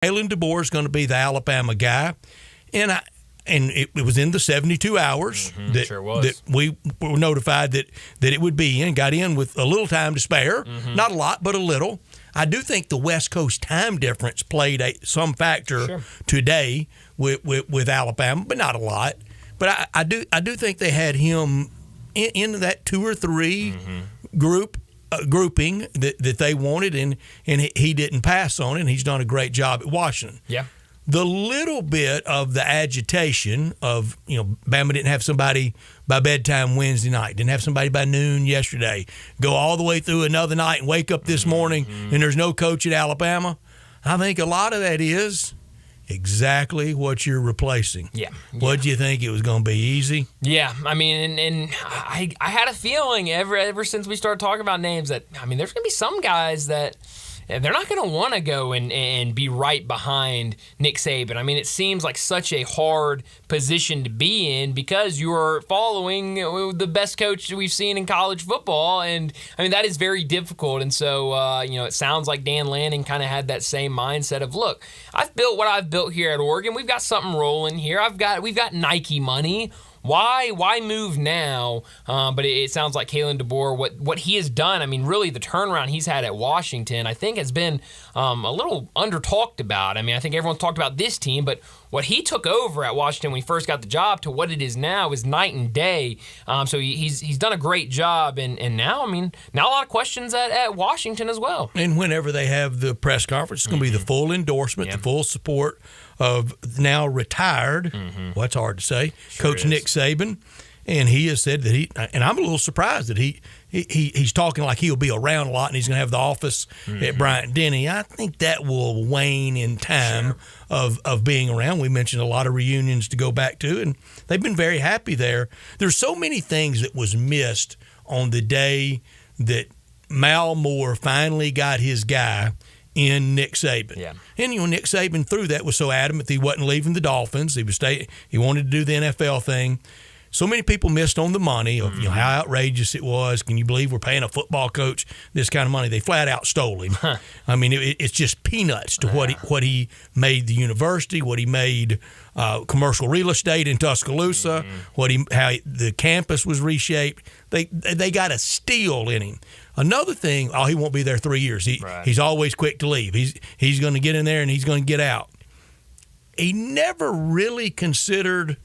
Kalen DeBoer is going to be the Alabama guy, and it was in the 72 hours that we were notified that it would be in. Got in with a little time to spare, not a lot, but a little. I do think the West Coast time difference played some factor today with Alabama, but not a lot. But I do think they had him in that 2 or 3 grouping that they wanted, and he didn't pass on it, and he's done a great job at Washington. Yeah. The little bit of the agitation of, Bama didn't have somebody by bedtime Wednesday night, didn't have somebody by noon yesterday, go all the way through another night and wake up this morning and there's no coach at Alabama. I think a lot of that is exactly what you're replacing. Yeah. What do you think? It was going to be easy? Yeah. I mean, and I had a feeling ever since we started talking about names that, there's going to be some guys that they're not going to want to go and be right behind Nick Saban. It seems like such a hard position to be in because you're following the best coach we've seen in college football. And, that is very difficult. And so, it sounds like Dan Lanning kind of had that same mindset of, look, I've built what I've built here at Oregon. We've got something rolling here. We've got Nike money. Why move now? But it sounds like Kalen DeBoer, what he has done, really the turnaround he's had at Washington, I think has been a little under-talked about. I think everyone's talked about this team, but what he took over at Washington when he first got the job to what it is now is night and day. So he's done a great job, and now, now a lot of questions at Washington as well. And whenever they have the press conference, it's going to be the full endorsement, the full support of now retired, well, that's hard to say, Coach Nick Saban. And he has said that and I'm a little surprised that he's talking like he'll be around a lot and he's going to have the office at Bryant-Denny. I think that will wane in time of being around. We mentioned a lot of reunions to go back to, and they've been very happy there. There's so many things that was missed on the day that Mal Moore finally got his guy in Nick Saban. Yeah. And Nick Saban through that was so adamant that he wasn't leaving the Dolphins. He wanted to do the NFL thing. So many people missed on the money of how outrageous it was. Can you believe we're paying a football coach this kind of money? They flat out stole him. It's just peanuts to what he made the university, what he made commercial real estate in Tuscaloosa, how the campus was reshaped. They got a steal in him. Another thing, he won't be there 3 years. He's always quick to leave. He's going to get in there and he's going to get out. He never really considered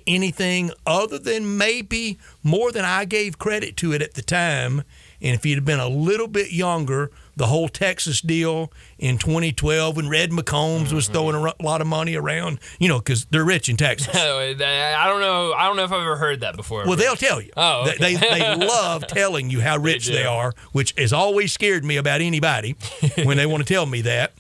anything other than maybe more than I gave credit to it at the time. And if he'd have been a little bit younger, the whole Texas deal in 2012 when Red McCombs was throwing a lot of money around, because they're rich in Texas. I don't know if I've ever heard that before. Well, they'll tell you. Oh, okay. They love telling you how rich they are, which has always scared me about anybody when they want to tell me that.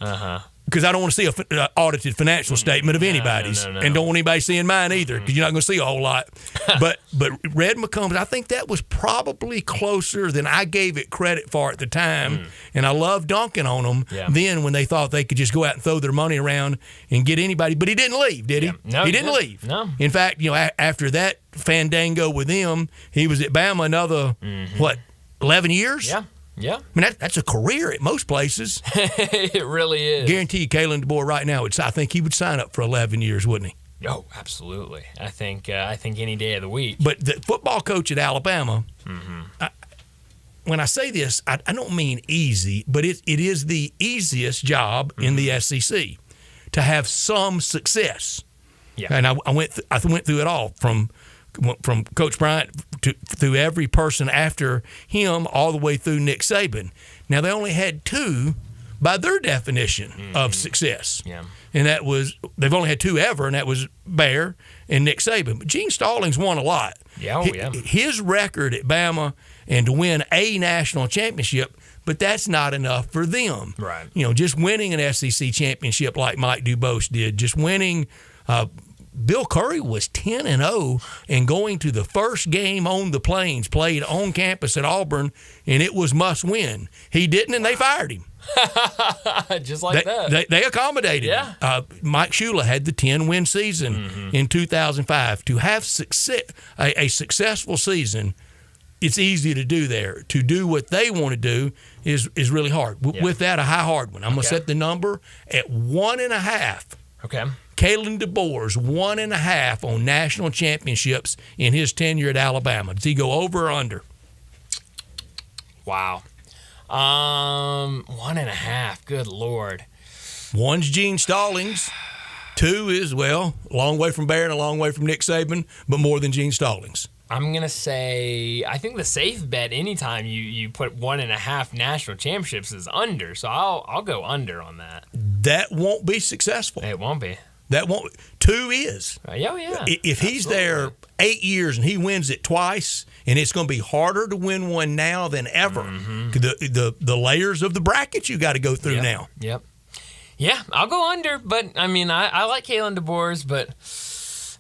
Because I don't want to see an audited financial statement of anybody's, and don't want anybody seeing mine either, because you're not going to see a whole lot. But Red McCombs, I think that was probably closer than I gave it credit for at the time, and I love dunking on them then when they thought they could just go out and throw their money around and get anybody. But he didn't leave, did he? No, he didn't leave. No. In fact, after that fandango with them, he was at Bama another, 11 years? Yeah. Yeah. That's a career at most places. It really is. Guarantee you Kalen DeBoer right now, I think he would sign up for 11 years, wouldn't he? Oh, absolutely. I think any day of the week. But the football coach at Alabama, when I say this, I don't mean easy, but it is the easiest job in the SEC to have some success. Yeah. And I went through it all from Coach Bryant through every person after him all the way through Nick Saban. Now, they only had 2 by their definition of success. Yeah. And that was, they've only had 2 ever, and that was Bear and Nick Saban. But Gene Stallings won a lot. Yeah, His record at Bama and to win a national championship, but that's not enough for them. Right. Just winning an SEC championship like Mike Dubose did, just winning Bill Curry was 10-0 and going to the first game on the Plains, played on campus at Auburn, and it was must win. He didn't, and they fired him. Just like that. They accommodated him. Mike Shula had the 10-win season in 2005. To have a successful season, it's easy to do there. To do what they want to do is really hard. With that, a hard one. I'm going to set the number at 1.5. Okay. Kalen DeBoer's 1.5 on national championships in his tenure at Alabama. Does he go over or under? Wow. 1.5. Good Lord. One's Gene Stallings. 2 is, well, a long way from Bear and a long way from Nick Saban, but more than Gene Stallings. I'm going to say, I think the safe bet anytime you put 1.5 national championships is under, so I'll go under on that. That won't be successful. It won't be. That won't. 2 is. Yeah. If he's there 8 years and he wins it twice, and it's going to be harder to win one now than ever. The layers of the brackets you got to go through now. Yep. Yeah, I'll go under, but I mean, I like Kalen DeBoer's, but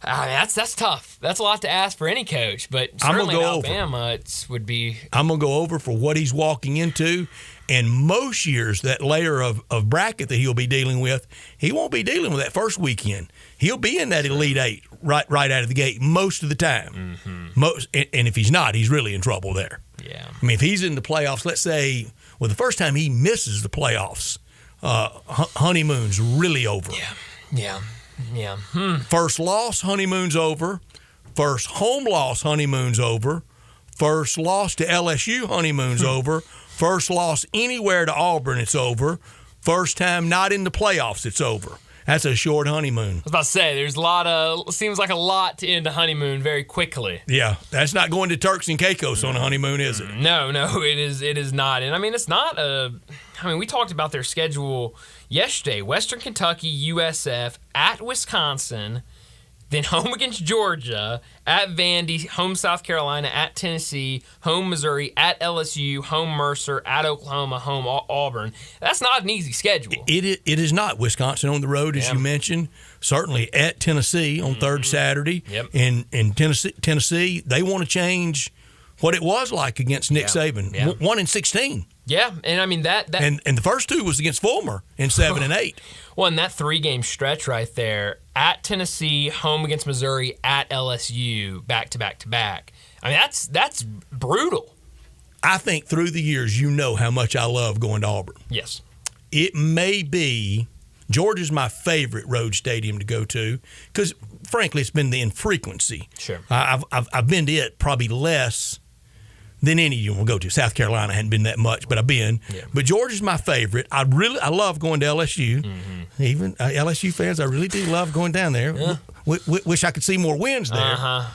that's tough. That's a lot to ask for any coach, but certainly in Alabama, it would be. I'm going to go over for what he's walking into, and most years that layer of bracket that he'll be dealing with, he won't be dealing with that first weekend. He'll be in that Elite Eight right out of the gate most of the time. And if he's not, he's really in trouble there. Yeah. I mean, if he's in the playoffs, let's say, the first time he misses the playoffs, honeymoon's really over. Yeah. First loss, honeymoon's over. First home loss, honeymoon's over. First loss to LSU, honeymoon's over. First loss anywhere to Auburn, it's over. First time not in the playoffs, it's over. That's a short honeymoon. I was about to say, there's seems like a lot to end a honeymoon very quickly. Yeah, that's not going to Turks and Caicos on a honeymoon, is it? No, it is not. And I mean, it's not we talked about their schedule yesterday. Western Kentucky, USF, at Wisconsin, then home against Georgia, at Vandy, home South Carolina, at Tennessee, home Missouri, at LSU, home Mercer, at Oklahoma, home Auburn. That's not an easy schedule. It is not. Wisconsin on the road, as you mentioned. Certainly at Tennessee on third Saturday. Yep. And Tennessee, they want to change what it was like against Nick Saban. 1-16. Yeah, and I mean that and the first 2 was against Fulmer in 7 and 8. Well, and that 3-game stretch right there, at Tennessee, home against Missouri, at LSU, back to back to back. I mean, that's brutal. I think through the years, you know how much I love going to Auburn. Yes. It may be Georgia's my favorite road stadium to go to because, frankly, it's been the infrequency. Sure. I've been to it probably less than any you will go to. South Carolina hadn't been that much, but I've been. Yeah. But Georgia's my favorite. I love going to LSU. Even LSU fans, I really do love going down there. Yeah. Wish I could see more wins there.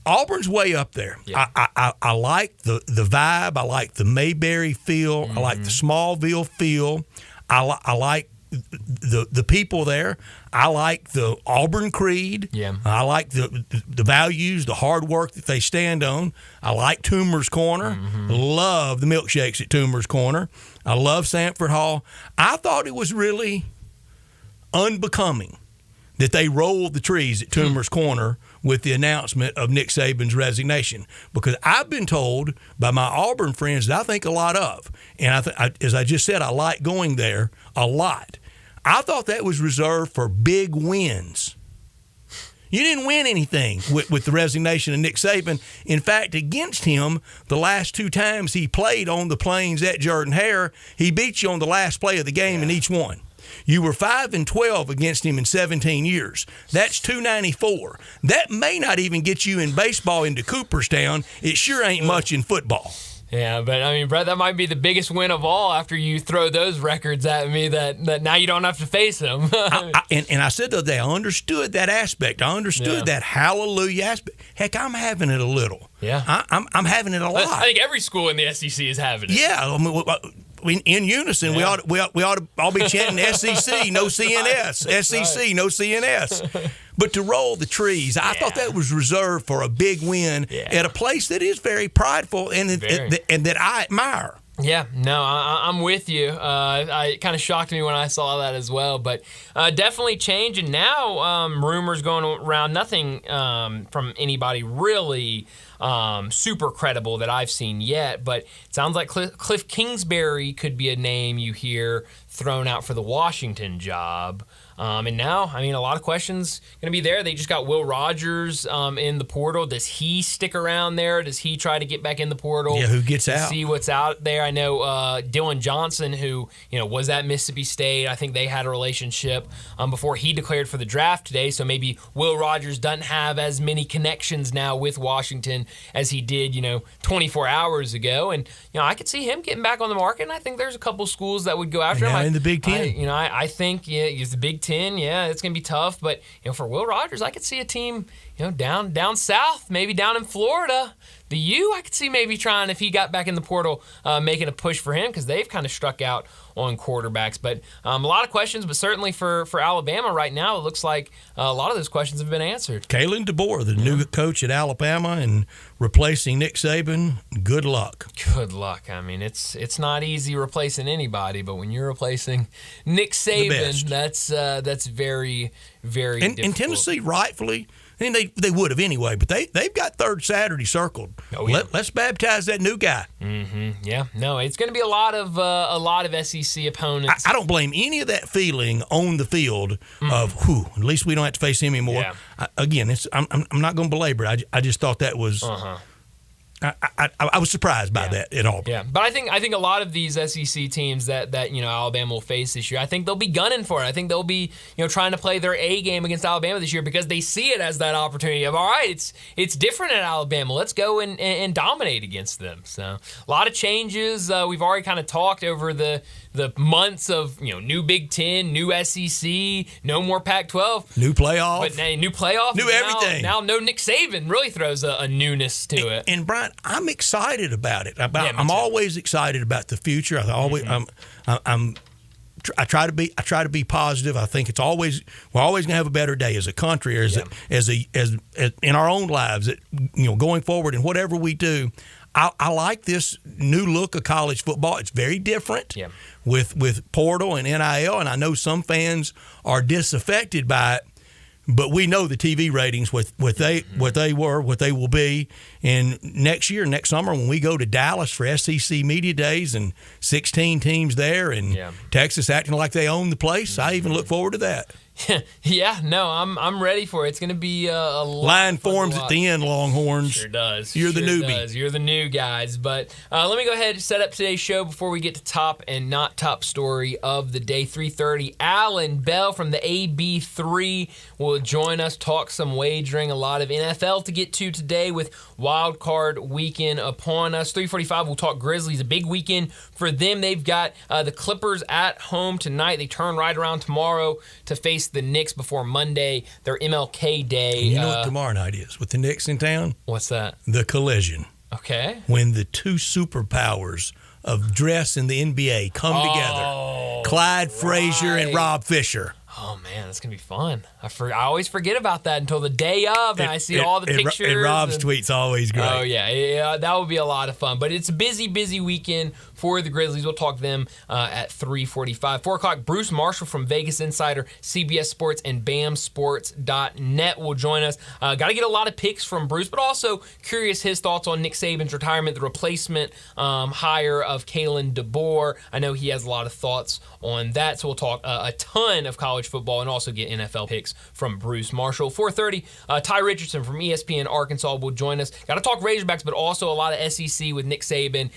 Auburn's way up there. Yeah. I like the vibe. I like the Mayberry feel. I like the Smallville feel. I like the people there. I like the Auburn creed. Yeah. I like the values, the hard work that they stand on. I like Toomer's Corner. Love the milkshakes at Toomer's Corner. I love Sanford Hall. I thought it was really unbecoming that they rolled the trees at Toomer's Corner with the announcement of Nick Saban's resignation, because I've been told by my Auburn friends that I think a lot of, and as I just said, I like going there a lot. I thought that was reserved for big wins. You didn't win anything with the resignation of Nick Saban. In fact, against him, the last 2 times he played on the Plains at Jordan-Hare, he beat you on the last play of the game in each one. You were 5-12 against him in 17 years. That's 294. That may not even get you in baseball into Cooperstown. It sure ain't much in football. Yeah, but I mean, Brett, that might be the biggest win of all after you throw those records at me that now you don't have to face them. And I said the other day, I understood that aspect. I understood that hallelujah aspect. Heck, I'm having it a little. Yeah. I'm having it a lot. I think every school in the SEC is having it. Yeah. I mean, in unison, we ought to all be chanting SEC, no CNS, SEC, no CNS. But to roll the trees, I thought that was reserved for a big win at a place that is very prideful and that I admire. Yeah, no, I'm with you. It kind of shocked me when I saw that as well, but definitely changing now. Rumors going around, nothing from anybody really super credible that I've seen yet. But it sounds like Cliff Kingsbury could be a name you hear thrown out for the Washington job. And now, I mean, a lot of questions going to be there. They just got Will Rogers in the portal. Does he stick around there? Does he try to get back in the portal? Yeah, who gets out? See what's out there. I know Dylan Johnson, who was at Mississippi State. I think they had a relationship before he declared for the draft today. So maybe Will Rogers doesn't have as many connections now with Washington as he did, 24 hours ago. And I could see him getting back on the market. And I think there's a couple schools that would go after him. In the Big Ten. I think he's the Big Ten. Yeah, it's going to be tough. But, for Will Rogers, I could see a team, down south, maybe down in Florida. The U, I could see maybe trying, if he got back in the portal, making a push for him because they've kind of struck out on quarterbacks. But a lot of questions, but certainly for Alabama right now, it looks like a lot of those questions have been answered. Kalen DeBoer, the new coach at Alabama and replacing Nick Saban, good luck. Good luck. I mean, it's not easy replacing anybody, but when you're replacing Nick Saban, that's very, very difficult. And Tennessee, rightfully, and they would have anyway, but they've got third Saturday circled. Oh, yeah. Let's baptize that new guy. Mm-hmm. Yeah, no, it's going to be a lot of SEC opponents. I don't blame any of that feeling on the field of at least we don't have to face him anymore. Yeah. I'm not going to belabor it. I just thought that was. I was surprised by that at all. Yeah, but I think a lot of these SEC teams that Alabama will face this year, I think they'll be gunning for it. I think they'll be trying to play their A game against Alabama this year because they see it as that opportunity of, all right, it's different at Alabama. Let's go and dominate against them. So a lot of changes. We've already kind of talked over the months of new Big Ten, new SEC, no more Pac-12, new playoff, new playoff, new everything. Now no Nick Saban really throws a newness to it. And Brian, I'm excited about it. I'm always excited about the future. I try to be positive. I think we're always going to have a better day as a country, or as in our own lives. Going forward and whatever we do. I like this new look of college football. It's very different with portal and NIL, and I know some fans are disaffected by it. But we know the TV ratings, what they will be. And next summer, when we go to Dallas for SEC Media Days and 16 teams there and Texas acting like they own the place, I even look forward to that. Yeah, no, I'm ready for it. It's going to be a line forms at the end, Longhorns. Sure does. You're the newbie. You're the new guys. But let me go ahead and set up today's show before we get to top and not top story of the day. 3:30, Alan Bell from the AB3 will join us, talk some wagering, a lot of NFL to get to today with Wild Card Weekend upon us. 3:45, we'll talk Grizzlies, a big weekend for them. They've got the Clippers at home tonight. They turn right around tomorrow to face the Knicks before Monday, their MLK Day. You know what tomorrow night is with the Knicks in town? What's that? The collision. Okay. When the two superpowers of dress in the NBA come together. Clyde Frazier and Rob Fisher. Oh, man, that's going to be fun. I always forget about that until the day of, and I see all the pictures. And Rob's tweet's always great. Oh, yeah, that would be a lot of fun. But it's a busy, busy weekend for the Grizzlies. We'll talk to them at 3:45. 4 o'clock, Bruce Marshall from Vegas Insider, CBS Sports, and BamSports.net will join us. Got to get a lot of picks from Bruce, but also curious his thoughts on Nick Saban's retirement, the replacement hire of Kalen DeBoer. I know he has a lot of thoughts on that, so we'll talk a ton of college football and also get NFL picks from Bruce Marshall. 4:30, Ty Richardson from ESPN Arkansas will join us. Got to talk Razorbacks, but also a lot of SEC with Nick Saban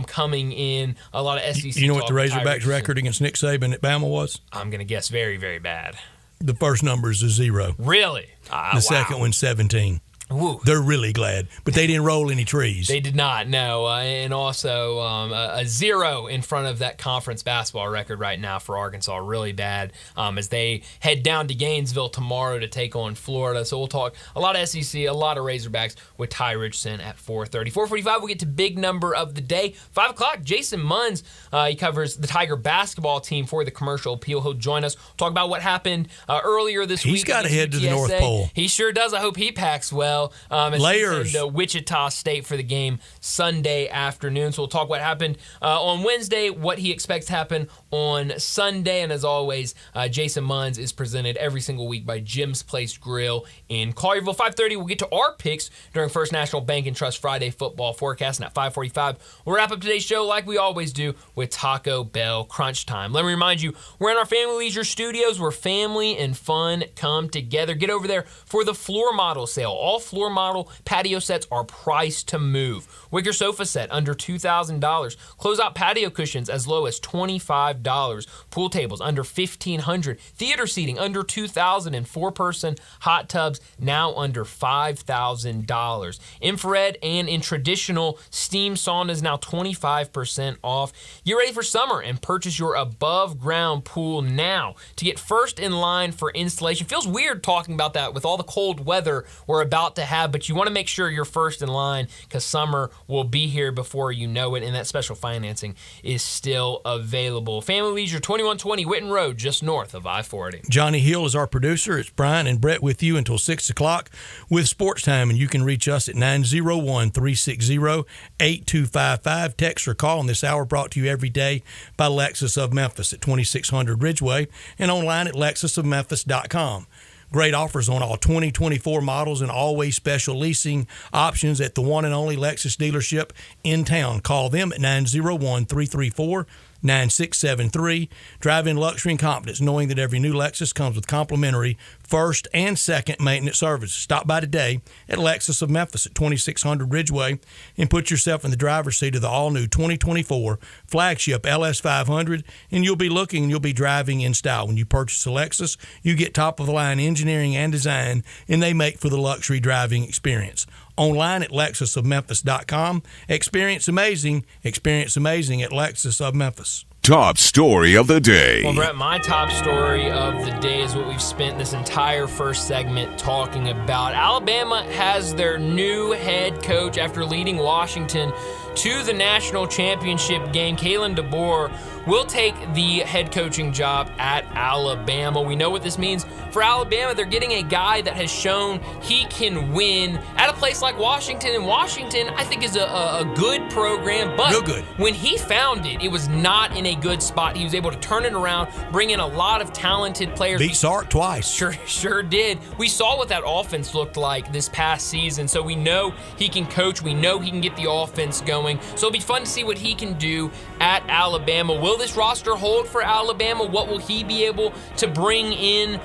coming in. A lot of SEC. You know what the Razorbacks' record against Nick Saban at Bama was? I'm going to guess very, very bad. The first number is a 0. Really? The second one's 17. Woo. They're really glad, but they didn't roll any trees. They did not, no. And also a 0 in front of that conference basketball record right now for Arkansas. Really bad as they head down to Gainesville tomorrow to take on Florida. So we'll talk a lot of SEC, a lot of Razorbacks with Ty Richardson at 4:30. 4:45, we'll get to big number of the day. 5 o'clock, Jason Munns, he covers the Tiger basketball team for the Commercial Appeal. He'll join us. We'll talk about what happened earlier this week. He's got to head to the North Pole. He sure does. I hope he packs well. Layers. To Wichita State for the game Sunday afternoon. So we'll talk what happened on Wednesday, what he expects to happen on Sunday. And as always, Jason Munns is presented every single week by Jim's Place Grill in Collierville. 5:30, we'll get to our picks during First National Bank and Trust Friday football forecast. And at 5:45, we'll wrap up today's show like we always do with Taco Bell Crunch Time. Let me remind you, we're in our Family Leisure Studios where family and fun come together. Get over there for the floor model sale. All floor model patio sets are priced to move. Wicker sofa set under $2,000. Closeout patio cushions as low as $25. Pool tables under $1,500. Theater seating under $2,000. And four-person hot tubs now under $5,000. Infrared and in traditional steam saunas now 25% off. Get ready for summer and purchase your above-ground pool now to get first in line for installation. Feels weird talking about that with all the cold weather we're about to have, but you want to make sure you're first in line because summer will be here before you know it, and that special financing is still available. Family Leisure, 2120 Whitten Road, just north of I-40. Johnny Hill is our producer. It's Brian and Brett with you until 6 o'clock with Sports Time, and you can reach us at 901-360-8255. Text or call in this hour, brought to you every day by Lexus of Memphis at 2600 Ridgeway and online at lexusofmemphis.com. Great offers on all 2024 models and always special leasing options at the one and only Lexus dealership in town. Call them at 901-334-9673. Drive in luxury and confidence, knowing that every new Lexus comes with complimentary first and second maintenance services. Stop by today at Lexus of Memphis at 2600 Ridgeway and put yourself in the driver's seat of the all-new 2024 flagship LS500, and you'll be driving in style. When you purchase a Lexus, you get top-of-the-line engineering and design, and they make for the luxury driving experience. Online at lexusofmemphis.com. Experience amazing at Lexus of Memphis. Top story of the day. Well, Brett, my top story of the day is what we've spent this entire first segment talking about. Alabama has their new head coach after leading Washington to the national championship game. Kalen DeBoer will take the head coaching job at Alabama. We know what this means for Alabama. They're getting a guy that has shown he can win at a place like Washington. And Washington, I think, is a good program. But real good. When he found it, it was not in a good spot. He was able to turn it around, bring in a lot of talented players. Beat Sark twice. Sure did. We saw what that offense looked like this past season, so we know he can coach. We know he can get the offense going. So it'll be fun to see what he can do at Alabama. Will this roster hold for Alabama? What will he be able to bring in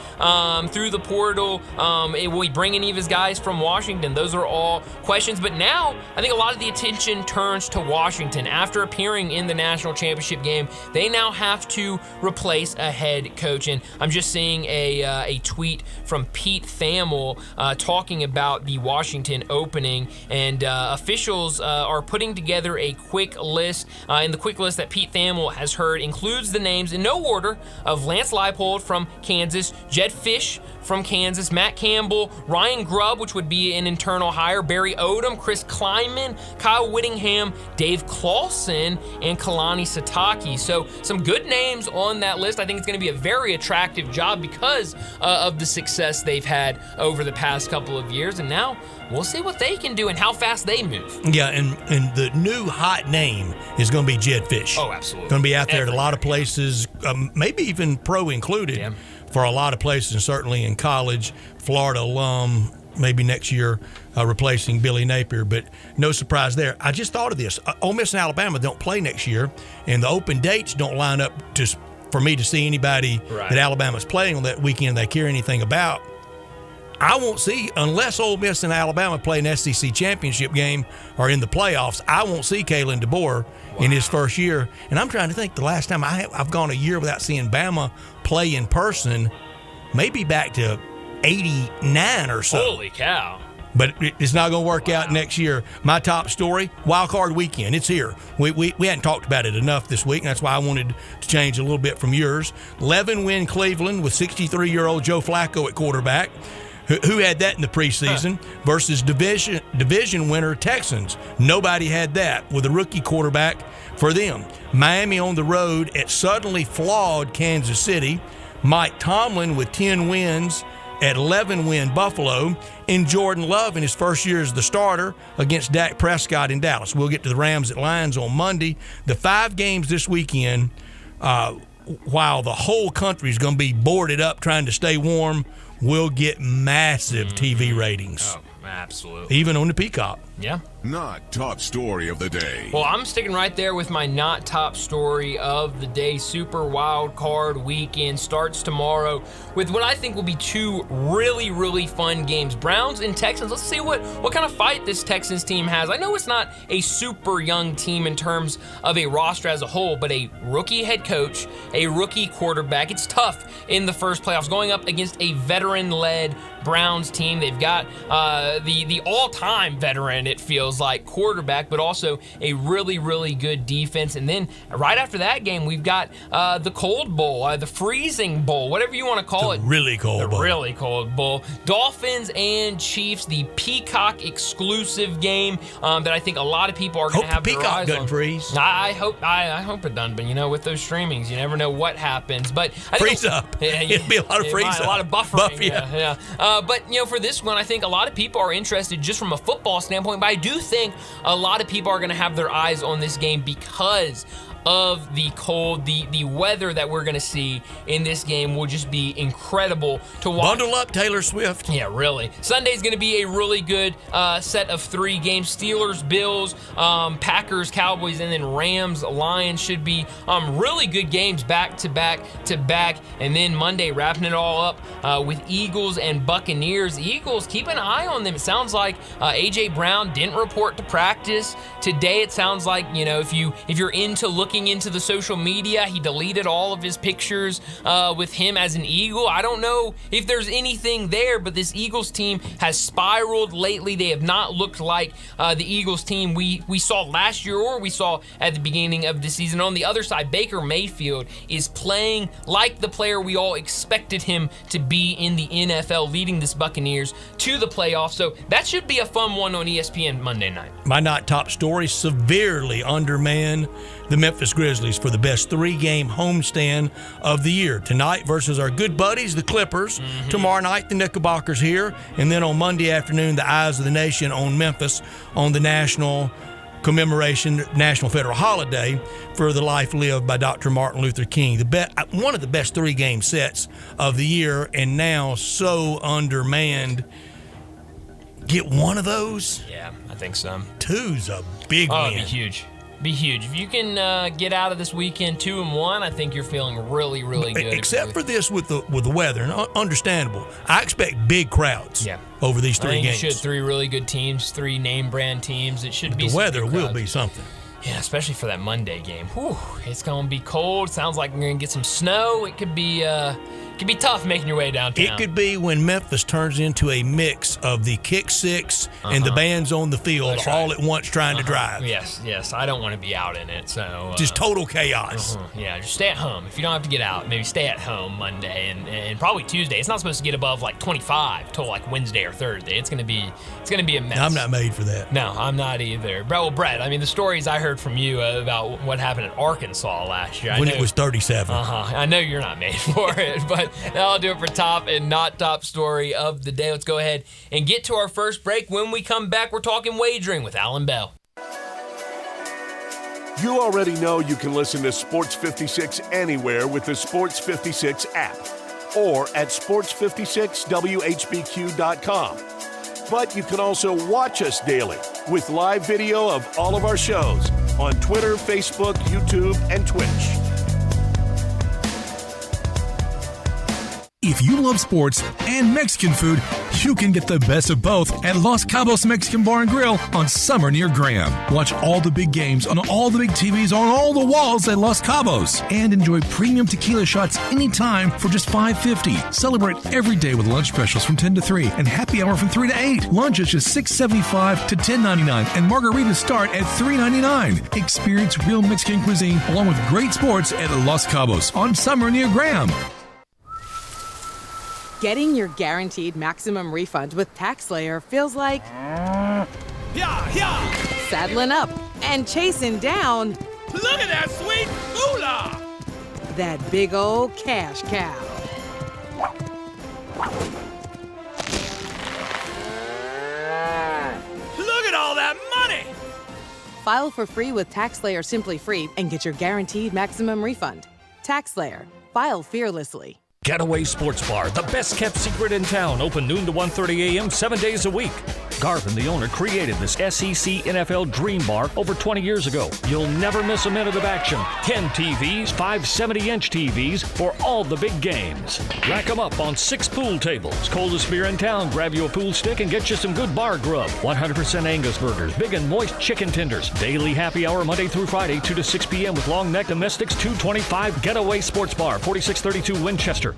through the portal? Will he bring any of his guys from Washington? Those are all questions. But now I think a lot of the attention turns to Washington. After appearing in the national championship game, they now have to replace a head coach. And I'm just seeing a tweet from Pete Thamel talking about the Washington opening. And officials are putting together a quick list. And the quick list that Pete Thamel has heard includes the names in no order of Lance Leipold from Kansas, Jed Fish from Kansas, Matt Campbell, Ryan Grubb, which would be an internal hire, Barry Odom, Chris Kleinman, Kyle Whittingham, Dave Clawson, and Kalani Sataki. So some good names on that list. I think it's going to be a very attractive job because of the success they've had over the past couple of years. And now we'll see what they can do and how fast they move. Yeah, and the new hot name is going to be Jed Fish. Oh, absolutely. Going to be out there at a lot of places, maybe even pro included, for a lot of places, and certainly in college. Florida alum, maybe next year replacing Billy Napier, but no surprise there. I just thought of this. Ole Miss and Alabama don't play next year, and the open dates don't line up for me to see anybody that Alabama's playing on that weekend they care anything about. I won't see, unless Ole Miss and Alabama play an SEC championship game or in the playoffs, I won't see Kalen DeBoer in his first year. And I'm trying to think the last time I've gone a year without seeing Bama play in person, maybe back to 89 or so. Holy cow. But it's not going to work out next year. My top story, Wild Card Weekend. It's here. We hadn't talked about it enough this week, and that's why I wanted to change a little bit from yours. 11-win Cleveland with 63-year-old Joe Flacco at quarterback. Who had that in the preseason versus division winner Texans? Nobody had that with a rookie quarterback for them. Miami on the road at suddenly flawed Kansas City. Mike Tomlin with 10 wins at 11-win Buffalo. And Jordan Love in his first year as the starter against Dak Prescott in Dallas. We'll get to the Rams at Lions on Monday. The 5 games this weekend, while the whole country is going to be boarded up trying to stay warm, we'll get massive TV ratings. Oh, absolutely. Even on the Peacock. Yeah. Not top story of the day. Well, I'm sticking right there with my not top story of the day. Super Wild Card Weekend starts tomorrow with what I think will be two really, really fun games. Browns and Texans. Let's see what kind of fight this Texans team has. I know it's not a super young team in terms of a roster as a whole, but a rookie head coach, a rookie quarterback. It's tough in the first playoffs going up against a veteran-led Browns team. They've got the all-time veteran, it feels like, quarterback, but also a really, really good defense. And then right after that game, we've got the Cold Bowl, the Freezing Bowl, whatever you want to call it. Really cold bowl. The really cold bowl. Dolphins and Chiefs, the Peacock exclusive game that I think a lot of people are going to have their eyes on. Peacock doesn't freeze. I hope it doesn't, but with those streamings, you never know what happens. But I think freeze up. It'd be a lot of freeze up. A lot of buffering. Yeah. But for this one, I think a lot of people are interested just from a football standpoint, but I do think a lot of people are going to have their eyes on this game because of the cold, the weather that we're going to see in this game will just be incredible to watch. Bundle up, Taylor Swift. Yeah, really. Sunday's going to be a really good set of 3 games. Steelers, Bills, Packers, Cowboys, and then Rams, Lions should be really good games back to back to back. And then Monday, wrapping it all up with Eagles and Buccaneers. Eagles, keep an eye on them. It sounds like A.J. Brown didn't report to practice today. It sounds like, if you're into looking into the social media, he deleted all of his pictures with him as an Eagle. I don't know if there's anything there, but this Eagles team has spiraled lately. They have not looked like the Eagles team we saw last year or we saw at the beginning of the season. On the other side, Baker Mayfield is playing like the player we all expected him to be in the NFL, leading this Buccaneers to the playoffs. So that should be a fun one on ESPN Monday night. My not top story, severely undermanned the Memphis Grizzlies for the best 3-game homestand of the year. Tonight versus our good buddies, the Clippers. Tomorrow night, the Knickerbockers here. And then on Monday afternoon, the Eyes of the Nation on Memphis on the national commemoration, national federal holiday for the life lived by Dr. Martin Luther King. One of the best 3-game sets of the year, and now so undermanned. Get one of those? Yeah, I think so. 2's a big win. It'd be huge. Be huge. If you can get out of this weekend 2-1, I think you're feeling really, really good. Except for this with the weather, and understandable. I expect big crowds over these 3 games. You should. 3 really good teams, 3 name brand teams. It should be. The weather will be something. Yeah, especially for that Monday game. Whew, it's going to be cold. Sounds like we're going to get some snow. It could be tough making your way downtown. It could be when Memphis turns into a mix of the Kick Six and the bands on the field all at once trying to drive. Yes. I don't want to be out in it. So just total chaos. Yeah, just stay at home. If you don't have to get out, maybe stay at home Monday and probably Tuesday. It's not supposed to get above like 25 till like Wednesday or Thursday. It's gonna be a mess. I'm not made for that. No, I'm not either. Well, Brett, I mean the stories I heard from you about what happened at Arkansas last year. When it was 37. I know you're not made for it, but that'll do it for top and not top story of the day. Let's go ahead and get to our first break. When we come back, we're talking wagering with Alan Bell. You already know you can listen to Sports 56 anywhere with the Sports 56 app or at sports56whbq.com. But you can also watch us daily with live video of all of our shows on Twitter, Facebook, YouTube, and Twitch. If you love sports and Mexican food, you can get the best of both at Los Cabos Mexican Bar and Grill on Summer near Graham. Watch all the big games on all the big TVs on all the walls at Los Cabos and enjoy premium tequila shots anytime for just $5.50. Celebrate every day with lunch specials from 10 to 3 and happy hour from 3 to 8. Lunch is just $6.75 to $10.99 and margaritas start at $3.99. Experience real Mexican cuisine along with great sports at Los Cabos on Summer near Graham. Getting your guaranteed maximum refund with TaxSlayer feels like saddling up and chasing down. Look at that sweet moolah! That big old cash cow. Look at all that money! File for free with TaxSlayer Simply Free and get your guaranteed maximum refund. TaxSlayer. File fearlessly. Getaway Sports Bar, the best kept secret in town, open noon to 1:30 a.m. 7 days a week. Garvin, the owner, created this SEC NFL Dream Bar over 20 years ago. You'll never miss a minute of action. 10 TVs, 5 70-inch TVs for all the big games. Rack them up on 6 pool tables. Coldest beer in town, grab you a pool stick and get you some good bar grub. 100% Angus burgers, big and moist chicken tenders. Daily happy hour Monday through Friday, 2 to 6 p.m. with long neck domestics, $2.25. Getaway Sports Bar, 4632 Winchester.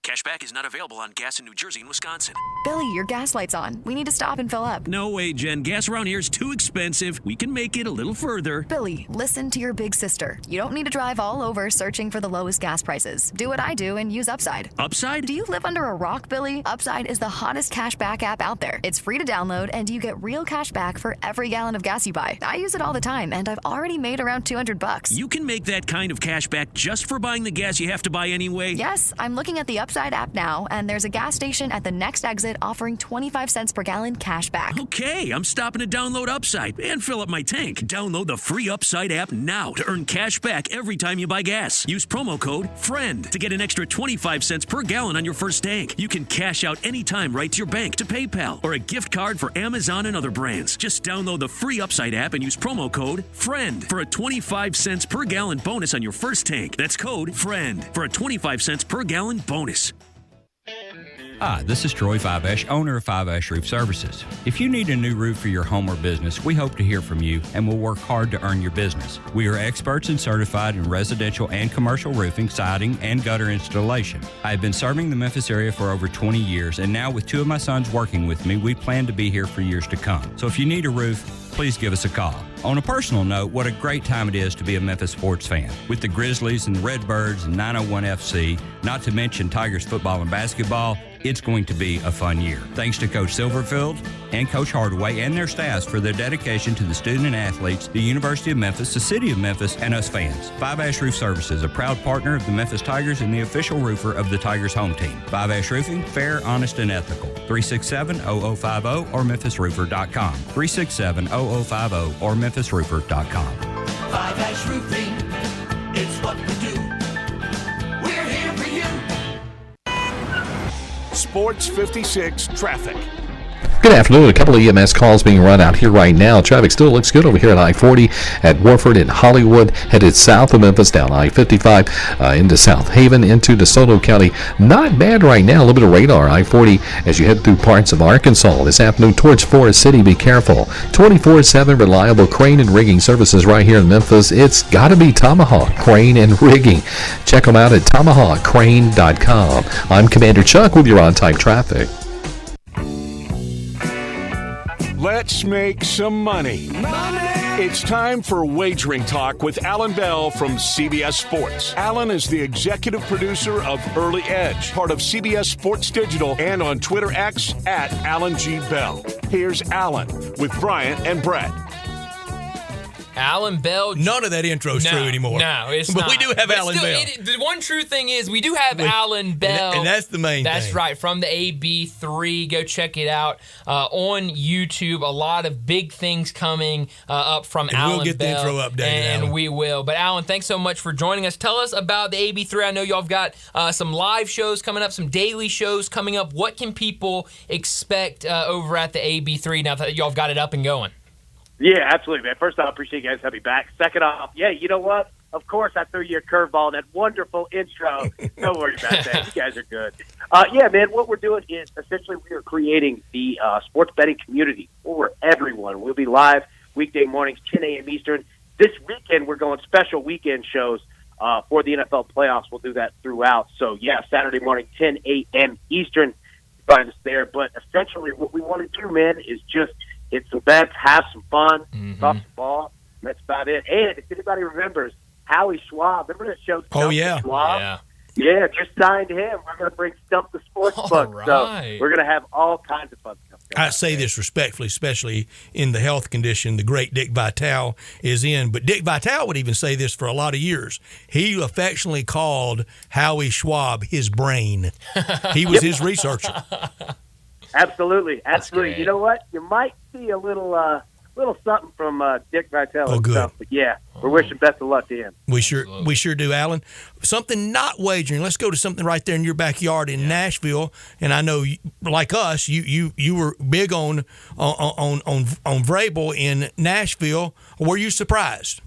Cashback is not available on gas in New Jersey and Wisconsin. Billy, your gas light's on. We need to stop and fill up. No way, Jen. Gas around here is too expensive. We can make it a little further. Billy, listen to your big sister. You don't need to drive all over searching for the lowest gas prices. Do what I do and use Upside. Upside? Do you live under a rock, Billy? Upside is the hottest cashback app out there. It's free to download, and you get real cash back for every gallon of gas you buy. I use it all the time, and I've already made around $200. You can make that kind of cash back just for buying the gas you have to buy anyway? Yes, I'm looking at the Upside app now, and there's a gas station at the next exit offering 25 cents per gallon cash back. Okay, I'm stopping to download Upside and fill up my tank. Download the free Upside app now to earn cash back every time you buy gas. Use promo code FRIEND to get an extra 25 cents per gallon on your first tank. You can cash out anytime right to your bank, to PayPal, or a gift card for Amazon and other brands. Just download the free Upside app and use promo code FRIEND for a 25 cents per gallon bonus on your first tank. That's code FRIEND for a 25 cents per gallon bonus. Hi, this is Troy Fiveash, owner of Fiveash Roof Services. If you need a new roof for your home or business, we hope to hear from you and will work hard to earn your business. We are experts and certified in residential and commercial roofing, siding, and gutter installation. I have been serving the Memphis area for over 20 years, and now with 2 of my sons working with me, we plan to be here for years to come. So if you need a roof, please give us a call. On a personal note, what a great time it is to be a Memphis sports fan. With the Grizzlies and the Redbirds and 901 FC, not to mention Tigers football and basketball, it's going to be a fun year. Thanks to Coach Silverfield and Coach Hardaway and their staffs for their dedication to the student and athletes, the University of Memphis, the City of Memphis, and us fans. Fiveash Roof Services, a proud partner of the Memphis Tigers and the official roofer of the Tigers home team. Fiveash Roofing, fair, honest, and ethical. 367-0050 or memphisroofer.com. 367-0050 or memphisroofer.com. Fiveash Roofing, it's what we do. We're here for you. Sports 56 traffic. Good afternoon. A couple of EMS calls being run out here right now. Traffic still looks good over here at I-40 at Warford and Hollywood, headed south of Memphis, down I-55 into South Haven, into DeSoto County. Not bad right now. A little bit of radar. I-40 as you head through parts of Arkansas this afternoon towards Forest City. Be careful. 24/7 reliable crane and rigging services right here in Memphis. It's got to be Tomahawk Crane and Rigging. Check them out at tomahawkcrane.com. I'm Commander Chuck with your on-time traffic. Let's make some money. It's time for Wagering Talk with Alan Bell from CBS Sports. Alan is the executive producer of Early Edge, part of CBS Sports Digital, and on Twitter X at Alan G. Bell. Here's Alan with Bryant and Brett. Alan Bell. None of that intro's true anymore. No, it's but not. We do have Alan Bell. The one true thing is we do have Alan Bell. And that's the main thing. That's right, from the AB3. Go check it out on YouTube. A lot of big things coming up from Alan Bell. We'll get the intro updated, and Alan. we will. But Alan, thanks so much for joining us. Tell us about the AB3. I know y'all have got some live shows coming up, some daily shows coming up. What can people expect over at the AB3 now that y'all have got it up and going? Yeah, absolutely, man. First off, I appreciate you guys having me back. Second off, yeah, you know what? Of course, I threw you a curveball in that wonderful intro. Don't worry about that. You guys are good. Yeah, man, what we're doing is essentially we are creating the sports betting community for everyone. We'll be live weekday mornings, 10 a.m. Eastern. This weekend, we're going special weekend shows for the NFL playoffs. We'll do that throughout. So, yeah, Saturday morning, 10 a.m. Eastern. Find us there. But essentially what we want to do, man, is just – hit some bets, have some fun, talk some ball. That's about it. And if anybody remembers, Howie Schwab, remember that show? Schwab? Yeah, just signed him. We're going to bring Stump the Sportsbook. Right. So we're going to have all kinds of fun stuff. I say this respectfully, especially in the health condition the great Dick Vitale is in. But Dick Vitale would even say this for a lot of years. He affectionately called Howie Schwab his brain. He was his researcher. Absolutely. You know what? You might see a little little something from Dick Vitale Oh, and good. stuff. But yeah, we're wishing best of luck to him. We sure do, Alan. Something not wagering. Let's go to something right there in your backyard in Nashville. And I know, like us, you were big on Vrabel in Nashville. Were you surprised?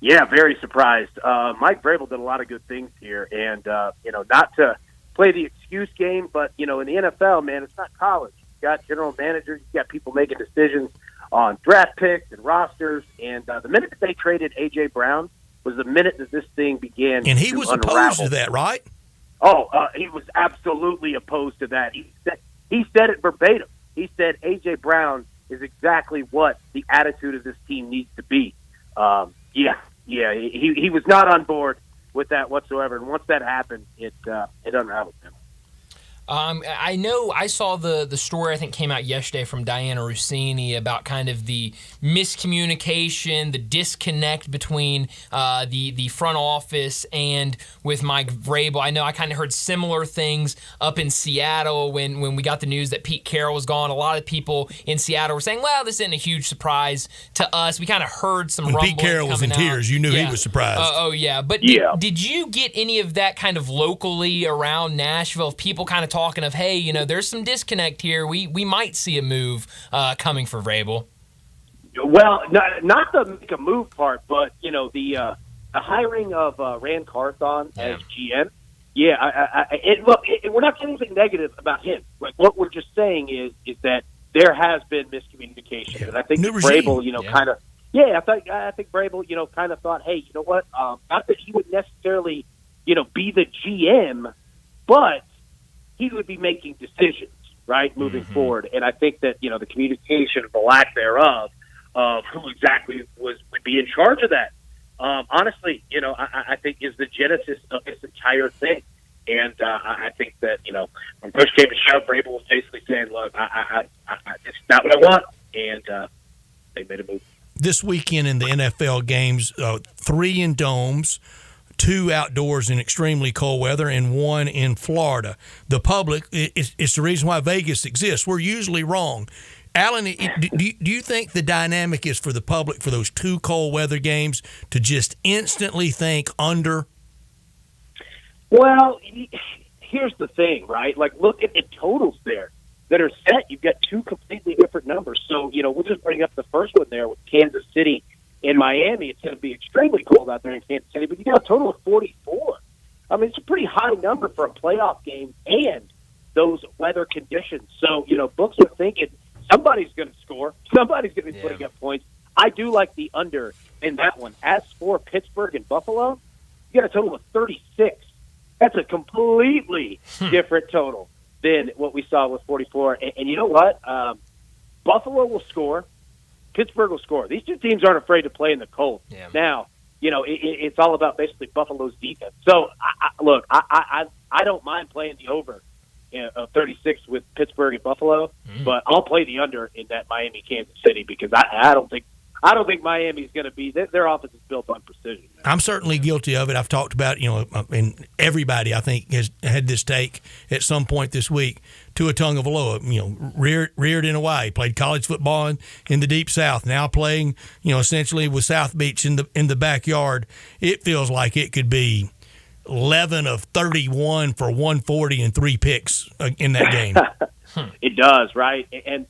Yeah, very surprised. Mike Vrabel did a lot of good things here, and not to play the excuse game, but in the NFL, man, it's not college. You got general managers, you got people making decisions on draft picks and rosters, and the minute that they traded A.J. Brown was the minute that this thing began. And he to was unravel. opposed to that, right? He was absolutely opposed to that. He said it verbatim. He said A.J. Brown is exactly what the attitude of this team needs to be. He was not on board with that whatsoever. And once that happened, it unraveled him. I know I saw the story, I think, came out yesterday from Diana Rossini about kind of the miscommunication, the disconnect between the front office and with Mike Vrabel. I know I kind of heard similar things up in Seattle when we got the news that Pete Carroll was gone. A lot of people in Seattle were saying, well, this isn't a huge surprise to us. We kind of heard some rumbling. Pete Carroll was in tears. You knew he was surprised. But did you get any of that kind of locally around Nashville, of people kind of talking of, hey, there's some disconnect here. We might see a move coming for Vrabel? Well, not the make a move part, but the hiring of Rand Carthon as GM. Yeah, we're not saying anything negative about him. Like, what we're just saying is that there has been miscommunication, and I think Vrabel, I think Vrabel, kind of thought, hey, you know what? Not that he would necessarily, be the GM, but he would be making decisions, right, moving forward. And I think that, the communication, the lack thereof, of who exactly would be in charge of that, honestly, I think is the genesis of this entire thing. And I think that, when push came to shove, Vrabel was basically saying, look, it's not what I want. And they made a move. This weekend in the NFL games, 3 in domes, 2 outdoors in extremely cold weather, and 1 in Florida. The public, it's the reason why Vegas exists. We're usually wrong. Alan, do you think the dynamic is for the public for those 2 cold weather games to just instantly think under? Well, here's the thing, right? Like, look at the totals there that are set. You've got 2 completely different numbers. So, we'll just bring up the first one there with Kansas City. In Miami, it's going to be extremely cold out there in Kansas City, but you got a total of 44. I mean, it's a pretty high number for a playoff game and those weather conditions. So, books are thinking somebody's going to score. Somebody's going to be putting up points. I do like the under in that one. As for Pittsburgh and Buffalo, you got a total of 36. That's a completely different total than what we saw with 44. And you know what? Buffalo will score. Pittsburgh will score. These 2 teams aren't afraid to play in the cold. Yeah. Now, it's all about basically Buffalo's defense. So, I don't mind playing the over of 36 with Pittsburgh and Buffalo, but I'll play the under in that Miami Kansas City because I don't think Miami's going to be. Their offense is built on precision. I'm certainly guilty of it. I've talked about, and everybody I think has had this take at some point this week. Tua Tagovailoa, reared in Hawaii, played college football in the Deep South, now playing, essentially with South Beach in the backyard. It feels like it could be 11 of 31 for 140 and 3 picks in that game. It does, right? And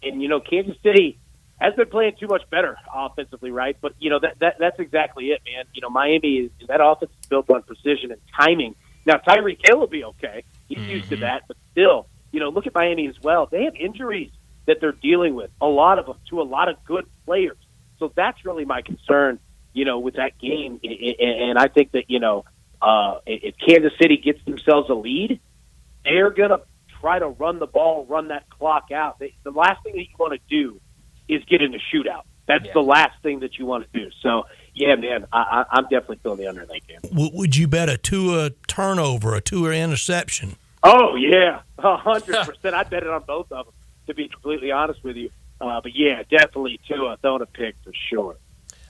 Kansas City has been playing too much better offensively, right? But, that's exactly it, man. Miami, that offense is built on precision and timing. Now, Tyreek Hill will be okay. He's used to that. But still, look at Miami as well. They have injuries that they're dealing with, a lot of them, to a lot of good players. So that's really my concern, with that game. And I think that, if Kansas City gets themselves a lead, they're going to try to run the ball, run that clock out. The last thing that you want to do is get in a shootout. That's the last thing that you want to do. So, yeah, man, I'm definitely feeling the under in that game. Would you bet a Tua turnover, a Tua interception? Oh, yeah, 100%. I'd bet it on both of them, to be completely honest with you. But, yeah, definitely Tua throwing a pick for sure.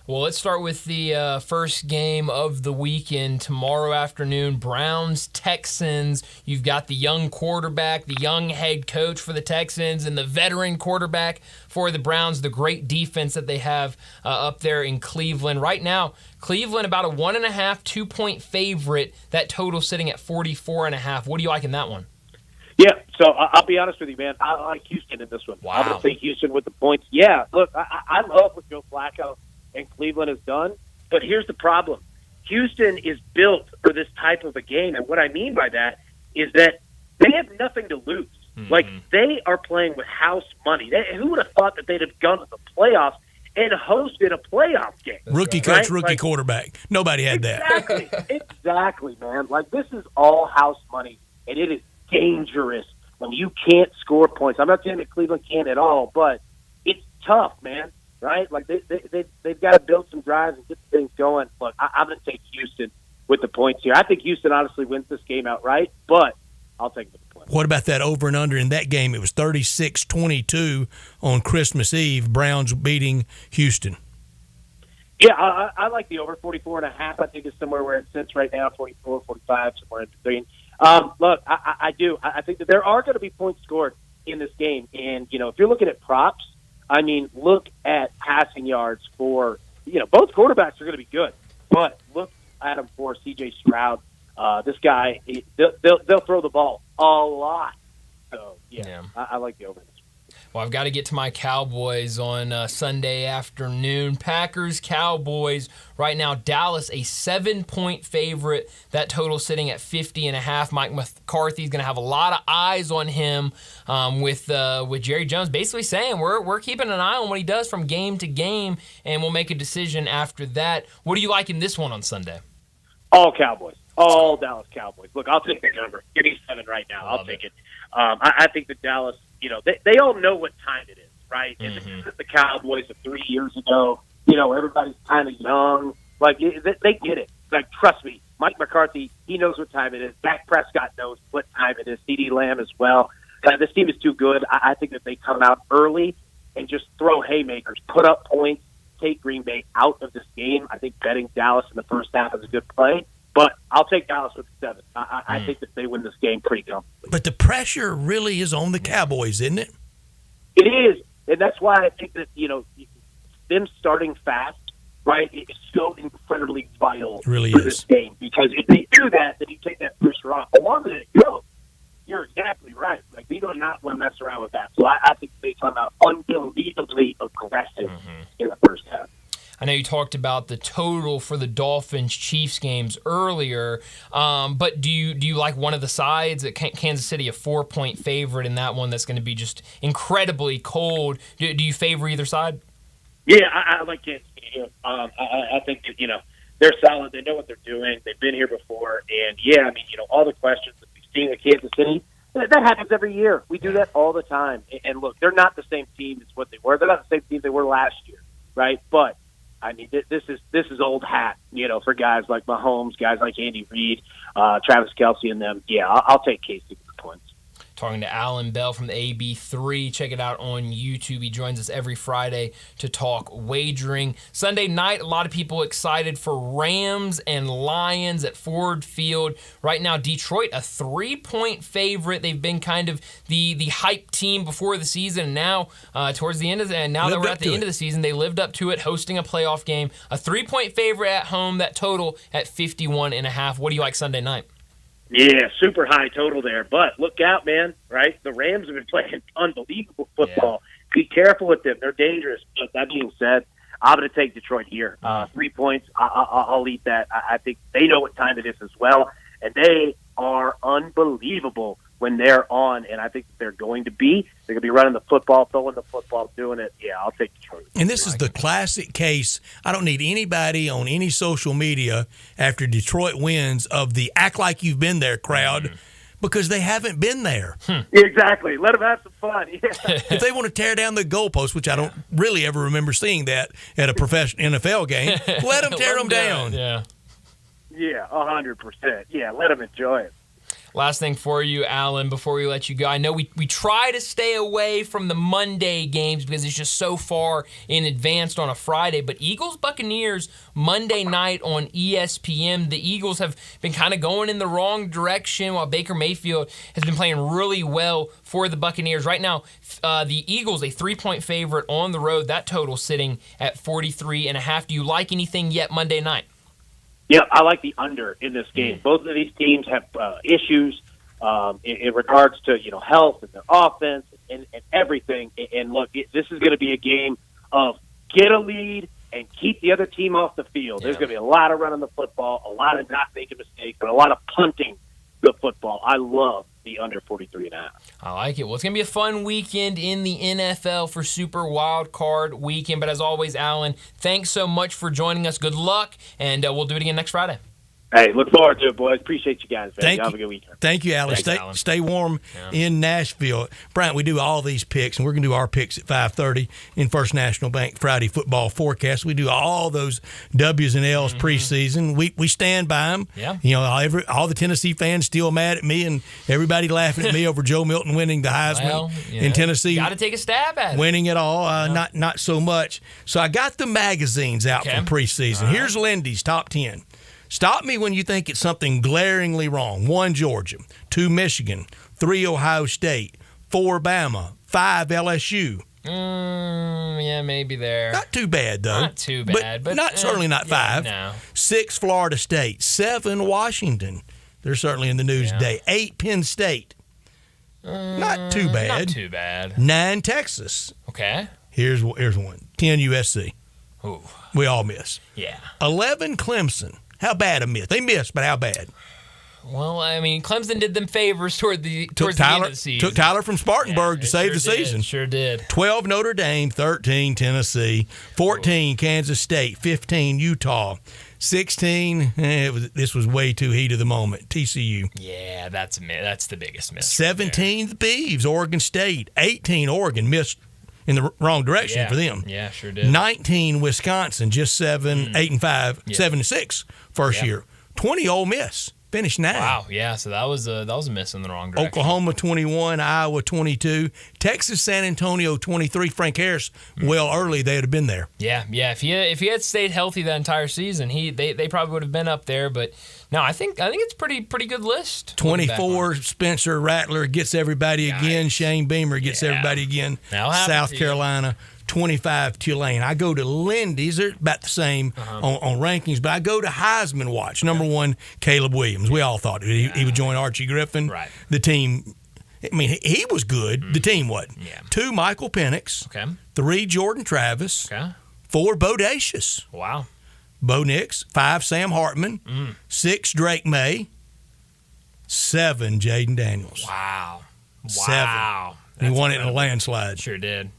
Well, let's start with the first game of the weekend tomorrow afternoon. Browns-Texans. You've got the young quarterback, the young head coach for the Texans, and the veteran quarterback for the Browns, the great defense that they have up there in Cleveland. Right now, Cleveland about a 1.5, 2-point favorite. That total sitting at 44.5. What do you like in that one? Yeah, so I'll be honest with you, man. I like Houston in this one. Wow. I'm going to say Houston with the points. Yeah, look, I love what Joe Flacco and Cleveland has done, but here's the problem. Houston is built for this type of a game, and what I mean by that is that they have nothing to lose. Mm-hmm. Like, they are playing with house money. Who would have thought that they'd have gone to the playoffs and hosted a playoff game? Rookie coach, right? Rookie quarterback. Nobody had that. Exactly, man. Like, this is all house money, and it is dangerous when you can't score points. I'm not saying that Cleveland can't at all, but it's tough, man. Right? Like, they've got to build some drives and get things going. Look, I'm going to take Houston with the points here. I think Houston honestly wins this game outright, but I'll take the points. What about that over and under in that game? It was 36-22 on Christmas Eve, Browns beating Houston. Yeah, I like the over 44.5. I think it's somewhere where it sits right now, 44, 45, somewhere in between. Look, I do. I think that there are going to be points scored in this game. And, if you're looking at props, I mean, look at passing yards for, both quarterbacks are going to be good. But look at them for C.J. Stroud. This guy, they'll throw the ball a lot. So, yeah. I like the over. Well, I've got to get to my Cowboys on Sunday afternoon. Packers-Cowboys. Right now, Dallas, a 7-point favorite. That total sitting at 50.5. Mike McCarthy's going to have a lot of eyes on him with Jerry Jones basically saying we're keeping an eye on what he does from game to game, and we'll make a decision after that. What do you like in this one on Sunday? All Cowboys. All Dallas Cowboys. Look, I'll take the number. Give me 7 right now. I'll take it. I think that Dallas, they all know what time it is, right? And this isn't the Cowboys of 3 years ago. Everybody's kind of young. Like, they get it. Like, trust me, Mike McCarthy, he knows what time it is. Dak Prescott knows what time it is. CeeDee Lamb as well. This team is too good. I think that they come out early and just throw haymakers, put up points, take Green Bay out of this game. I think betting Dallas in the first half is a good play. But I'll take Dallas with 7. I think that they win this game pretty comfortably. But the pressure really is on the Cowboys, isn't it? It is. And that's why I think that, them starting fast, right, is so incredibly vital for this game. Because if they do that, then you take that first round. The longer it goes, you're exactly right. Like, they do not want to mess around with that. So I think they come out unbelievably aggressive in the first half. I know you talked about the total for the Dolphins-Chiefs games earlier, but do you like one of the sides? At Kansas City, a 4-point favorite in that one that's going to be just incredibly cold. Do you favor either side? Yeah, I like Kansas City. I think that, they're solid. They know what they're doing. They've been here before. And, all the questions that we've seen with Kansas City, that happens every year. We do that all the time. And, look, they're not the same team as what they were. They're not the same team they were last year, right? But I mean, this is old hat, for guys like Mahomes, guys like Andy Reid, Travis Kelce, and them. Yeah, I'll take KC with the points. Talking to Alan Bell from the AB3. Check it out on YouTube. He joins us every Friday to talk wagering. Sunday night, a lot of people excited for Rams and Lions at Ford Field. Right now, Detroit, a 3-point favorite. They've been kind of the hype team before the season. And now, towards the end of the end of the season, they lived up to it, hosting a playoff game. A 3-point favorite at home. That total at 51.5. What do you like Sunday night? Yeah, super high total there. But look out, man, right? The Rams have been playing unbelievable football. Yeah. Be careful with them. They're dangerous. But that being said, I'm going to take Detroit here. 3 points, I'll eat that. I think they know what time it is as well. And they are unbelievable when they're on. And I think they're going to be. They're going to be running the football, throwing the football, doing it. Yeah, I'll take Detroit. And this is the classic case. I don't need anybody on any social media after Detroit wins of the act like you've been there crowd because they haven't been there. Exactly. Let them have some fun. Yeah. If they want to tear down the goalpost, which I don't really ever remember seeing that at a professional NFL game, let them tear them down. Yeah. Yeah, 100%. Yeah, let them enjoy it. Last thing for you, Alan, before we let you go. I know we try to stay away from the Monday games because it's just so far in advance on a Friday, but Eagles-Buccaneers Monday night on ESPN. The Eagles have been kind of going in the wrong direction while Baker Mayfield has been playing really well for the Buccaneers. Right now, the Eagles, a 3-point favorite on the road. That total sitting at 43.5. Do you like anything yet Monday night? Yeah, I like the under in this game. Both of these teams have issues in regards to health and their offense and everything. And look, this is going to be a game of get a lead and keep the other team off the field. There's going to be a lot of running the football, a lot of not making mistakes, but a lot of punting the football. I love the under 43.5. I like it. Well, it's going to be a fun weekend in the NFL for Super Wild Card Weekend. But as always, Alan, thanks so much for joining us. Good luck, and we'll do it again next Friday. Hey, look forward to it, boys. Appreciate you guys, man. Have a good weekend. Thank you, Alan. Stay warm in Nashville. Bryant, we do all these picks, and we're going to do our picks at 5:30 in First National Bank Friday football forecast. We do all those W's and L's preseason. We stand by them. Yeah. All the Tennessee fans still mad at me, and everybody laughing at me over Joe Milton winning the Heisman in Tennessee. Got to take a stab at it. Winning it all, not so much. So I got the magazines out from preseason. Here's Lindy's top 10. Stop me when you think it's something glaringly wrong. 1, Georgia. 2, Michigan. 3, Ohio State. 4, Bama. 5, LSU. Yeah, maybe there. Not too bad, though. Not too bad. But certainly not 5. No. 6, Florida State. 7, Washington. They're certainly in the news today. 8, Penn State. Not too bad. Not too bad. 9, Texas. Okay. Here's one. 10, USC. Ooh. We all miss. Yeah. 11, Clemson. How bad a miss? They missed, but how bad? Well, I mean, Clemson did them favors towards the end of the season. Took Tyler from Spartanburg to save the season. Sure did. 12, Notre Dame. 13, Tennessee. 14, Kansas State. 15, Utah. 16, this was way too heat of the moment, TCU. Yeah, that's the biggest miss. 17, the Beavs, Oregon State. 18, Oregon, missed in the wrong direction for them. Yeah, sure did. 19, Wisconsin, just 7, 8-5, 7-6 first year. 20, Ole Miss, finished 9. Wow, yeah, so that was a miss in the wrong direction. Oklahoma 21, Iowa 22, Texas, San Antonio 23. Frank Harris, well, early they would have been there. Yeah. If he had stayed healthy that entire season, they probably would have been up there. But no, I think it's pretty good list. 24, Spencer Rattler gets everybody again. Shane Beamer gets everybody again. South Carolina. 25, Tulane. I go to Lindy's. They're about the same on rankings, but I go to Heisman Watch. Number 1, Caleb Williams. We all thought he would join Archie Griffin. Right. The team, I mean, he was good. The team wasn't. Yeah. 2, Michael Penix. Okay. 3, Jordan Travis. Okay. 4, Bodacious. Wow. Bo Nix. 5, Sam Hartman. 6, Drake May. 7, Jaden Daniels. Wow. 7. He won it in a landslide. Sure did.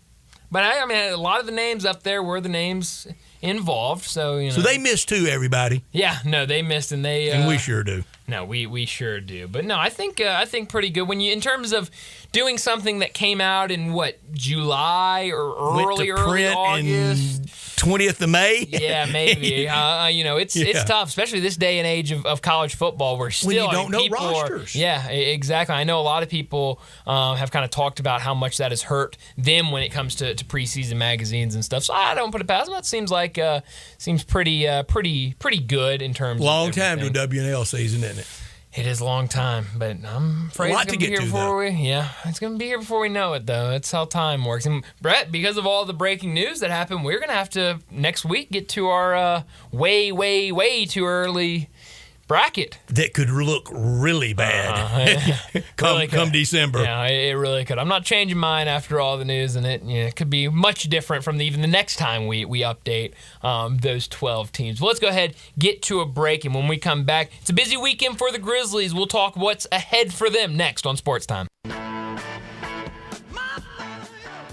But I mean, a lot of the names up there were the names involved, so So they missed too, everybody. Yeah, no, they missed, and we sure do. No, we sure do. But no, I think pretty good when in terms of doing something that came out in July or early August. 20th of May. Yeah, maybe. It's tough, especially this day and age of college football, where still when you don't know rosters. Yeah, exactly. I know a lot of people have kind of talked about how much that has hurt them when it comes to preseason magazines and stuff. So I don't put it past them. That seems pretty good in terms. Long time to a WNL season, isn't it? It is a long time, but I'm afraid it's going to be here before it's going to be here before we know it, though. That's how time works. And Brett, because of all the breaking news that happened, we're going to have to next week get to our way too early bracket. That could look really bad come December. Yeah, it really could. I'm not changing mine after all the news, and it could be much different from even the next time we update those 12 teams. Well, let's go ahead, get to a break, and when we come back, it's a busy weekend for the Grizzlies. We'll talk what's ahead for them next on Sports Time.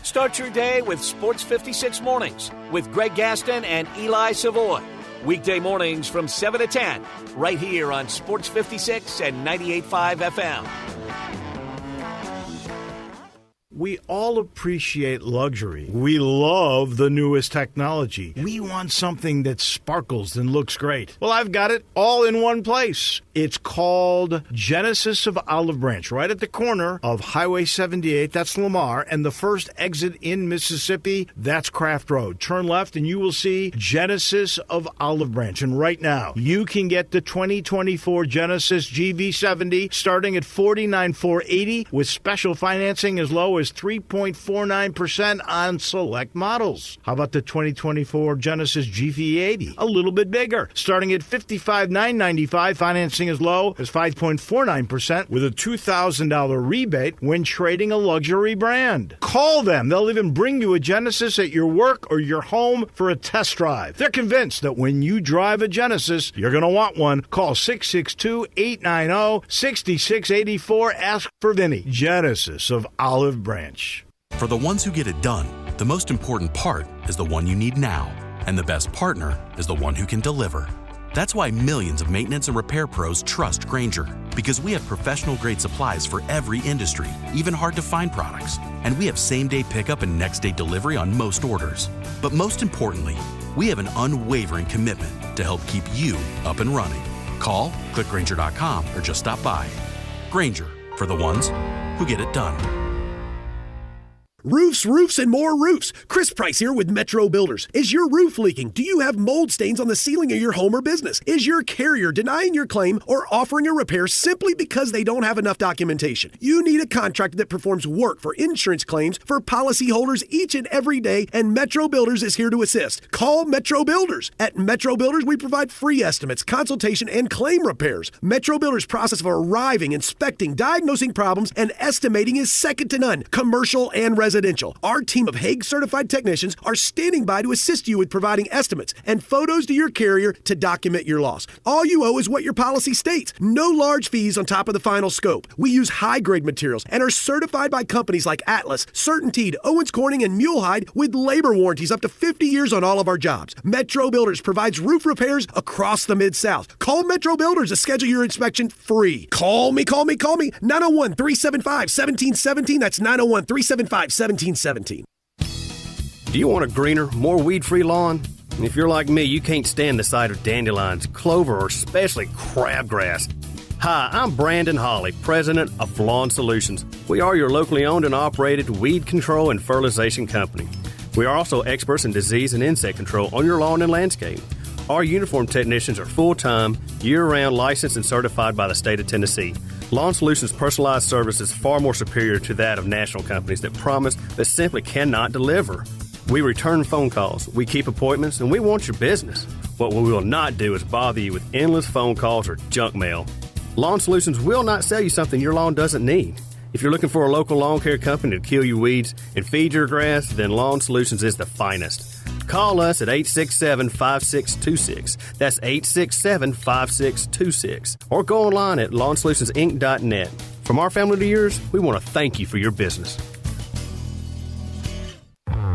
Start your day with Sports 56 Mornings with Greg Gaston and Eli Savoy. Weekday mornings from 7 to 10, right here on Sports 56 and 98.5 FM. We all appreciate luxury. We love the newest technology. We want something that sparkles and looks great. Well, I've got it all in one place. It's called Genesis of Olive Branch, right at the corner of Highway 78, that's Lamar, and the first exit in Mississippi, that's Craft Road. Turn left and you will see Genesis of Olive Branch. And right now, you can get the 2024 Genesis GV70 starting at $49,480 with special financing as low as 3.49% on select models. How about the 2024 Genesis GV80? A little bit bigger, starting at $55,995, financing as low as 5.49% with a $2,000 rebate when trading a luxury brand. Call them. They'll even bring you a Genesis at your work or your home for a test drive. They're convinced that when you drive a Genesis, you're going to want one. Call 662-890-6684. Ask for Vinny. Genesis of Olive Branch. For the ones who get it done, the most important part is the one you need now. And the best partner is the one who can deliver. That's why millions of maintenance and repair pros trust Grainger, because we have professional-grade supplies for every industry, even hard-to-find products. And we have same-day pickup and next-day delivery on most orders. But most importantly, we have an unwavering commitment to help keep you up and running. Call, click Grainger.com, or just stop by. Grainger, for the ones who get it done. Roofs, roofs, and more roofs. Chris Price here with Metro Builders. Is your roof leaking? Do you have mold stains on the ceiling of your home or business? Is your carrier denying your claim or offering a repair simply because they don't have enough documentation? You need a contractor that performs work for insurance claims for policyholders each and every day, and Metro Builders is here to assist. Call Metro Builders. At Metro Builders, we provide free estimates, consultation, and claim repairs. Metro Builders' process of arriving, inspecting, diagnosing problems, and estimating is second to none, commercial and residential. Our team of Hague-certified technicians are standing by to assist you with providing estimates and photos to your carrier to document your loss. All you owe is what your policy states. No large fees on top of the final scope. We use high-grade materials and are certified by companies like Atlas, CertainTeed, Owens Corning, and Mulehide with labor warranties up to 50 years on all of our jobs. Metro Builders provides roof repairs across the Mid-South. Call Metro Builders to schedule your inspection free. Call me. 901-375-1717. That's 901-375-1717. Do you want a greener, more weed-free lawn? If you're like me, you can't stand the sight of dandelions, clover, or especially crabgrass. Hi, I'm Brandon Hawley, president of Lawn Solutions. We are your locally owned and operated weed control and fertilization company. We are also experts in disease and insect control on your lawn and landscape. Our uniformed technicians are full-time, year-round licensed and certified by the state of Tennessee. Lawn Solutions' personalized service is far more superior to that of national companies that promise but simply cannot deliver. We return phone calls, we keep appointments, and we want your business. What we will not do is bother you with endless phone calls or junk mail. Lawn Solutions will not sell you something your lawn doesn't need. If you're looking for a local lawn care company to kill your weeds and feed your grass, then Lawn Solutions is the finest. Call us at 867-5626. That's 867-5626. Or go online at lawnsolutionsinc.net. From our family to yours, we want to thank you for your business.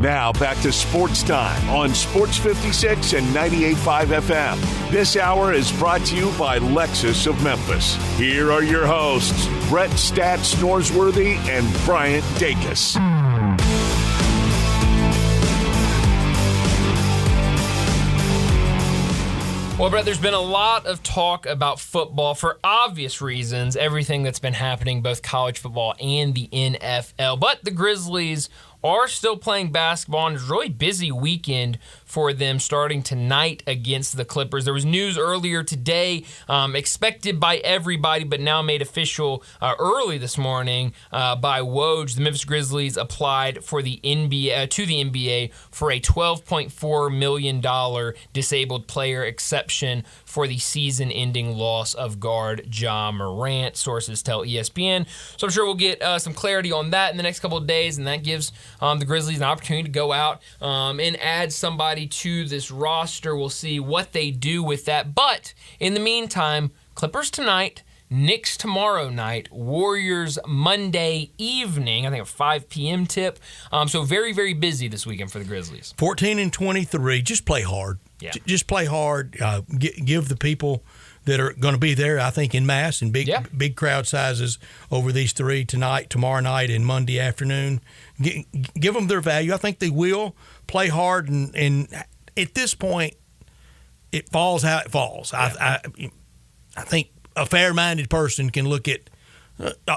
Now back to Sports Time on Sports 56 and 98.5 FM. This hour is brought to you by Lexus of Memphis. Here are your hosts, Brett Stats Norsworthy and Bryant Dacus. Well, Brett, there's been a lot of talk about football for obvious reasons, everything that's been happening, both college football and the NFL. But the Grizzlies are still playing basketball, and it's a really busy weekend for them starting tonight against the Clippers. There was news earlier today, expected by everybody, but now made official early this morning by Woj. The Memphis Grizzlies applied for the NBA to the NBA for a $12.4 million disabled player exception for the season-ending loss of guard Ja Morant, sources tell ESPN. So I'm sure we'll get some clarity on that in the next couple of days, and that gives the Grizzlies an opportunity to go out and add somebody to this roster. We'll see what they do with that. But in the meantime, Clippers tonight, Knicks tomorrow night, Warriors Monday evening, I think a 5 p.m. tip. So very, very busy this weekend for the Grizzlies. 14-23, just play hard. Yeah. Just play hard. Give the people that are going to be there, I think, in mass and big crowd sizes over these three tonight, tomorrow night, and Monday afternoon. Give them their value. I think they will play hard, and at this point, it falls how it falls. I think a fair-minded person can look at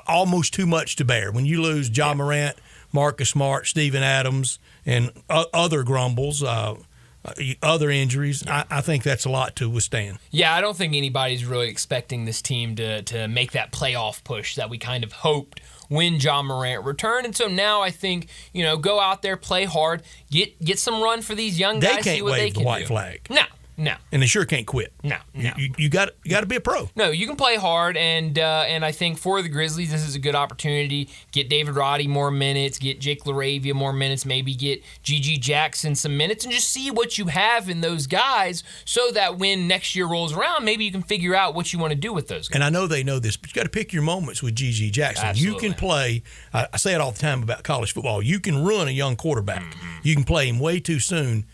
almost too much to bear. When you lose John Morant, Marcus Smart, Steven Adams, and other grumbles, other injuries, I think that's a lot to withstand. Yeah, I don't think anybody's really expecting this team to make that playoff push that we kind of hoped when John Morant returned. And so now I think, go out there, play hard, get some run for these young guys. They can't wave the white flag. No. And they sure can't quit. No. You got to be a pro. No, you can play hard, and I think for the Grizzlies, this is a good opportunity. Get David Roddy more minutes, get Jake LaRavia more minutes, maybe get G.G. Jackson some minutes, and just see what you have in those guys so that when next year rolls around, maybe you can figure out what you want to do with those guys. And I know they know this, but you got to pick your moments with G.G. Jackson. Absolutely. You can play, I say it all the time about college football, you can ruin a young quarterback. Mm-hmm. You can play him way too soon.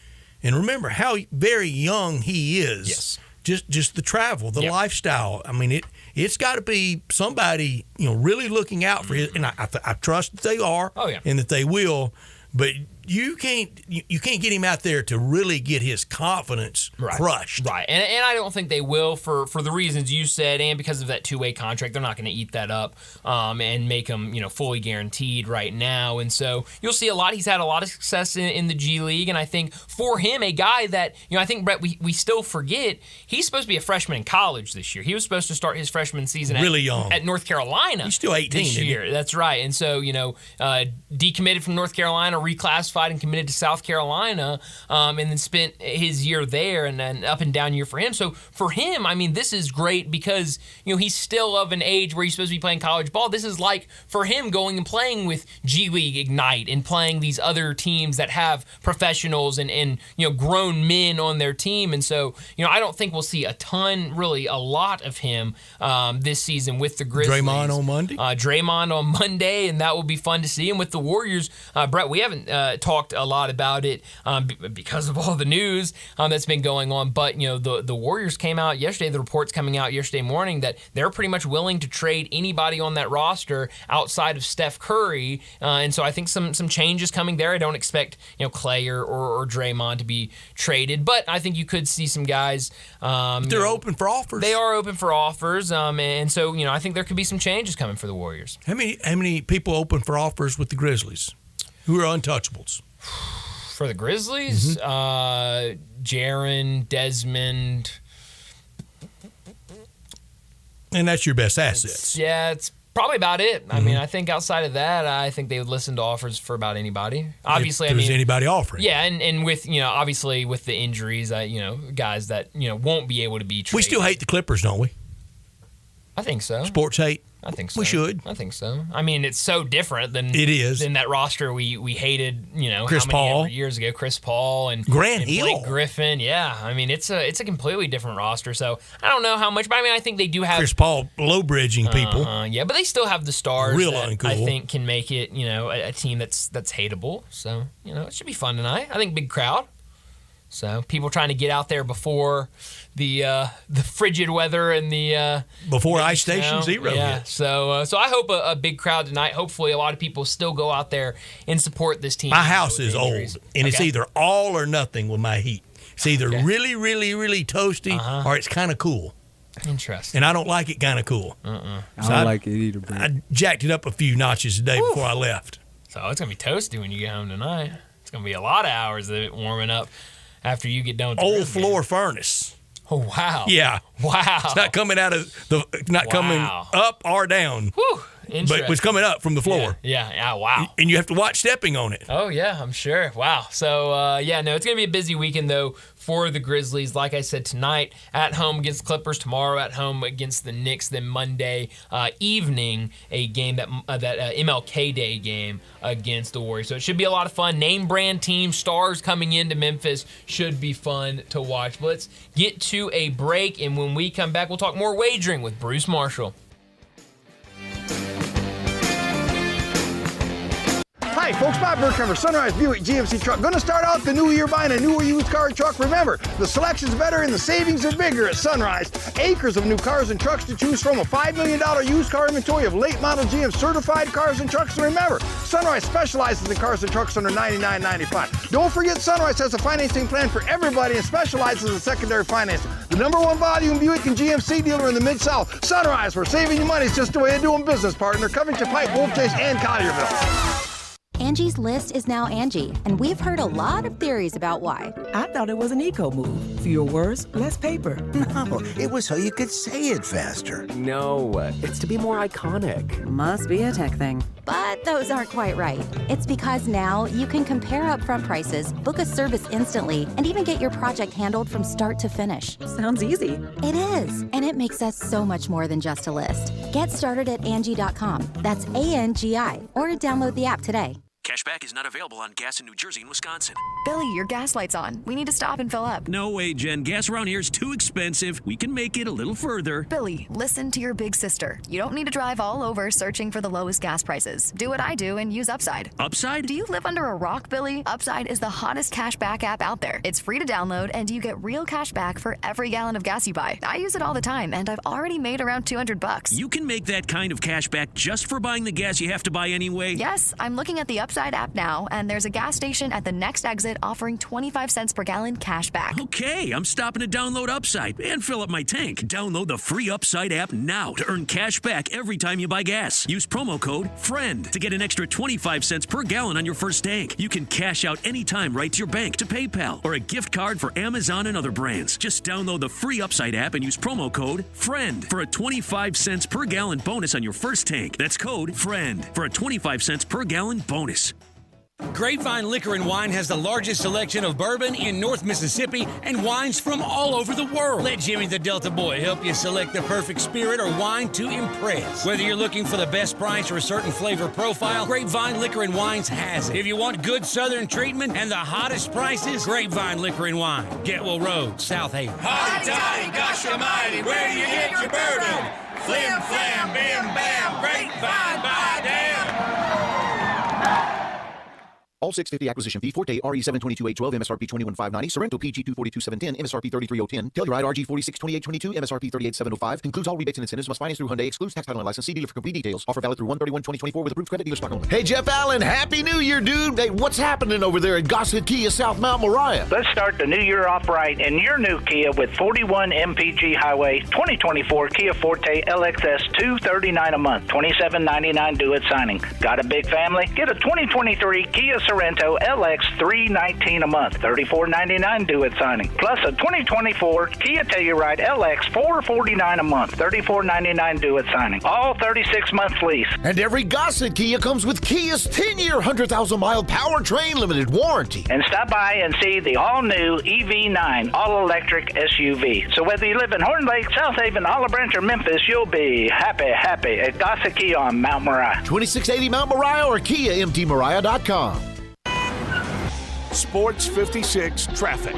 And remember how very young he is. Yes. Just the travel, the lifestyle. I mean, it's got to be somebody really looking out for his. And I trust that they are. Oh, yeah. And that they will. But you can't get him out there to really get his confidence crushed. Right. And I don't think they will for the reasons you said, and because of that two-way contract. They're not going to eat that up and make him fully guaranteed right now. And so you'll see a lot. He's had a lot of success in the G League, and I think for him, a guy that I think, Brett, we still forget, he's supposed to be a freshman in college this year. He was supposed to start his freshman season really young at North Carolina. He's still 18 this year. That's right. And so decommitted from North Carolina, reclassified and committed to South Carolina, and then spent his year there, and then up and down year for him. So for him, I mean, this is great because he's still of an age where he's supposed to be playing college ball. This is like for him going and playing with G League Ignite and playing these other teams that have professionals and grown men on their team. And so I don't think we'll see a lot of him this season with the Grizzlies. Draymond on Monday, and that will be fun to see. And with the Warriors, Brett, we haven't talked a lot about it because of all the news that's been going on. But the Warriors came out yesterday. The reports coming out yesterday morning that they're pretty much willing to trade anybody on that roster outside of Steph Curry. And so I think some changes coming there. I don't expect Clay or Draymond to be traded, but I think you could see some guys. They're open for offers. They are open for offers, and so I think there could be some changes coming for the Warriors. How many people open for offers with the Grizzlies who are untouchables? For the Grizzlies, Jaren, Desmond. And that's your best assets. It's probably about it. I mean, I think outside of that, I think they would listen to offers for about anybody. Obviously, if there's anybody offering. Yeah, and with, obviously with the injuries, guys that, won't be able to be traded. We still hate the Clippers, don't we? I think so. Sports hate? I think so. We should. I think so. I mean, it's so different than that roster we hated, Chris Paul years ago. Chris Paul and Grant and Hill, Blake Griffin. Yeah, I mean, it's a completely different roster. So I don't know how much, but I mean, I think they do have Chris Paul low bridging people. Yeah, but they still have the stars. Real that uncool. I think can make it, a team that's hateable. So it should be fun tonight. I think big crowd. So people trying to get out there before the frigid weather and the before Ice Station Zero. Yeah. Hits. So I hope a big crowd tonight. Hopefully, a lot of people still go out there and support this team. My house is old, and it's either all or nothing with my heat. It's either really, really, really toasty, or it's kind of cool. Interesting. And I don't like it kind of cool. I don't like it either, bro. I jacked it up a few notches a day before I left. So it's gonna be toasty when you get home tonight. It's gonna be a lot of hours of it warming up after you get done with the old floor furnace. Oh, wow. Yeah. Wow. It's not coming out of coming up or down. Whew. But it's coming up from the floor. Yeah. Wow. And you have to watch stepping on it. Oh, yeah, I'm sure. Wow. So, it's going to be a busy weekend, though, for the Grizzlies. Like I said, tonight at home against the Clippers, tomorrow at home against the Knicks, then Monday evening, a game that MLK Day game against the Warriors. So it should be a lot of fun. Name brand team, stars coming into Memphis. Should be fun to watch. But let's get to a break, and when we come back, we'll talk more wagering with Bruce Marshall. Hi, Hey folks, Bob Burkhammer, Sunrise Buick GMC truck. Going to start out the new year buying a new used car truck. Remember, the selection's better and the savings are bigger at Sunrise. Acres of new cars and trucks to choose from. A $5 million used car inventory of late model GM certified cars and trucks. And remember, Sunrise specializes in cars and trucks under $99.95. Don't forget Sunrise has a financing plan for everybody and specializes in secondary financing. The #1 volume Buick and GMC dealer in the Mid-South. Sunrise, we're saving you money. It's just the way of doing business, partner. Covington Pike, Wolf Chase, and Collierville. Angie's List is now Angie, and we've heard a lot of theories about why. I thought it was an eco move. Fewer words, less paper. No, it was so you could say it faster. No, it's to be more iconic. Must be a tech thing. But those aren't quite right. It's because now you can compare upfront prices, book a service instantly, and even get your project handled from start to finish. Sounds easy. It is, and it makes us so much more than just a list. Get started at Angie.com. That's ANGI, or download the app today. Cashback is not available on gas in New Jersey and Wisconsin. Billy, your gas light's on. We need to stop and fill up. No way, Jen. Gas around here is too expensive. We can make it a little further. Billy, listen to your big sister. You don't need to drive all over searching for the lowest gas prices. Do what I do and use Upside. Upside? Do you live under a rock, Billy? Upside is the hottest cashback app out there. It's free to download, and you get real cash back for every gallon of gas you buy. I use it all the time, and I've already made around $200. You can make that kind of cash back just for buying the gas you have to buy anyway? Yes, I'm looking at the Upside app now, and there's a gas station at the next exit offering 25 cents per gallon cash back. Okay, I'm stopping to download Upside and fill up my tank. Download the free Upside app now to earn cash back every time you buy gas. Use promo code FRIEND to get an extra 25 cents per gallon on your first tank. You can cash out anytime right to your bank, to PayPal, or a gift card for Amazon and other brands. Just download the free Upside app and use promo code FRIEND for a 25 cents per gallon bonus on your first tank. That's code FRIEND for a 25 cents per gallon bonus. Grapevine Liquor and Wine has the largest selection of bourbon in North Mississippi and wines from all over the world. Let Jimmy the Delta Boy help you select the perfect spirit or wine to impress. Whether you're looking for the best price or a certain flavor profile, Grapevine Liquor and Wines has it. If you want good southern treatment and the hottest prices, Grapevine Liquor and Wine, Getwell Road, South Haven. Hotty toddy, gosh almighty, where do you get your bourbon? Flim flam, bim bam, Grapevine, by damn. All 650 acquisition fee, Forte RE 722-812, MSRP 21590, Sorrento PG 242-710, MSRP 33010, Telluride RG 462822, MSRP 38705. Concludes all rebates and incentives. Must finance through Hyundai. Excludes tax, title, and license. See dealer for complete details. Offer valid through 1/31/2024 with approved credit dealer stock only. Hey, Jeff Allen, Happy New Year, dude. Hey, what's happening over there at Gossett Kia South Mount Moriah? Let's start the new year off right in your new Kia with 41 MPG Highway 2024 Kia Forte LXS $239 a month, $27.99 due at signing. Got a big family? Get a 2023 Kia Sorrento LX $319 a month, $34.99 due at signing. Plus a 2024 Kia Telluride LX $449 a month, $34.99 due at signing. All 36 months lease. And every Gossett Kia comes with Kia's 10-year, 100,000-mile powertrain limited warranty. And stop by and see the all-new EV9 all-electric SUV. So whether you live in Horn Lake, South Haven, Olive Branch, or Memphis, you'll be happy at Gossett Kia on Mount Moriah. 2680 Mount Moriah or KiaMTMoriah.com. Sports 56 traffic.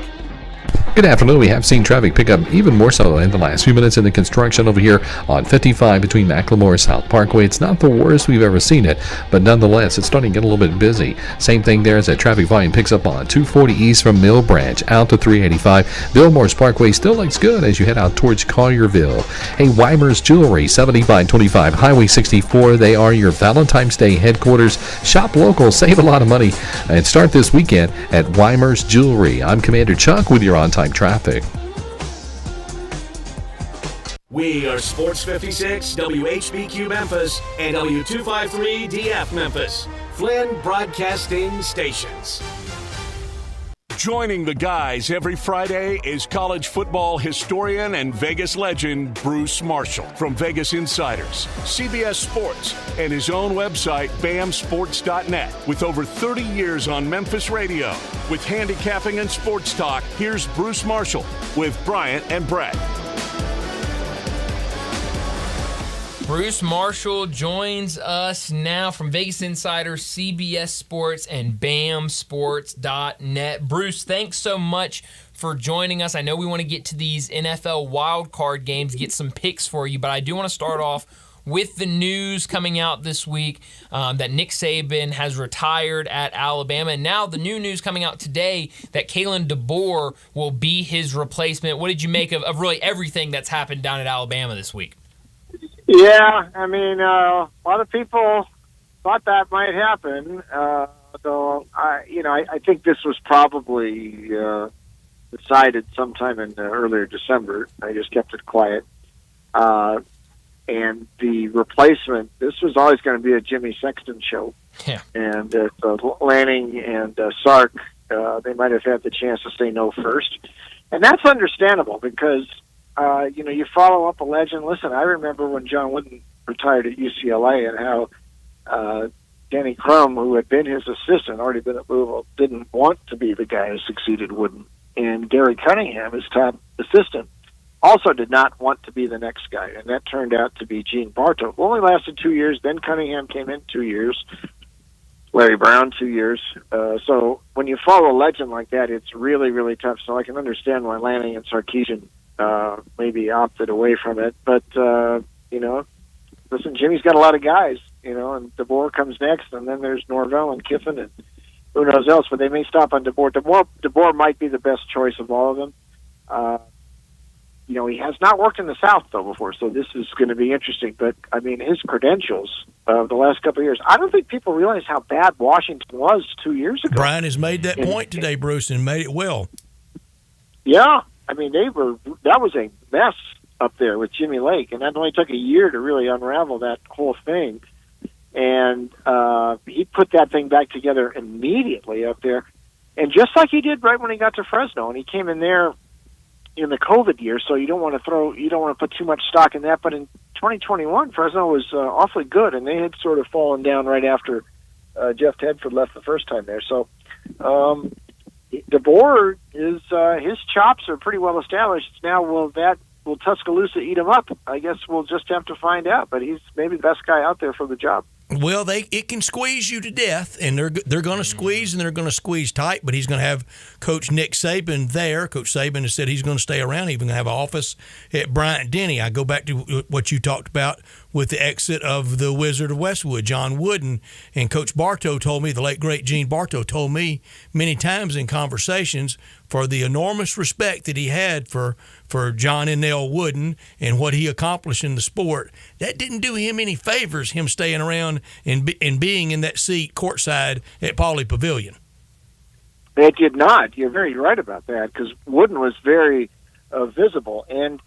Good afternoon. We have seen traffic pick up even more so in the last few minutes in the construction over here on 55 between Macklemore and South Parkway. It's not the worst we've ever seen it, but nonetheless, it's starting to get a little bit busy. Same thing there as that traffic volume picks up on 240 east from Mill Branch out to 385. Billmore's Parkway still looks good as you head out towards Collierville. Hey, Weimer's Jewelry, 7525 Highway 64. They are your Valentine's Day headquarters. Shop local, save a lot of money, and start this weekend at Weimer's Jewelry. I'm Commander Chuck with your on-time traffic. We are Sports 56, WHBQ Memphis, and W253DF Memphis. Flynn Broadcasting Stations. Joining the guys every Friday is college football historian and Vegas legend Bruce Marshall from Vegas Insiders, CBS Sports, and his own website, bamsports.net. With over 30 years on Memphis radio, with handicapping and sports talk, here's Bruce Marshall with Bryant and Brett. Bruce Marshall joins us now from Vegas Insider, CBS Sports, and BAMSports.net. Bruce, thanks so much for joining us. I know we want to get to these NFL wildcard games, get some picks for you, but I do want to start off with the news coming out this week that Nick Saban has retired at Alabama, and now the new news coming out today that Kalen DeBoer will be his replacement. What did you make of really everything that's happened down at Alabama this week? Yeah, I mean, a lot of people thought that might happen. Though I think this was probably decided sometime in earlier December. I just kept it quiet. And the replacement, this was always going to be a Jimmy Sexton show. Yeah. And Lanning and Sark, they might have had the chance to say no first. And that's understandable because, you follow up a legend. Listen, I remember when John Wooden retired at UCLA and how Danny Crum, who had been his assistant, already been at Louisville, didn't want to be the guy who succeeded Wooden. And Gary Cunningham, his top assistant, also did not want to be the next guy, and that turned out to be Gene Bartow, who only lasted 2 years. Then Cunningham came in 2 years, Larry Brown 2 years. So when you follow a legend like that, it's really, really tough. So I can understand why Lanning and Sarkisian maybe opted away from it. But, listen, Jimmy's got a lot of guys, and DeBoer comes next, and then there's Norvell and Kiffin and who knows else, but they may stop on DeBoer. DeBoer might be the best choice of all of them. He has not worked in the South, though, before, so this is going to be interesting. But, I mean, his credentials the last couple of years, I don't think people realize how bad Washington was 2 years ago. Brian has made that point today, Bruce, and made it well. Yeah. I mean, that was a mess up there with Jimmy Lake, and that only took a year to really unravel that whole thing. And he put that thing back together immediately up there. And just like he did right when he got to Fresno, and he came in there in the COVID year, so you don't want to put too much stock in that. But in 2021, Fresno was awfully good, and they had sort of fallen down right after Jeff Tedford left the first time there. So DeBoer his chops are pretty well established. Now, will Tuscaloosa eat him up? I guess we'll just have to find out. But he's maybe the best guy out there for the job. Well, it can squeeze you to death, and they're going to squeeze, and they're going to squeeze tight, but he's going to have Coach Nick Saban there. Coach Saban has said he's going to stay around. He's going to have an office at Bryant-Denny. I go back to what you talked about with the exit of the Wizard of Westwood, John Wooden, and Coach Bartow told me, the late, great Gene Bartow told me many times in conversations for the enormous respect that he had for John and Nell Wooden and what he accomplished in the sport. That didn't do him any favors, him staying around and being in that seat courtside at Pauley Pavilion. It did not. You're very right about that, because Wooden was very visible, and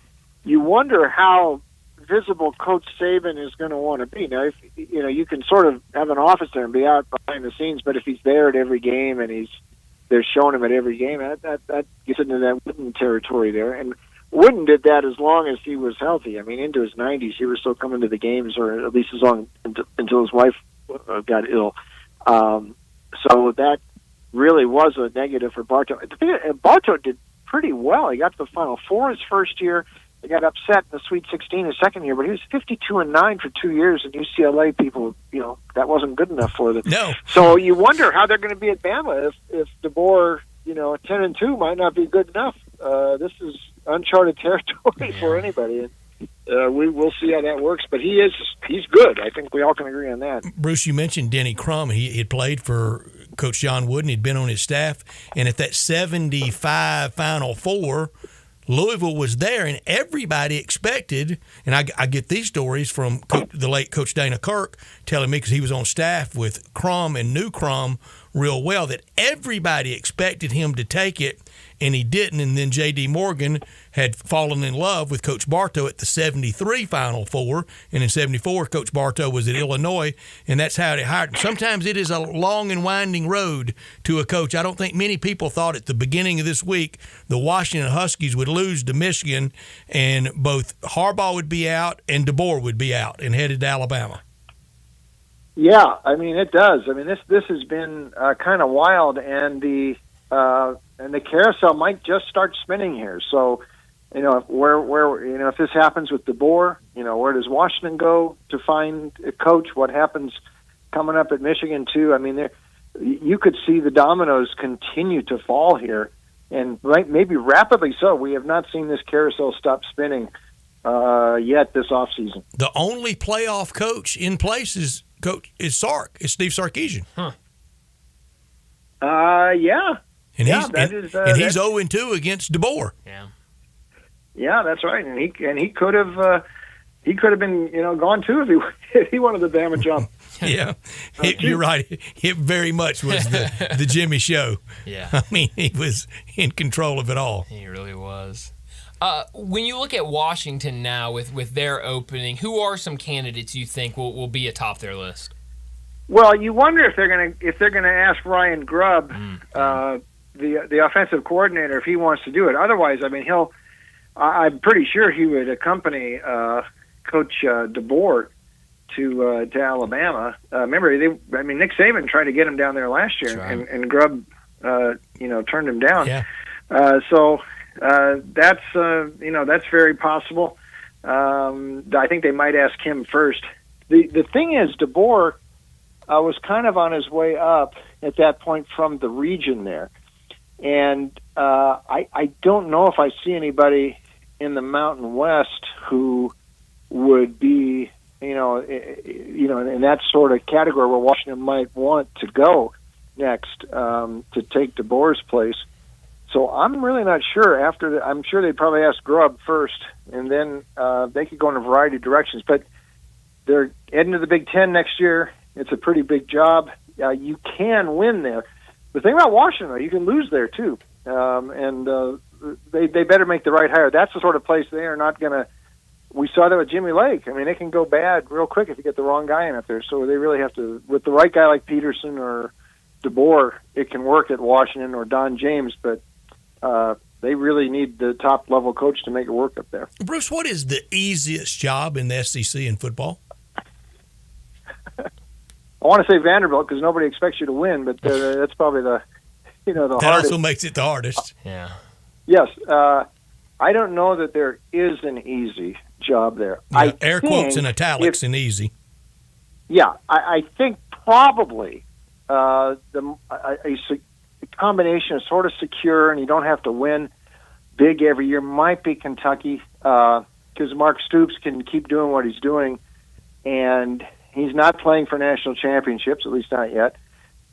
you wonder how visible Coach Saban is going to want to be. Now, if you can sort of have an office there and be out behind the scenes, but if he's there at every game and they're showing him at every game, that gets into that Wooden territory there. And Wooden did that as long as he was healthy. I mean, into his 90s, he was still coming to the games, or at least as long until his wife got ill. So that really was a negative for Bartow. Bartow did pretty well. He got to the Final Four his first year. They got upset in the Sweet 16 his second year, but he was 52-9 for 2 years, and UCLA people, that wasn't good enough for them. No. So you wonder how they're going to be at Bama if DeBoer, 10-2 might not be good enough. This is uncharted territory for anybody, and we'll see how that works. But he's good. I think we all can agree on that. Bruce, you mentioned Denny Crum. He had played for Coach John Wooden. He'd been on his staff, and at that 75 Final Four, Louisville was there, and everybody expected, and I get these stories from the late Coach Dana Kirk telling me, because he was on staff with Crum and knew Crum real well, that everybody expected him to take it, and he didn't. And then J.D. Morgan had fallen in love with Coach Bartow at the 73 Final Four, and in 74, Coach Bartow was at Illinois, and that's how they hired him. Sometimes it is a long and winding road to a coach. I don't think many people thought at the beginning of this week the Washington Huskies would lose to Michigan, and both Harbaugh would be out and DeBoer would be out and headed to Alabama. Yeah, I mean, it does. I mean, this has been kind of wild, and the carousel might just start spinning here. So, if this happens with DeBoer, where does Washington go to find a coach? What happens coming up at Michigan too? I mean, you could see the dominoes continue to fall here, and maybe rapidly so. We have not seen this carousel stop spinning yet this offseason. The only playoff coach in place is Sark. It's Steve Sarkisian. Huh. Yeah. And yeah, he's 0-2 against DeBoer. Yeah. Yeah, that's right. And he could have been gone too if he wanted the Bama job. Yeah, you're right. It very much was the Jimmy show. Yeah, I mean, he was in control of it all. He really was. When you look at Washington now with their opening, who are some candidates you think will be atop their list? Well, you wonder if they're gonna ask Ryan Grubb, the offensive coordinator, if he wants to do it. Otherwise, I mean, I'm pretty sure he would accompany Coach DeBoer to Alabama. Remember, Nick Saban tried to get him down there last year, right. and Grubb, turned him down. Yeah. So that's very possible. I think they might ask him first. The thing is, DeBoer was kind of on his way up at that point from the region there, and I don't know if I see anybody in the Mountain West who would be, in that sort of category where Washington might want to go next to take DeBoer's place. So I'm really not sure. I'm sure they'd probably ask Grubb first, and then they could go in a variety of directions. But they're heading to the Big Ten next year. It's a pretty big job. You can win there. The thing about Washington, though, you can lose there too, and they better make the right hire. That's the sort of place they are not going to. We saw that with Jimmy Lake. I mean, it can go bad real quick if you get the wrong guy in up there. So they really have to, with the right guy like Peterson or DeBoer, it can work at Washington or Don James, but they really need the top-level coach to make it work up there. Bruce, what is the easiest job in the SEC in football? I want to say Vanderbilt because nobody expects you to win, but that's probably the hardest. That also makes it the hardest. Yeah. Yes. I don't know that there is an easy job there. Yeah, air quotes in italics and easy. Yeah, I think probably a combination of sort of secure and you don't have to win big every year might be Kentucky because Mark Stoops can keep doing what he's doing, and he's not playing for national championships, at least not yet.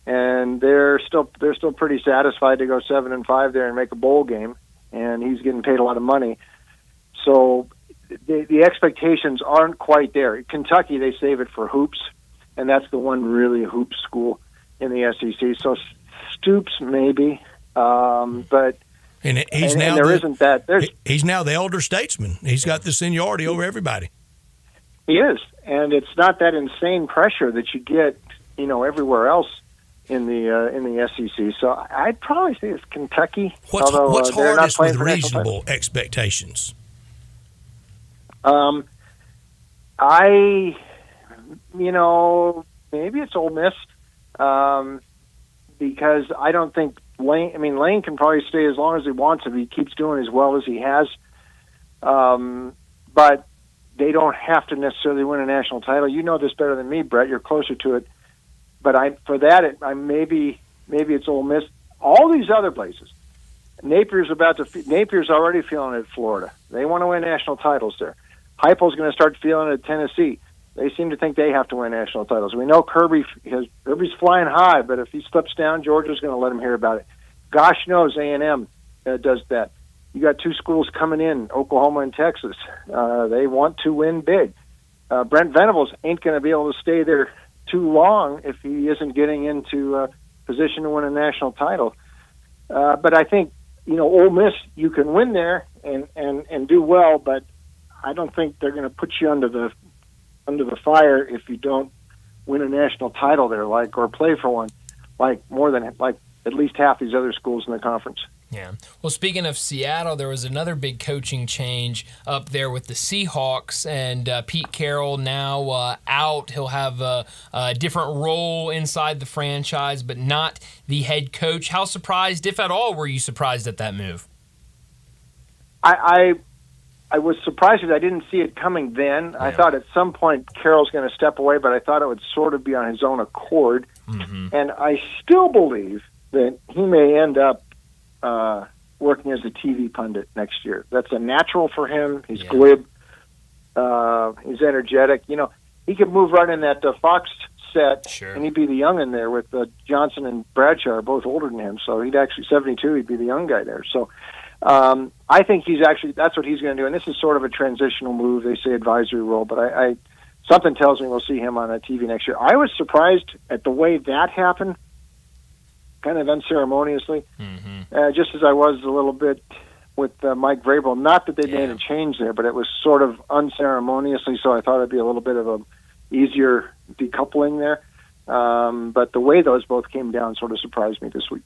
And they're still pretty satisfied to go 7-5 there and make a bowl game, and he's getting paid a lot of money. So the expectations aren't quite there. At Kentucky, they save it for hoops, and that's the one really hoops school in the SEC. So Stoops maybe, but he's now the elder statesman. He's got the seniority over everybody. He is, and it's not that insane pressure that you get, everywhere else in the SEC. So I'd probably say it's Kentucky. What's hardest with reasonable expectations? Maybe it's Ole Miss, because I don't think Lane can probably stay as long as he wants if he keeps doing as well as he has. But they don't have to necessarily win a national title. You know this better than me, Brett. You're closer to it. But maybe it's Ole Miss. All these other places. Napier's already feeling it at Florida. They want to win national titles there. Heupel's going to start feeling it at Tennessee. They seem to think they have to win national titles. We know Kirby's flying high, but if he slips down, Georgia's going to let him hear about it. Gosh knows A&M does that. You got two schools coming in, Oklahoma and Texas. They want to win big. Brent Venables ain't going to be able to stay there too long if he isn't getting into a position to win a national title. But I think, Ole Miss, you can win there and do well, but I don't think they're going to put you under the fire if you don't win a national title there, or play for one, more than at least half these other schools in the conference. Yeah. Well, speaking of Seattle, there was another big coaching change up there with the Seahawks, and Pete Carroll now out. He'll have a different role inside the franchise, but not the head coach. How surprised, if at all, were you surprised at that move? I was surprised because I didn't see it coming then. Yeah. I thought at some point Carroll's going to step away, but I thought it would sort of be on his own accord. Mm-hmm. And I still believe that he may end up working as a TV pundit next year. That's a natural for him. He's glib, He's energetic. You know, he could move right in that Fox set, sure. and he'd be the young in there with Johnson and Bradshaw are both older than him. So he'd actually 72. He'd be the young guy there. So I think that's what he's going to do. And this is sort of a transitional move. They say advisory role, but I something tells me we'll see him on TV next year. I was surprised at the way that happened, kind of unceremoniously, just as I was a little bit with Mike Vrabel. Not that they made a change there, but it was sort of unceremoniously, so I thought it'd be a little bit of a easier decoupling there. But the way those both came down sort of surprised me this week.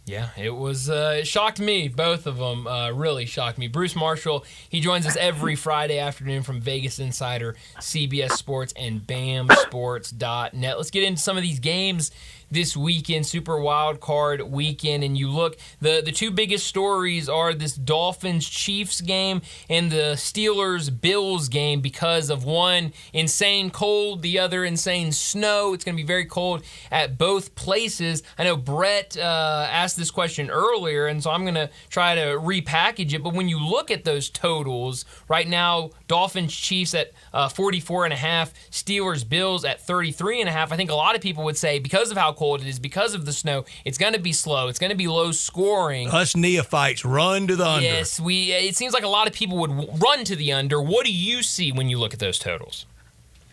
Yeah, it shocked me. Both of them really shocked me. Bruce Marshall, he joins us every Friday afternoon from Vegas Insider, CBS Sports, and BAMSports.net. Let's get into some of these games this weekend, Super Wild Card weekend, and you look, the two biggest stories are this Dolphins-Chiefs game and the Steelers-Bills game because of one insane cold, the other insane snow. It's going to be very cold at both places. I know Brett asked this question earlier, and so I'm going to try to repackage it, but when you look at those totals, right now, Dolphins-Chiefs at 44.5, Steelers-Bills at 33.5, I think a lot of people would say because of how cold it is, because of the snow, it's going to be slow. It's going to be low scoring. Us neophytes run to the under. Yes, it seems like a lot of people would run to the under. What do you see when you look at those totals?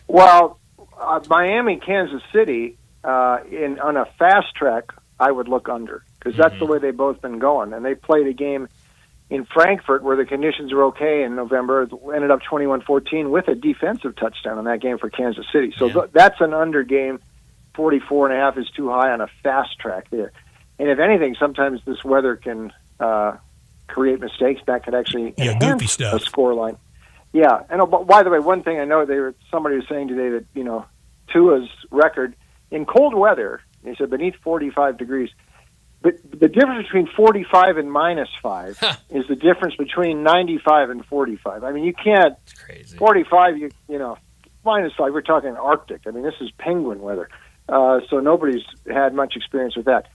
Well, Miami, Kansas City, on a fast track, I would look under because that's the way they've both been going. And they played a game in Frankfurt where the conditions were okay in November. It ended up 21-14 with a defensive touchdown in that game for Kansas City. So that's an under game. 44.5 is too high on a fast track there. And if anything, sometimes this weather can create mistakes that could actually enhance a score line. Yeah, and by the way, one thing I know somebody was saying today that Tua's record in cold weather, he said beneath 45 degrees. But the difference between 45 and -5 is the difference between 95 and 45. I mean, you can't. It's crazy. 45, -5. We're talking Arctic. I mean, this is penguin weather. So nobody's had much experience with that.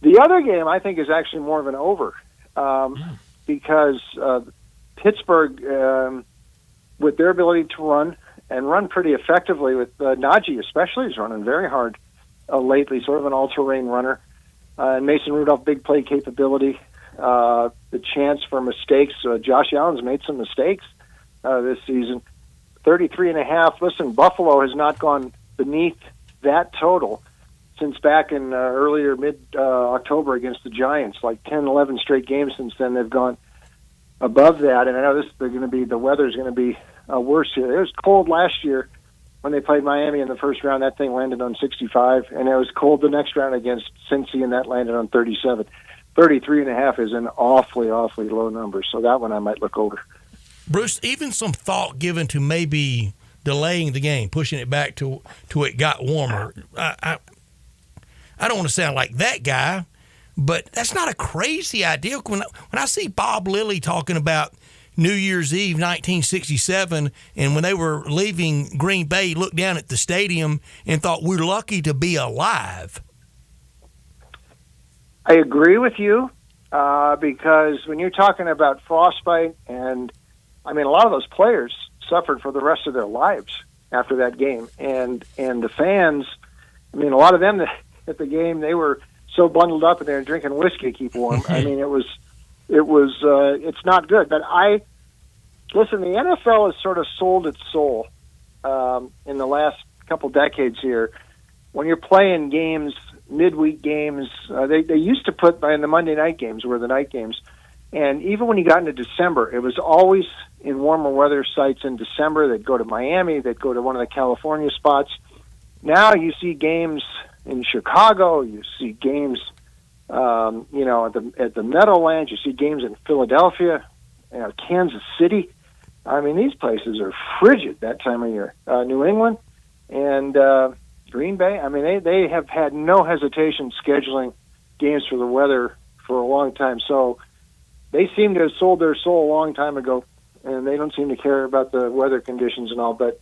The other game, I think, is actually more of an over because Pittsburgh, with their ability to run pretty effectively with Najee especially, is running very hard lately, sort of an all-terrain runner. And Mason Rudolph, big play capability. The chance for mistakes. Josh Allen's made some mistakes this season. 33.5. Listen, Buffalo has not gone beneath that total since back in earlier mid-October against the Giants. Like 10, 11 straight games since then, they've gone above that. And I know the weather's going to be worse here. It was cold last year when they played Miami in the first round. That thing landed on 65, and it was cold the next round against Cincy, and that landed on 37. 33.5 is an awfully, awfully low number, so that one I might look over. Bruce, even some thought given to maybe delaying the game, pushing it back to it got warmer. I don't want to sound like that guy, but that's not a crazy idea. When I see Bob Lilly talking about New Year's Eve 1967, and when they were leaving Green Bay, he looked down at the stadium and thought, we're lucky to be alive. I agree with you because when you're talking about frostbite, and I mean, a lot of those players suffered for the rest of their lives after that game. And the fans, I mean, a lot of them at the game, they were so bundled up and they were drinking whiskey to keep warm. I mean, it's not good. But listen, the NFL has sort of sold its soul in the last couple decades here. When you're playing games, midweek games, they used to put in the Monday night games were the night games. And even when you got into December, it was always in warmer weather sites in December. They'd go to Miami. They'd go to one of the California spots. Now you see games in Chicago. You see games, at the Meadowlands. You see games in Philadelphia, Kansas City. I mean, these places are frigid that time of year. New England and Green Bay. I mean, they have had no hesitation scheduling games for the weather for a long time. So they seem to have sold their soul a long time ago, and they don't seem to care about the weather conditions and all. But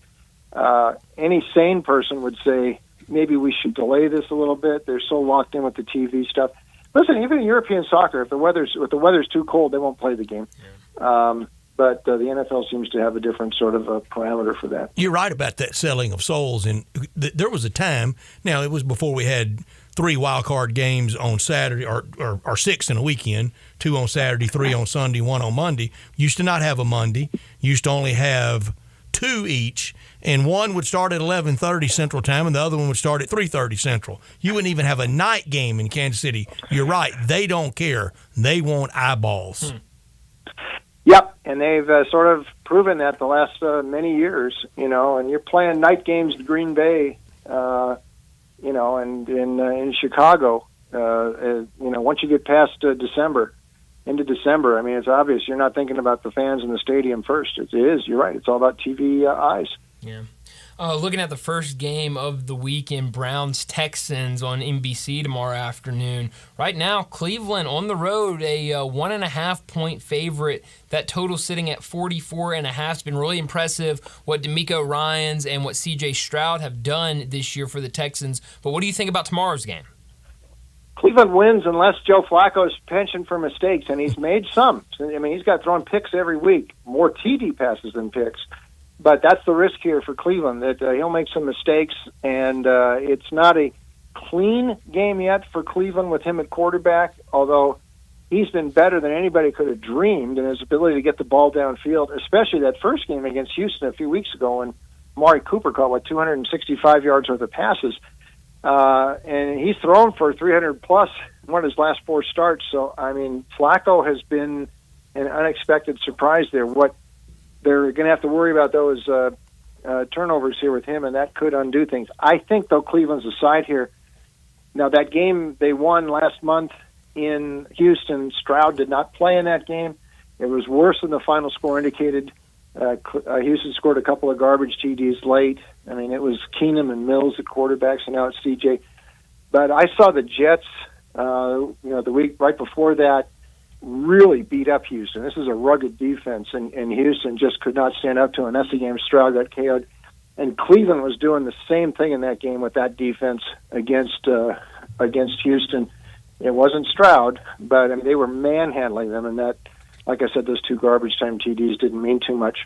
any sane person would say maybe we should delay this a little bit. They're so locked in with the TV stuff. Listen, even in European soccer, if the weather's too cold, they won't play the game. But but the NFL seems to have a different sort of a parameter for that. You're right about that selling of souls, and there was a time. Now, it was before we had 3 wild card games on Saturday, or 6 in a weekend, 2 on Saturday, 3 on Sunday, 1 on Monday. Used to not have a Monday. Used to only have 2 each, and one would start at 11:30 Central Time, and the other one would start at 3:30 Central. You wouldn't even have a night game in Kansas City. You're right. They don't care. They want eyeballs. Yep, and they've sort of proven that the last many years, and you're playing night games in Green Bay, and in Chicago, once you get past December, into December, I mean, it's obvious you're not thinking about the fans in the stadium first. It is, you're right, it's all about TV eyes. Yeah. Looking at the first game of the weekend, Browns-Texans on NBC tomorrow afternoon. Right now, Cleveland on the road, a 1.5-point favorite. That total sitting at 44.5. It's been really impressive what DeMeco Ryans and what C.J. Stroud have done this year for the Texans. But what do you think about tomorrow's game? Cleveland wins unless Joe Flacco's penchant for mistakes, and he's made some. I mean, he's got thrown picks every week, more TD passes than picks. But that's the risk here for Cleveland, that he'll make some mistakes, and it's not a clean game yet for Cleveland with him at quarterback, although he's been better than anybody could have dreamed in his ability to get the ball downfield, especially that first game against Houston a few weeks ago when Amari Cooper caught, 265 yards worth of passes. And he's thrown for 300-plus in one of his last 4 starts. So, I mean, Flacco has been an unexpected surprise there. What they're going to have to worry about, though, is turnovers here with him, and that could undo things. I think, though, Cleveland's the side here. Now, that game they won last month in Houston, Stroud did not play in that game. It was worse than the final score indicated. Houston scored a couple of garbage TDs late. I mean, it was Keenum and Mills at quarterbacks, and now it's CJ. But I saw the Jets, the week right before that, really beat up Houston. This is a rugged defense, and Houston just could not stand up to it. And that's the game Stroud got KO'd. And Cleveland was doing the same thing in that game with that defense against Houston. It wasn't Stroud, but I mean, they were manhandling them, and that, like I said, those 2 garbage time TDs didn't mean too much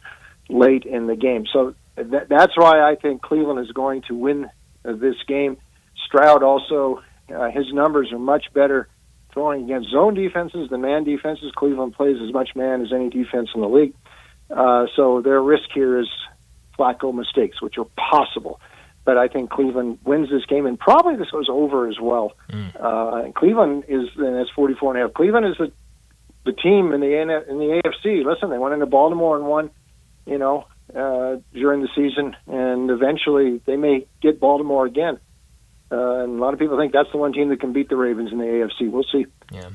late in the game. So that's why I think Cleveland is going to win this game. Stroud also, his numbers are much better throwing against zone defenses than man defenses. Cleveland plays as much man as any defense in the league. So their risk here is Flacco mistakes, which are possible. But I think Cleveland wins this game, and probably this goes over as well. Cleveland is, and that's 44.5. Cleveland is the team in the AFC. Listen, they went into Baltimore and won, during the season, and eventually they may get Baltimore again. And a lot of people think that's the one team that can beat the Ravens in the AFC. We'll see. Yeah.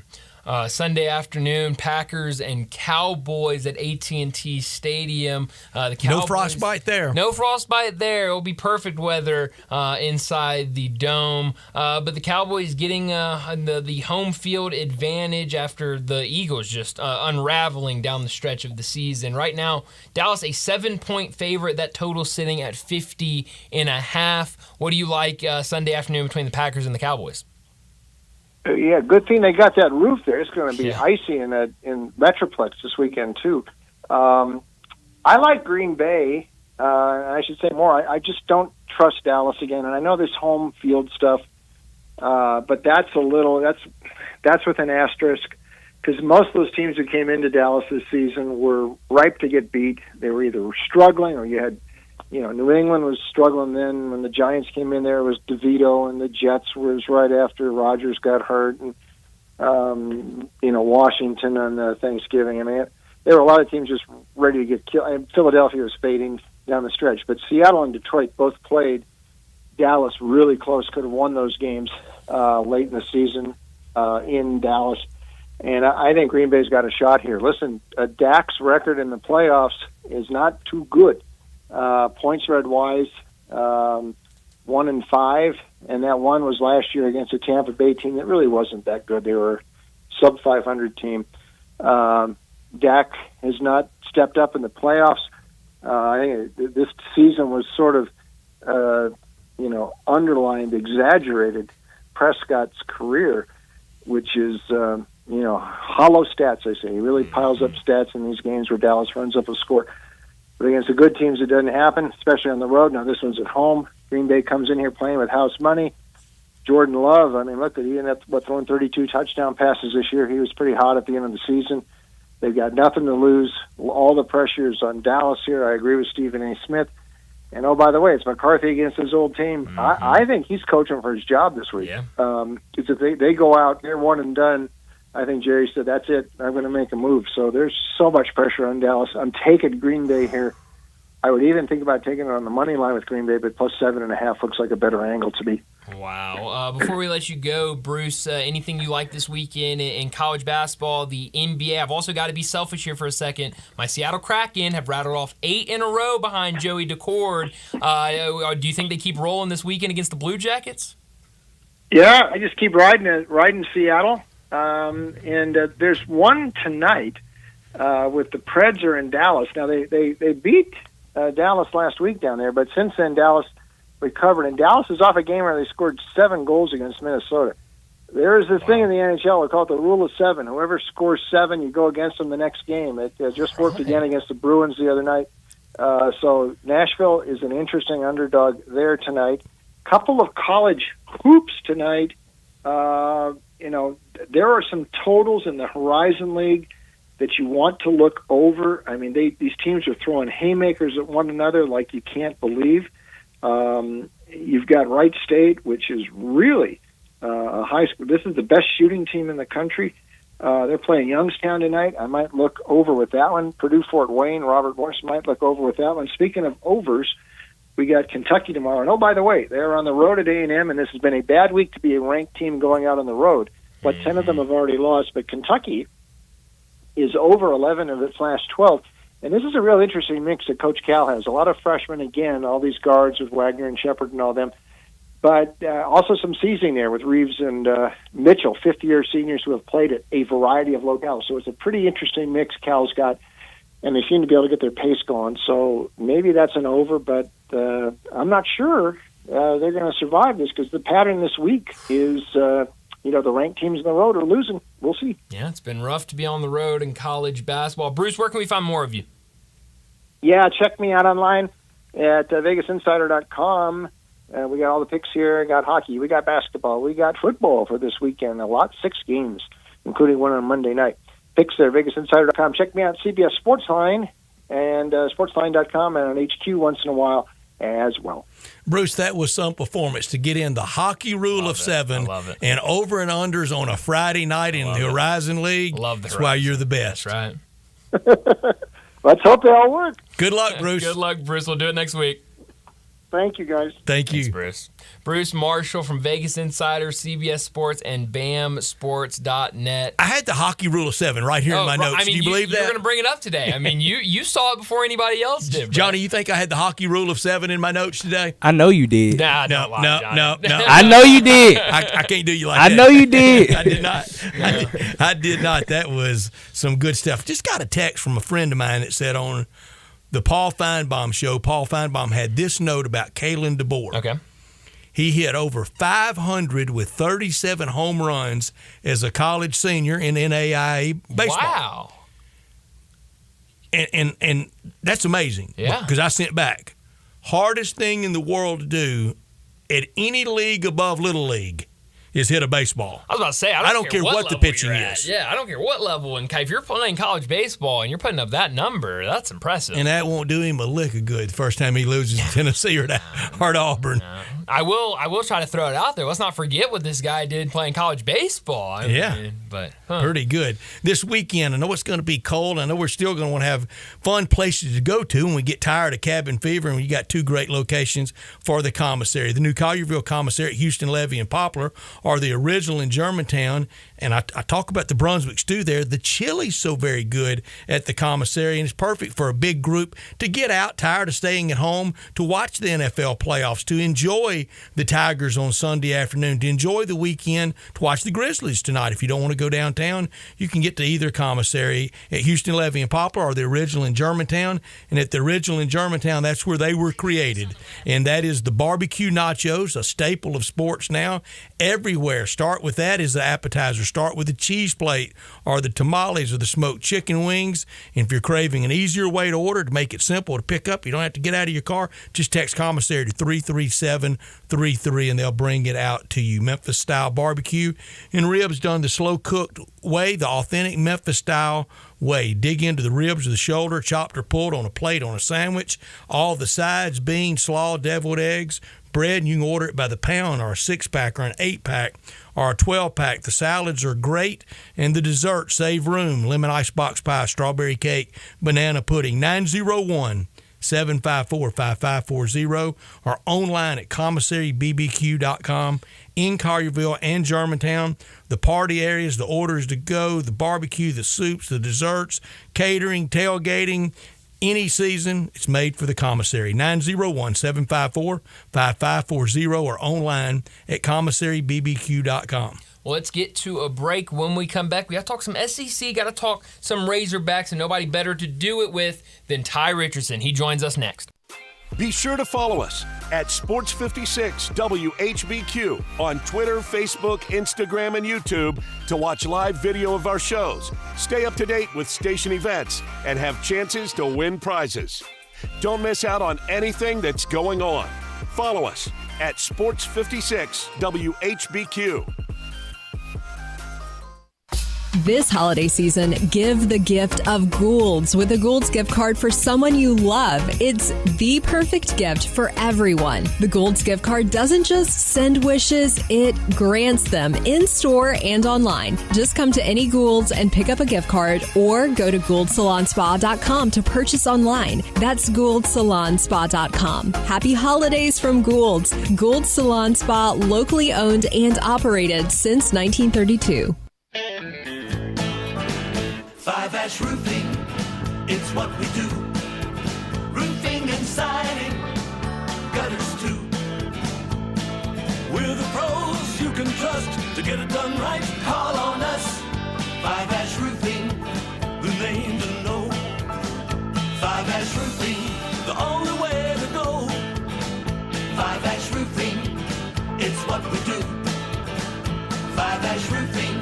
Sunday afternoon, Packers and Cowboys at AT&T Stadium. The Cowboys, no frostbite there. No frostbite there. It will be perfect weather inside the dome. But the Cowboys getting the home field advantage after the Eagles just unraveling down the stretch of the season. Right now, Dallas a 7-point favorite. That total sitting at 50.5. What do you like Sunday afternoon between the Packers and the Cowboys? Yeah, good thing they got that roof there. It's going to be icy in Metroplex this weekend, too. I like Green Bay. I should say more. I just don't trust Dallas again. And I know this home field stuff, but that's with an asterisk, because most of those teams who came into Dallas this season were ripe to get beat. They were either struggling, or you had New England was struggling then. When the Giants came in there, it was DeVito, and the Jets was right after Rodgers got hurt, and Washington on Thanksgiving. I mean, there were a lot of teams just ready to get killed. And Philadelphia was fading down the stretch, but Seattle and Detroit both played Dallas really close. Could have won those games late in the season in Dallas, and I think Green Bay's got a shot here. Listen, Dak's record in the playoffs is not too good. Points spread wise, 1-5, and that one was last year against a Tampa Bay team that really wasn't that good. They were a sub 500 team. Dak has not stepped up in the playoffs. I think this season was sort of, underlined, exaggerated Prescott's career, which is, hollow stats, I say. He really piles up stats in these games where Dallas runs up a score. But against the good teams, it doesn't happen, especially on the road. Now, this one's at home. Green Bay comes in here playing with house money. Jordan Love, I mean, look, he ended up throwing 32 touchdown passes this year. He was pretty hot at the end of the season. They've got nothing to lose. All the pressure is on Dallas here. I agree with Stephen A. Smith. And, oh, by the way, it's McCarthy against his old team. Mm-hmm. I think he's coaching for his job this week. Yeah. Because if they go out, they're one and done, I think Jerry said, that's it, I'm going to make a move. So there's so much pressure on Dallas. I'm taking Green Bay here. I would even think about taking it on the money line with Green Bay, but plus 7.5 looks like a better angle to me. Wow. Before we let you go, Bruce, anything you like this weekend in college basketball, the NBA? I've also got to be selfish here for a second. My Seattle Kraken have rattled off 8 in a row behind Joey DeCord. Do you think they keep rolling this weekend against the Blue Jackets? Yeah, I just keep riding Seattle. And there's one tonight with the Preds are in Dallas. Now, they beat Dallas last week down there, but since then Dallas recovered, and Dallas is off a game where they scored 7 goals against Minnesota. There is this thing in the NHL, we call it the rule of 7. Whoever scores 7, you go against them the next game. It just worked again against the Bruins the other night. So Nashville is an interesting underdog there tonight. Couple of college hoops tonight. There are some totals in the Horizon League that you want to look over. I mean, these teams are throwing haymakers at one another like you can't believe. You've got Wright State, which is really a high school. This is the best shooting team in the country. They're playing Youngstown tonight. I might look over with that one. Purdue-Fort Wayne, Robert Morris might look over with that one. Speaking of overs, we got Kentucky tomorrow. And, oh, by the way, they're on the road at A&M, and this has been a bad week to be a ranked team going out on the road. But 10 of them have already lost. But Kentucky is over 11 of its last 12. And this is a real interesting mix that Coach Cal has. A lot of freshmen, again, all these guards with Wagner and Shepard and all them. But also some seasoning there with Reeves and Mitchell, fifth-year seniors who have played at a variety of locales. So it's a pretty interesting mix Cal's got, and they seem to be able to get their pace going. So maybe that's an over, but I'm not sure they're going to survive this because the pattern this week is the ranked teams in the road are losing. We'll see. Yeah, it's been rough to be on the road in college basketball. Bruce, where can we find more of you? Yeah, check me out online at VegasInsider.com. We got all the picks here. We got hockey. We got basketball. We got football for this weekend. 6 games, including one on Monday night. Picks there, VegasInsider.com. Check me out at CBS Sportsline and Sportsline.com and on HQ once in a while as well. Bruce, that was some performance to get in the hockey rule of 7 and over and unders on a Friday night in the Horizon League. That's why you're the best. That's right. Let's hope they all work. Good luck, Bruce. Good luck, Bruce. We'll do it next week. Thank you, guys. Thank you. Thanks, Bruce. Bruce Marshall from Vegas Insider, CBS Sports, and BAMSports.net. I had the hockey rule of 7 right here in my notes. Do you believe that? You're going to bring it up today. I mean, you saw it before anybody else did. Bro. Johnny, you think I had the hockey rule of 7 in my notes today? I know you did. No. I know you did. I can't do you like that. I know you did. I did not. I did not. That was some good stuff. Just got a text from a friend of mine that said on the Paul Feinbaum show, Paul Feinbaum had this note about Kalen DeBoer. Okay. He hit over 500 with 37 home runs as a college senior in NAIA baseball. Wow. And that's amazing. Yeah. Because I sent back. Hardest thing in the world to do at any league above Little League is hit a baseball. I was about to say, I don't care what the pitching is. Yeah, I don't care what level. And if you're playing college baseball and you're putting up that number, that's impressive. And that won't do him a lick of good the first time he loses to Tennessee or to Auburn. No. I will try to throw it out there. Let's not forget what this guy did playing college baseball. Pretty good. This weekend, I know it's going to be cold. I know we're still going to want to have fun places to go to when we get tired of cabin fever, and we got 2 great locations for the commissary. The new Collierville commissary at Houston, Levy, and Poplar are the original in Germantown, and I talk about the Brunswick stew there. The chili's so very good at the commissary, and it's perfect for a big group to get out, tired of staying at home, to watch the NFL playoffs, to enjoy the Tigers on Sunday afternoon, to enjoy the weekend, to watch the Grizzlies tonight. If you don't want to go downtown, you can get to either commissary at Houston, Levy, and Poplar or the original in Germantown. And at the original in Germantown, that's where they were created, and that is the barbecue nachos, a staple of sports now. Every everywhere. Start with that as the appetizer. Start with the cheese plate or the tamales or the smoked chicken wings. And if you're craving an easier way to order to make it simple to pick up, you don't have to get out of your car, just text commissary to 33733 and they'll bring it out to you. Memphis-style barbecue and ribs done the slow-cooked way, the authentic Memphis-style way. Dig into the ribs or the shoulder, chopped or pulled on a plate on a sandwich. All the sides, beans, slaw, deviled eggs, bread, and you can order it by the pound or a 6-pack or an 8-pack or a 12-pack. The salads are great, and the desserts save room. Lemon icebox pie, strawberry cake, banana pudding. 901-754-5540 or online at commissarybbq.com. In Collierville and Germantown, the party areas, the orders to go, the barbecue, the soups, the desserts, catering, tailgating, any season, it's made for the commissary. 901-754-5540 or online at commissarybbq.com. Well, let's get to a break. When we come back, we got to talk some SEC, got to talk some Razorbacks, and nobody better to do it with than Ty Richardson. He joins us next. Be sure to follow us at Sports56 WHBQ on Twitter, Facebook, Instagram, and YouTube to watch live video of our shows, stay up to date with station events, and have chances to win prizes. Don't miss out on anything that's going on. Follow us at Sports56 WHBQ. This holiday season, give the gift of Gould's with a Gould's gift card for someone you love. It's the perfect gift for everyone. The Gould's gift card doesn't just send wishes, it grants them in store and online. Just come to any Gould's and pick up a gift card or go to GouldSalonSpa.com to purchase online. That's GouldSalonSpa.com. Happy holidays from Gould's. Gould's Salon Spa, locally owned and operated since 1932. 5-Ash Roofing, it's what we do. Roofing and siding, gutters too. We're the pros you can trust to get it done right. Call on us. 5-Ash Roofing, the name to know. 5-Ash Roofing, the only way to go. 5-Ash Roofing, it's what we do. 5-Ash Roofing.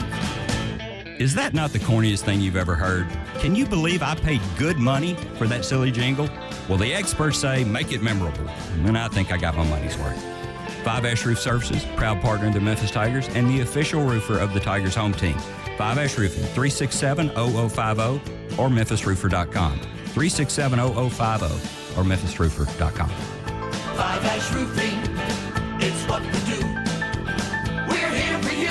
Is that not the corniest thing you've ever heard? Can you believe I paid good money for that silly jingle? Well, the experts say make it memorable, and I think I got my money's worth. 5-Ash Roof Services, proud partner of the Memphis Tigers and the official roofer of the Tigers home team. 5-Ash Roofing, 367-0050 or memphisroofer.com. 367-0050 or memphisroofer.com. 5-Ash Roofing, it's what we do. We're here for you.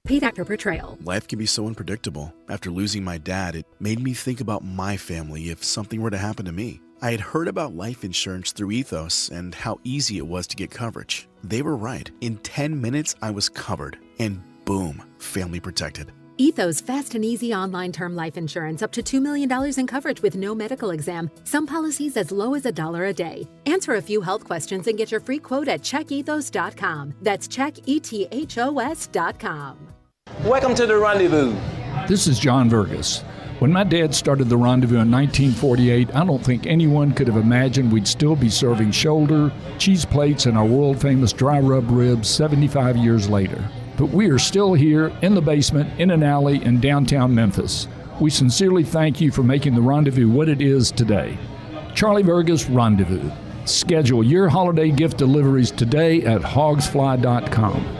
Paid actor portrayal. Life can be so unpredictable. After losing my dad, it made me think about my family if something were to happen to me. I had heard about life insurance through Ethos and how easy it was to get coverage. They were right. In 10 minutes, I was covered. And boom, family protected. Ethos fast and easy online term life insurance up to $2 million in coverage with no medical exam. Some policies as low as $1 a day. Answer a few health questions and get your free quote at checkethos.com. That's checkethos.com. Welcome to The Rendezvous. This is John Vergas. When my dad started The Rendezvous in 1948, I don't think anyone could have imagined we'd still be serving shoulder, cheese plates, and our world-famous dry rub ribs 75 years later. But we are still here in the basement, in an alley in downtown Memphis. We sincerely thank you for making The Rendezvous what it is today. Charlie Vergas Rendezvous. Schedule your holiday gift deliveries today at hogsfly.com.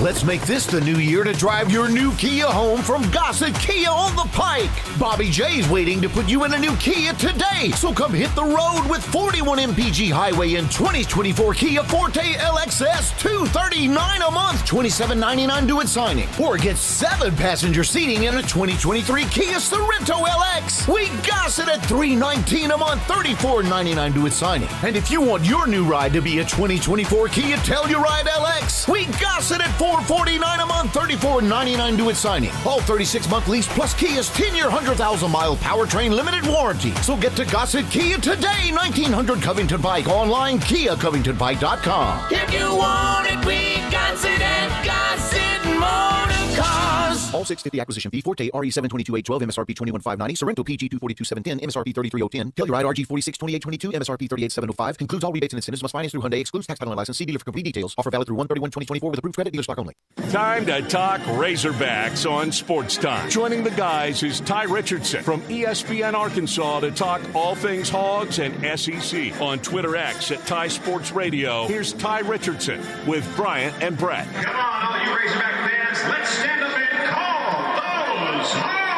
Let's make this the new year to drive your new Kia home from Gossett Kia on the Pike. Bobby J's waiting to put you in a new Kia today. So come hit the road with 41 MPG Highway and 2024 Kia Forte LXS, $239 a month, $27.99 due at signing. Or get 7 passenger seating in a 2023 Kia Sorento LX. We Gossett at $319 a month, $34.99 due at signing. And if you want your new ride to be a 2024 Kia Telluride LX, we Gossett at $449 a month, $34.99 due at signing. All 36-month lease plus Kia's 10-year, 100,000-mile powertrain limited warranty. So get to Gossett Kia today, 1900 Covington Pike. Online, KiaCovingtonPike.com. If you want it, we Gossett at Gossett Motor Cars. All 650 acquisition fee. Forte RE722.812 MSRP 21,590. Sorrento PG 242,710 MSRP 33,010. Telluride RG 46,2822 MSRP 38,705. Concludes all rebates and incentives. Must finance through Hyundai. Excludes tax title and license. See dealer for complete details. Offer valid through 1/31/2024 with approved credit. Dealer stock only. Time to talk Razorbacks on Sports Time. Joining the guys is Ty Richardson from ESPN Arkansas to talk all things Hogs and SEC. On Twitter X at Ty Sports Radio, here's Ty Richardson with Bryant and Brett. Come on, all you Razorback fans, let's stand up and call those Hogs!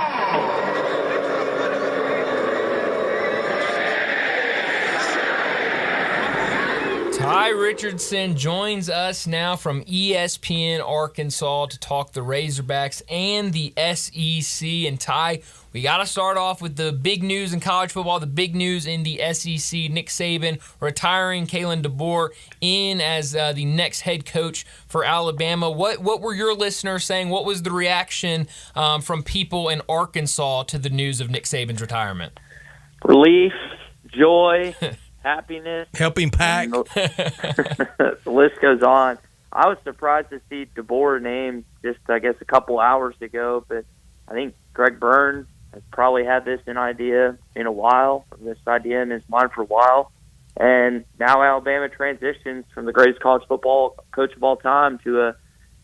Ty Richardson joins us now from ESPN Arkansas to talk the Razorbacks and the SEC. And Ty, we got to start off with the big news in college football, the big news in the SEC. Nick Saban retiring, Kalen DeBoer in as the next head coach for Alabama. What were your listeners saying? What was the reaction from people in Arkansas to the news of Nick Saban's retirement? Relief, joy, happiness. Helping pack. The list goes on. I was surprised to see DeBoer named just, I guess, a couple hours ago, but I think Greg Byrne has probably had this idea in a while, this idea in his mind for a while. And now Alabama transitions from the greatest college football coach of all time to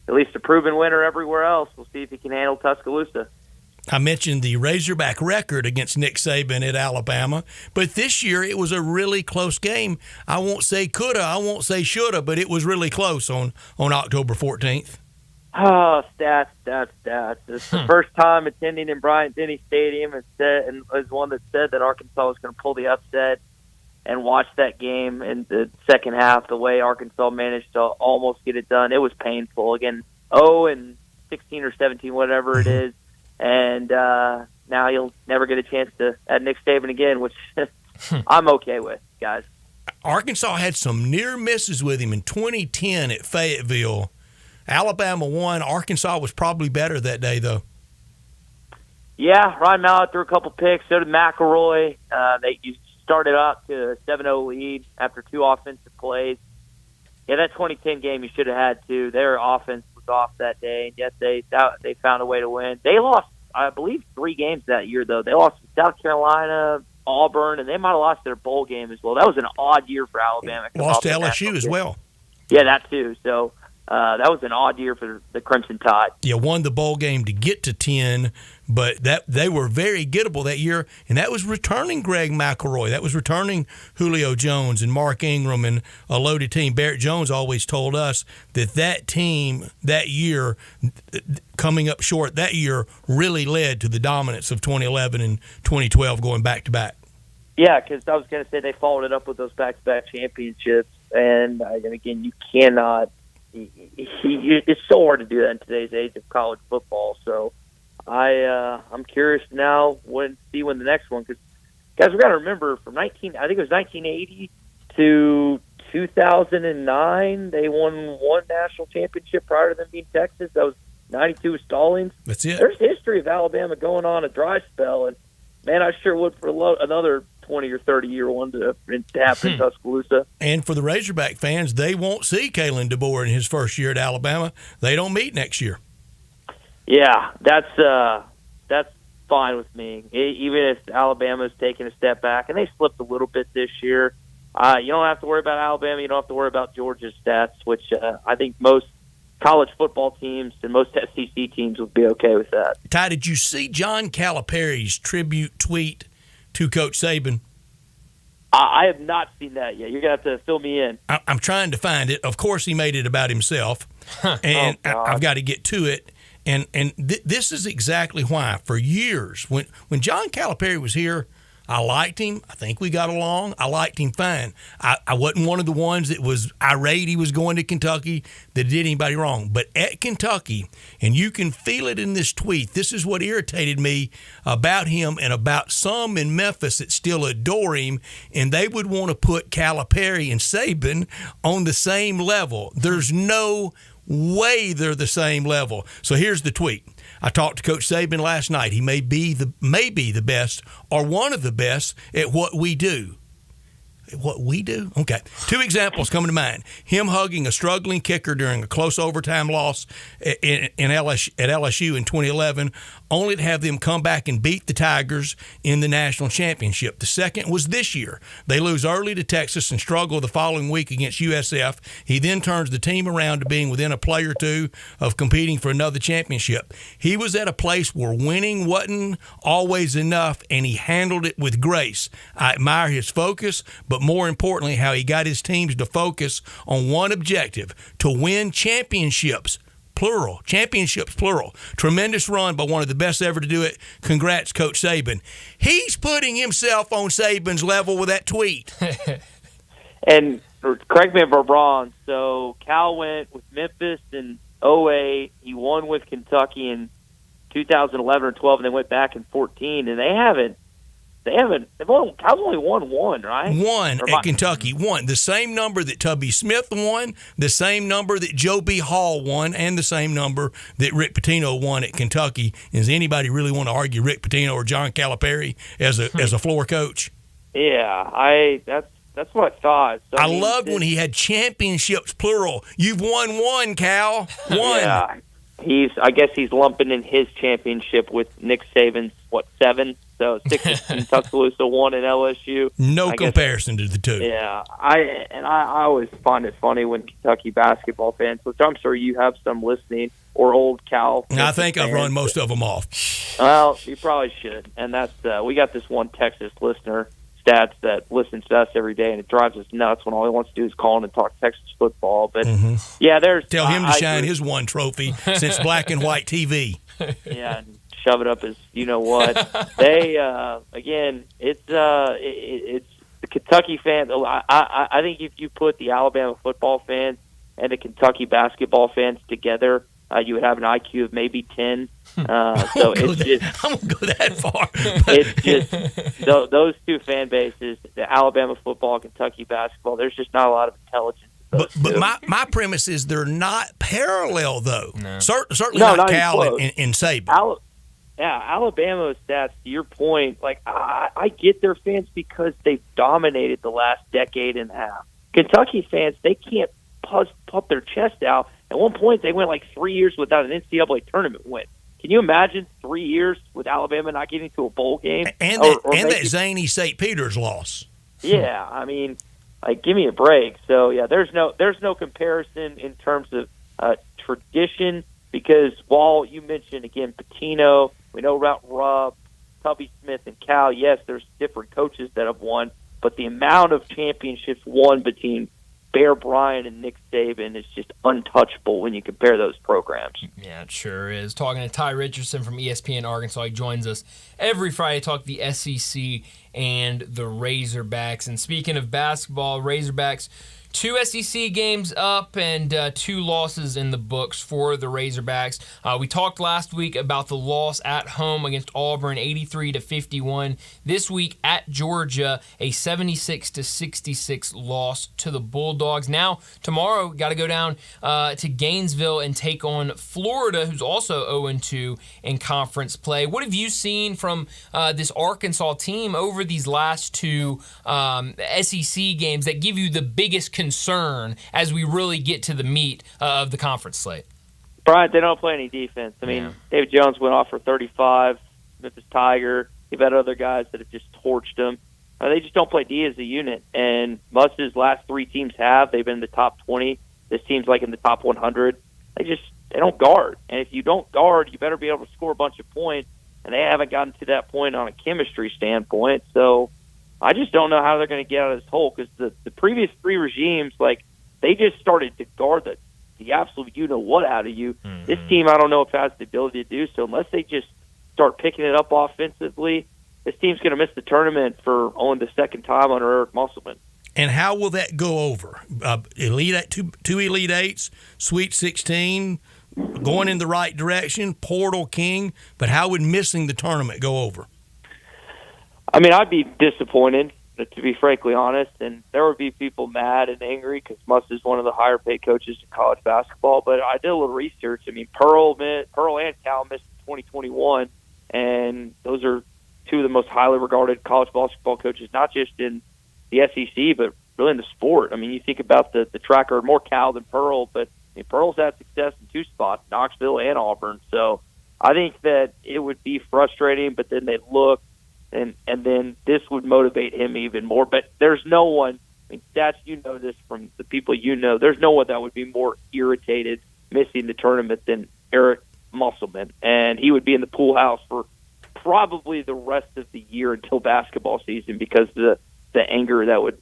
at least a proven winner everywhere else. We'll see if he can handle Tuscaloosa. I mentioned the Razorback record against Nick Saban at Alabama, but this year it was a really close game. I won't say coulda, I won't say shoulda, but it was really close on October 14th. Oh, stats. It's the first time attending in Bryant-Denny Stadium and was one that said that Arkansas was going to pull the upset, and watch that game in the second half, the way Arkansas managed to almost get it done. It was painful. Again, 0-16 or 17, whatever it is. And now you'll never get a chance to add Nick Saban again, which I'm okay with, guys. Arkansas had some near misses with him in 2010 at Fayetteville. Alabama won. Arkansas was probably better that day, though. Yeah, Ryan Mallett threw a couple picks. So did McElroy. You started up to a 7-0 lead after two offensive plays. Yeah, that 2010 game you should have had, too. Their offense off that day, and yet they found a way to win. They lost, I believe, 3 games that year, though. They lost to South Carolina, Auburn, and they might have lost their bowl game as well. That was an odd year for Alabama. Lost to LSU as well. Yeah, that too. So that was an odd year for the Crimson Tide. Yeah, won the bowl game to get to 10, but they were very gettable that year, and that was returning Greg McElroy. That was returning Julio Jones and Mark Ingram and a loaded team. Barrett Jones always told us that team that year, coming up short that year, really led to the dominance of 2011 and 2012 going back-to-back. Yeah, because I was going to say they followed it up with those back-to-back championships, and again, you cannot – it's so hard to do that in today's age of college football. So I'm curious now see when the next one, because guys, we got to remember from I think it was 1980 to 2009, they won one national championship prior to them being Texas. That was 92 with Stallings. That's it. There's history of Alabama going on a dry spell, and man, I sure would for another 20 or 30 year one to happen in Tuscaloosa. And for the Razorback fans, they won't see Kalen DeBoer in his first year at Alabama. They don't meet next year. Yeah, that's fine with me. Even if Alabama's taking a step back, and they slipped a little bit this year, you don't have to worry about Alabama. You don't have to worry about Georgia's stats, which I think most college football teams and most SEC teams would be okay with that. Ty, did you see John Calipari's tribute tweet to Coach Saban? I have not seen that yet. You're going to have to fill me in. I'm trying to find it. Of course, he made it about himself, and I've got to get to it. And this is exactly why. For years, when John Calipari was here, I liked him. I think we got along. I liked him fine. I wasn't one of the ones that was irate he was going to Kentucky that did anybody wrong. But at Kentucky, and you can feel it in this tweet, this is what irritated me about him and about some in Memphis that still adore him, and they would want to put Calipari and Saban on the same level. There's no way they're the same level. So here's the tweet. I talked to Coach Saban last night. He may be the best or one of the best at what we do. What we do? Okay. 2 examples coming to mind. Him hugging a struggling kicker during a close overtime loss at LSU in 2011, only to have them come back and beat the Tigers in the national championship. The second was this year. They lose early to Texas and struggle the following week against USF. He then turns the team around to being within a play or two of competing for another championship. He was at a place where winning wasn't always enough, and he handled it with grace. I admire his focus, but more importantly, how he got his teams to focus on one objective: to win championships. Plural. Championships, plural. Tremendous run by one of the best ever to do it. Congrats, Coach Saban. He's putting himself on Saban's level with that tweet. And correct me if I'm wrong, so Cal went with Memphis in 2008. He won with Kentucky in 2011 or 12, and they went back in 14, and Cal's only won one, right? One at Kentucky. One. The same number that Tubby Smith won, the same number that Joe B. Hall won, and the same number that Rick Pitino won at Kentucky. Does anybody really want to argue Rick Pitino or John Calipari as a floor coach? Yeah, that's what I thought. So, I loved when he had championships, plural. You've won one, Cal. One. Yeah. I guess he's lumping in his championship with Nick Saban's, 7? So 6 in Tuscaloosa, 1 in LSU. No comparison to the two. Yeah, I always find it funny when Kentucky basketball fans, which I'm sure you have some listening, or old Cal. I think I've run most of them off. Well, you probably should. And that's we got this one Texas listener, Stats, that listens to us every day, and it drives us nuts when all he wants to do is call in and talk Texas football. But yeah, tell him to shine his one trophy since black and white TV. Yeah. Shove it up as you know what. They again, it's the Kentucky fans. I think if you put the Alabama football fans and the Kentucky basketball fans together, you would have an IQ of maybe 10. So it's I won't go that far. It's just those two fan bases, the Alabama football, Kentucky basketball. There's just not a lot of intelligence. But my premise is they're not parallel though. No. Certainly No, not not Cal even close. and Saban. Alabama stats, to your point, like I get their fans because they've dominated the last decade and a half. Kentucky fans, they can't puff their chest out. At one point, they went like 3 years without an NCAA tournament win. Can you imagine 3 years with Alabama not getting to a bowl game? And that zany St. Peter's loss. Yeah, I mean, like, give me a break. So yeah, there's no comparison in terms of tradition, because while you mentioned again Pitino, we know about Rupp, Tubby Smith, and Cal. Yes, there's different coaches that have won, but the amount of championships won between Bear Bryant and Nick Saban is just untouchable when you compare those programs. Yeah, it sure is. Talking to Ty Richardson from ESPN Arkansas. He joins us every Friday to talk the SEC and the Razorbacks. And speaking of basketball, Razorbacks, 2 SEC games up and 2 losses in the books for the Razorbacks. We talked last week about the loss at home against Auburn, 83-51. This week at Georgia, a 76-66 loss to the Bulldogs. Now, tomorrow, got to go down to Gainesville and take on Florida, who's also 0-2 in conference play. What have you seen from this Arkansas team over these last 2 SEC games that give you the biggest concern as we really get to the meat of the conference slate? Brian, they don't play any defense. I mean, David Jones went off for 35, Memphis Tiger. You've had other guys that have just torched them. They just don't play D as a unit. And Muss's last 3 teams have. They've been in the top 20. This team's like in the top 100. They don't guard. And if you don't guard, you better be able to score a bunch of points. And they haven't gotten to that point on a chemistry standpoint. So I just don't know how they're going to get out of this hole, because the previous 3 regimes, like, they just started to guard the absolute you-know-what out of you. Mm-hmm. This team, I don't know if it has the ability to do so. Unless they just start picking it up offensively, this team's going to miss the tournament for only the second time under Eric Musselman. And how will that go over? Two Elite Eights, Sweet 16, going in the right direction, Portal King, but how would missing the tournament go over? I mean, I'd be disappointed, to be frankly honest, and there would be people mad and angry because Muss is one of the higher-paid coaches in college basketball. But I did a little research. I mean, Pearl and Cal missed 2021, and those are 2 of the most highly regarded college basketball coaches, not just in the SEC, but really in the sport. I mean, you think about the track record, more Cal than Pearl, but I mean, Pearl's had success in 2 spots, Knoxville and Auburn. So I think that it would be frustrating, but then they look, and then this would motivate him even more. But there's no one, I mean, Stats, you know this from the people you know, there's no one that would be more irritated missing the tournament than Eric Musselman. And he would be in the pool house for probably the rest of the year until basketball season because the anger that would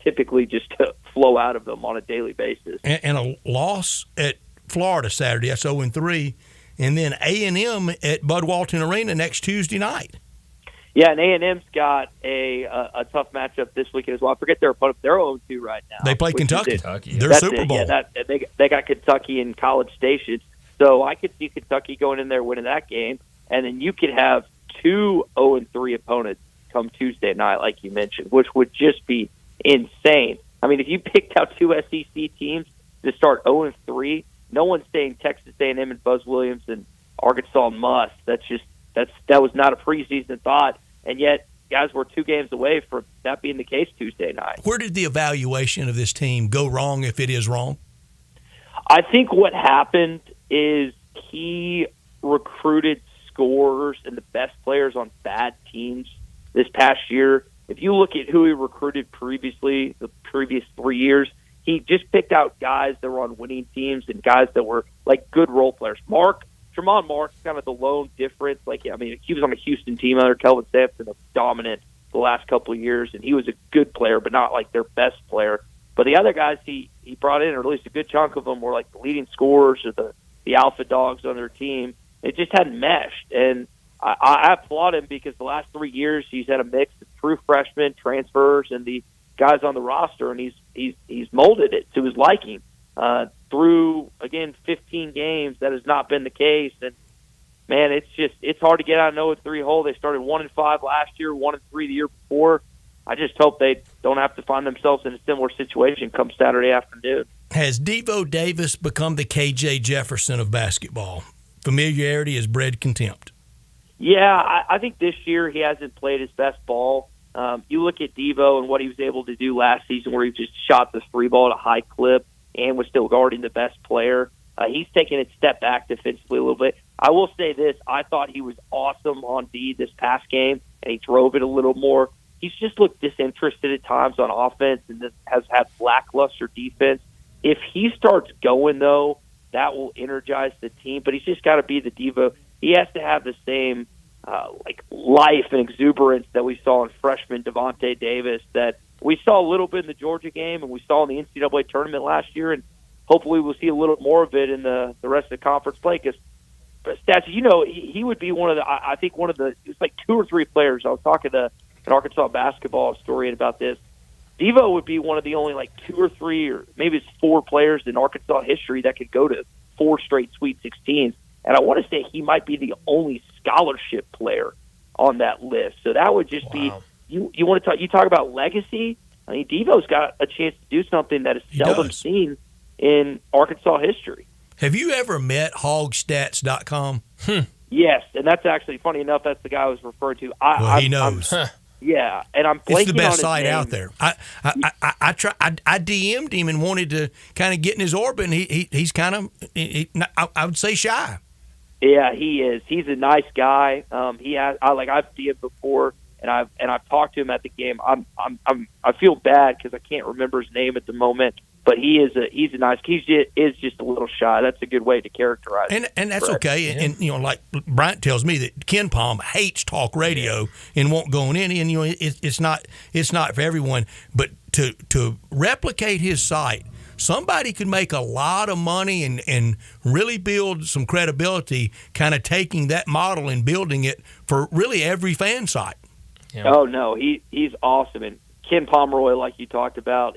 typically just flow out of them on a daily basis. And a loss at Florida Saturday, that's 0-3, and then A&M at Bud Walton Arena next Tuesday night. Yeah, and A&M's got a tough matchup this weekend as well. I forget their opponent. They're 0-2 right now. They play Kentucky. They're That's Super Bowl. Yeah, they got Kentucky in College Station. So I could see Kentucky going in there winning that game, and then you could have 2 0-3 opponents come Tuesday night, like you mentioned, which would just be insane. I mean, if you picked out 2 SEC teams to start 0-3, no one's saying Texas A&M and Buzz Williams and Arkansas must. That was not a preseason thought, and yet guys were 2 games away from that being the case Tuesday night. Where did the evaluation of this team go wrong, if it is wrong? I think what happened is he recruited scorers and the best players on bad teams this past year. If you look at who he recruited previously, the previous 3 years, he just picked out guys that were on winning teams and guys that were like good role players. Tremont Mark's kind of the lone difference. Like, I mean, he was on a Houston team under Kelvin Sampson, was dominant the last couple of years, and he was a good player, but not like their best player. But the other guys he brought in, or at least a good chunk of them, were like the leading scorers or the alpha dogs on their team. It just hadn't meshed, and I applaud him because the last 3 years he's had a mix of true freshmen, transfers, and the guys on the roster, and he's molded it to his liking. Through, again, 15 games, that has not been the case. And, man, it's hard to get out of an 0-3 hole. They started 1-5 last year, 1-3 the year before. I just hope they don't have to find themselves in a similar situation come Saturday afternoon. Has Devo Davis become the KJ Jefferson of basketball? Familiarity has bred contempt. Yeah, I think this year he hasn't played his best ball. You look at Devo and what he was able to do last season where he just shot the 3 ball at a high clip and was still guarding the best player. He's taken a step back defensively a little bit. I will say this. I thought he was awesome on D this past game, and he drove it a little more. He's just looked disinterested at times on offense and has had lackluster defense. If he starts going, though, that will energize the team. But he's just got to be the Devo. He has to have the same life and exuberance that we saw in freshman Devontae Davis that we saw a little bit in the Georgia game and we saw in the NCAA tournament last year, and hopefully we'll see a little more of it in the rest of the conference play. Because, Stats, he would be one of the – I think one of the – it was like 2 or 3 players. I was talking to an Arkansas basketball historian about this. Devo would be one of the only 2 or 3 or maybe it's 4 players in Arkansas history that could go to 4 straight Sweet 16s. And I want to say he might be the only scholarship player on that list. So that would just be you want to talk. You talk about legacy. I mean, Devo's got a chance to do something that is seldom seen in Arkansas history. Have you ever met hogstats.com? Yes, and that's actually funny enough. That's the guy I was referring to. He knows. Yeah, and I'm blanking. It's the best on his site name. out there. I DM'd him and wanted to kind of get in his orbit. And he's kind of I would say shy. Yeah, he is. He's a nice guy. I've DM'd before, and I've talked to him at the game. I feel bad because I can't remember his name at the moment. But he's a nice. He is just a little shy. That's a good way to characterize it. And that's okay. Yeah. And like Bryant tells me that Ken Palm hates talk radio and won't go in. And it's not for everyone. But to replicate his site, somebody could make a lot of money and really build some credibility, kind of taking that model and building it for really every fan site. Yeah. Oh no, he's awesome. And Ken Pomeroy, like you talked about,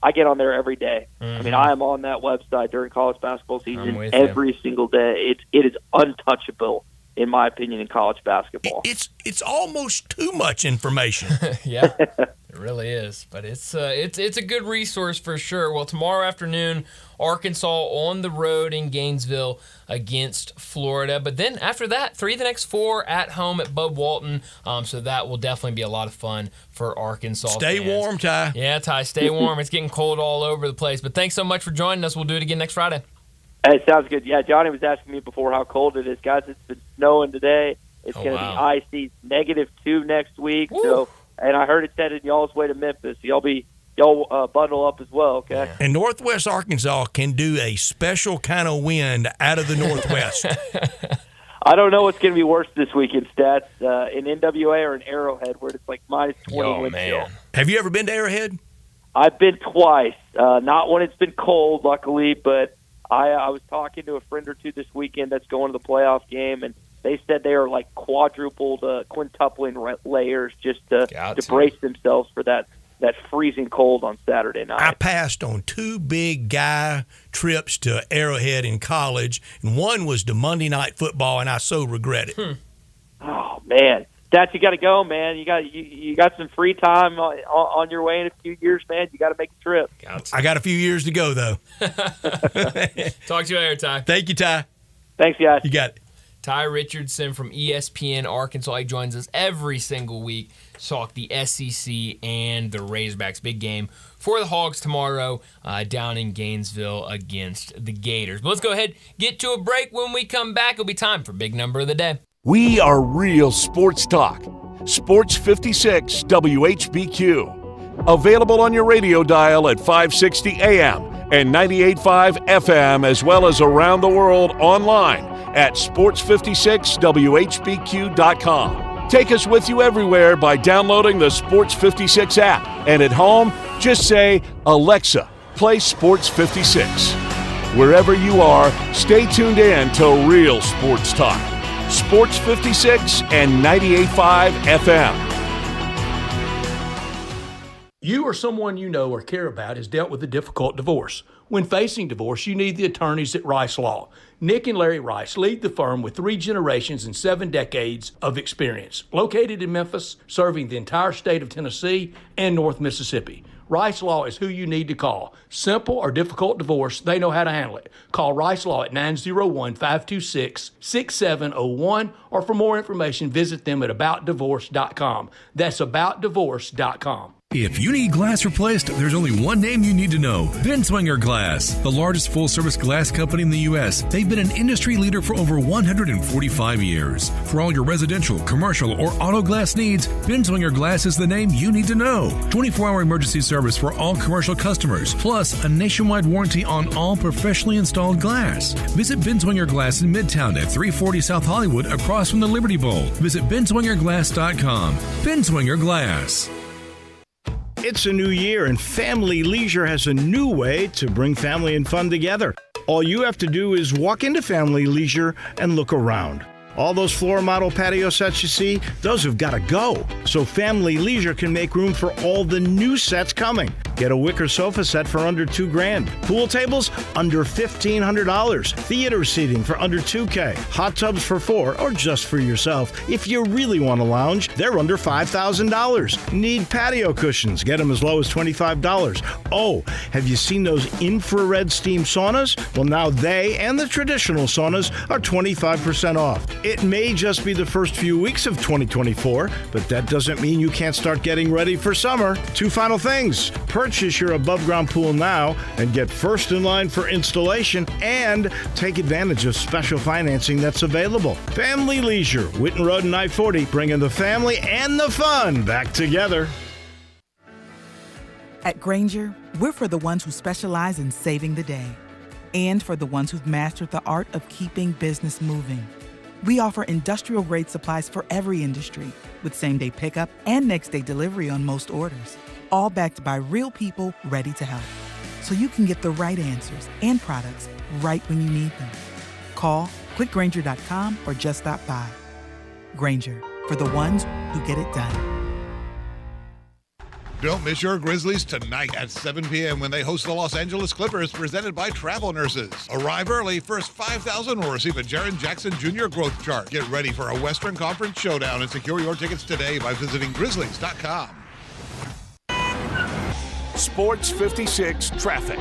I get on there every day. I mean, I am on that website during college basketball season every single day. It is untouchable in my opinion, in college basketball. It's almost too much information. Yeah, it really is. But it's a good resource for sure. Well, tomorrow afternoon, Arkansas on the road in Gainesville against Florida. But then after that, 3 of the next 4 at home at Bud Walton. So that will definitely be a lot of fun for Arkansas Stay fans. warm, Ty. Yeah, Ty, stay warm. It's getting cold all over the place. But thanks so much for joining us. We'll do it again next Friday. Hey, sounds good. Yeah, Johnny was asking me before how cold it is. Guys, it's been snowing today. It's going to be icy, -2 next week. Woo. So, and I heard it's headed y'all's way to Memphis. Y'all bundle up as well, okay? Yeah. And Northwest Arkansas can do a special kind of wind out of the Northwest. I don't know what's going to be worse this week in stats, in NWA or in Arrowhead, where it's like -20 wind chill. Have you ever been to Arrowhead? I've been twice. Not when it's been cold, luckily, but I was talking to a friend or two this weekend that's going to the playoff game, and they said they are like quadrupled, quintupling layers just to brace themselves for that freezing cold on Saturday night. I passed on 2 big guy trips to Arrowhead in college, and one was to Monday Night Football, and I so regret it. Oh, man. Stats, you got to go, man. You got some free time on your way in a few years, man. You got to make a trip. I got a few years to go, though. Talk to you later, Ty. Thank you, Ty. Thanks, guys. You got it. Ty Richardson from ESPN Arkansas. He joins us every single week to talk the SEC and the Razorbacks. Big game for the Hogs tomorrow down in Gainesville against the Gators. But let's go ahead, get to a break. When we come back, it'll be time for Big Number of the Day. We are real sports talk. Sports 56 WHBQ. Available on your radio dial at 560 AM and 98.5 FM, as well as around the world online at sports56whbq.com. Take us with you everywhere by downloading the Sports 56 app. And at home, just say, Alexa, play Sports 56. Wherever you are, stay tuned in to Real Sports Talk. Sports 56 and 98.5 FM. You or someone you know or care about has dealt with a difficult divorce. When facing divorce, you need the attorneys at Rice Law. Nick and Larry Rice lead the firm with 3 generations and 7 decades of experience. Located in Memphis, serving the entire state of Tennessee and North Mississippi. Rice Law is who you need to call. Simple or difficult divorce, they know how to handle it. Call Rice Law at 901-526-6701, or for more information, visit them at aboutdivorce.com. That's aboutdivorce.com. If you need glass replaced, there's only one name you need to know. Binswanger Glass, the largest full-service glass company in the U.S. They've been an industry leader for over 145 years. For all your residential, commercial, or auto glass needs, Binswanger Glass is the name you need to know. 24-hour emergency service for all commercial customers, plus a nationwide warranty on all professionally installed glass. Visit Binswanger Glass in Midtown at 340 South Hollywood, across from the Liberty Bowl. Visit binswangerglass.com. Binswanger Glass. It's a new year, and Family Leisure has a new way to bring family and fun together. All you have to do is walk into Family Leisure and look around. All those floor model patio sets you see, those have got to go, so Family Leisure can make room for all the new sets coming. Get a wicker sofa set for under $2,000. Pool tables under $1,500. Theater seating for under $2,000. Hot tubs for $4,000 or just for yourself. If you really want to lounge, they're under $5,000. Need patio cushions? Get them as low as $25. Oh, have you seen those infrared steam saunas? Well, now they and the traditional saunas are 25% off. It may just be the first few weeks of 2024, but that doesn't mean you can't start getting ready for summer. 2 final things. Purchase your above-ground pool now and get first in line for installation, and take advantage of special financing that's available. Family Leisure, Whitten Road and I-40, bringing the family and the fun back together. At Grainger, we're for the ones who specialize in saving the day, and for the ones who've mastered the art of keeping business moving. We offer industrial-grade supplies for every industry, with same-day pickup and next-day delivery on most orders, all backed by real people ready to help. So you can get the right answers and products right when you need them. Call quickgrainger.com or just stop by. Grainger, for the ones who get it done. Don't miss your Grizzlies tonight at 7 p.m. when they host the Los Angeles Clippers, presented by Travel Nurses. Arrive early. First 5,000 will receive a Jaren Jackson Jr. growth chart. Get ready for a Western Conference showdown and secure your tickets today by visiting Grizzlies.com. Sports 56 traffic.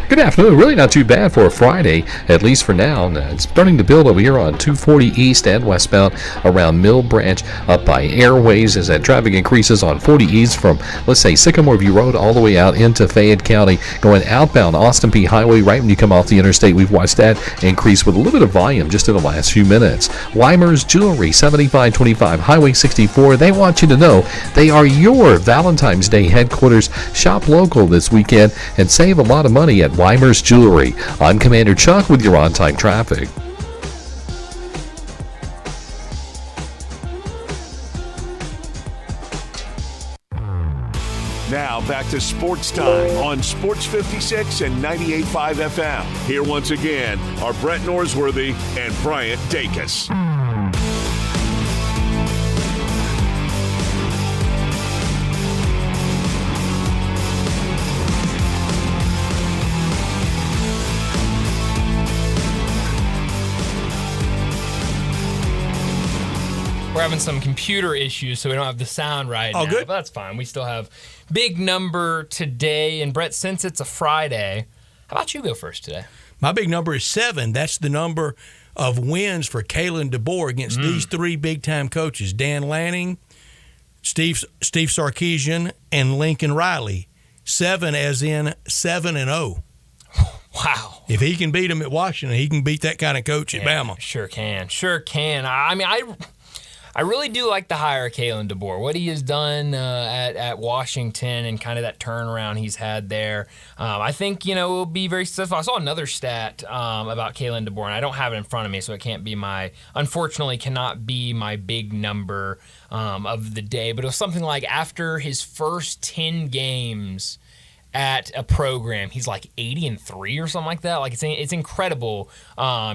Good afternoon. Really not too bad for a Friday, at least for now. It's starting to build over here on 240 east and westbound around Mill Branch up by Airways as that traffic increases on 40 east from, let's say, Sycamore View Road all the way out into Fayette County. Going outbound Austin P Highway right when you come off the interstate. We've watched that increase with a little bit of volume just in the last few minutes. Weimer's Jewelry, 7525 Highway 64. They want you to know they are your Valentine's Day headquarters. Shop local this weekend and save a lot of money at Weimer's Jewelry. I'm Commander Chuck with your on-time traffic. Now back to Sports Time on Sports 56 and 98.5 FM. Here once again are Brett Norsworthy and Bryant Dacus. We're having some computer issues, so we don't have the sound right now. Good. But that's fine. We still have big number today. And Brett, since it's a Friday, how about you go first today? My big number is 7. That's the number of wins for Kalen DeBoer against these 3 big-time coaches, Dan Lanning, Steve Sarkisian, and Lincoln Riley. 7 as in 7-0. Wow. If he can beat them at Washington, he can beat that kind of coach at Bama. Sure can. Sure can. I mean, I really do like the hire of Kalen DeBoer. What he has done at Washington and kind of that turnaround he's had there, I think, it will be very successful. I saw another stat about Kalen DeBoer, and I don't have it in front of me, so it unfortunately cannot be my big number of the day. But it was something like after his first 10 games at a program, he's like 80-3 or something like that. Like it's incredible,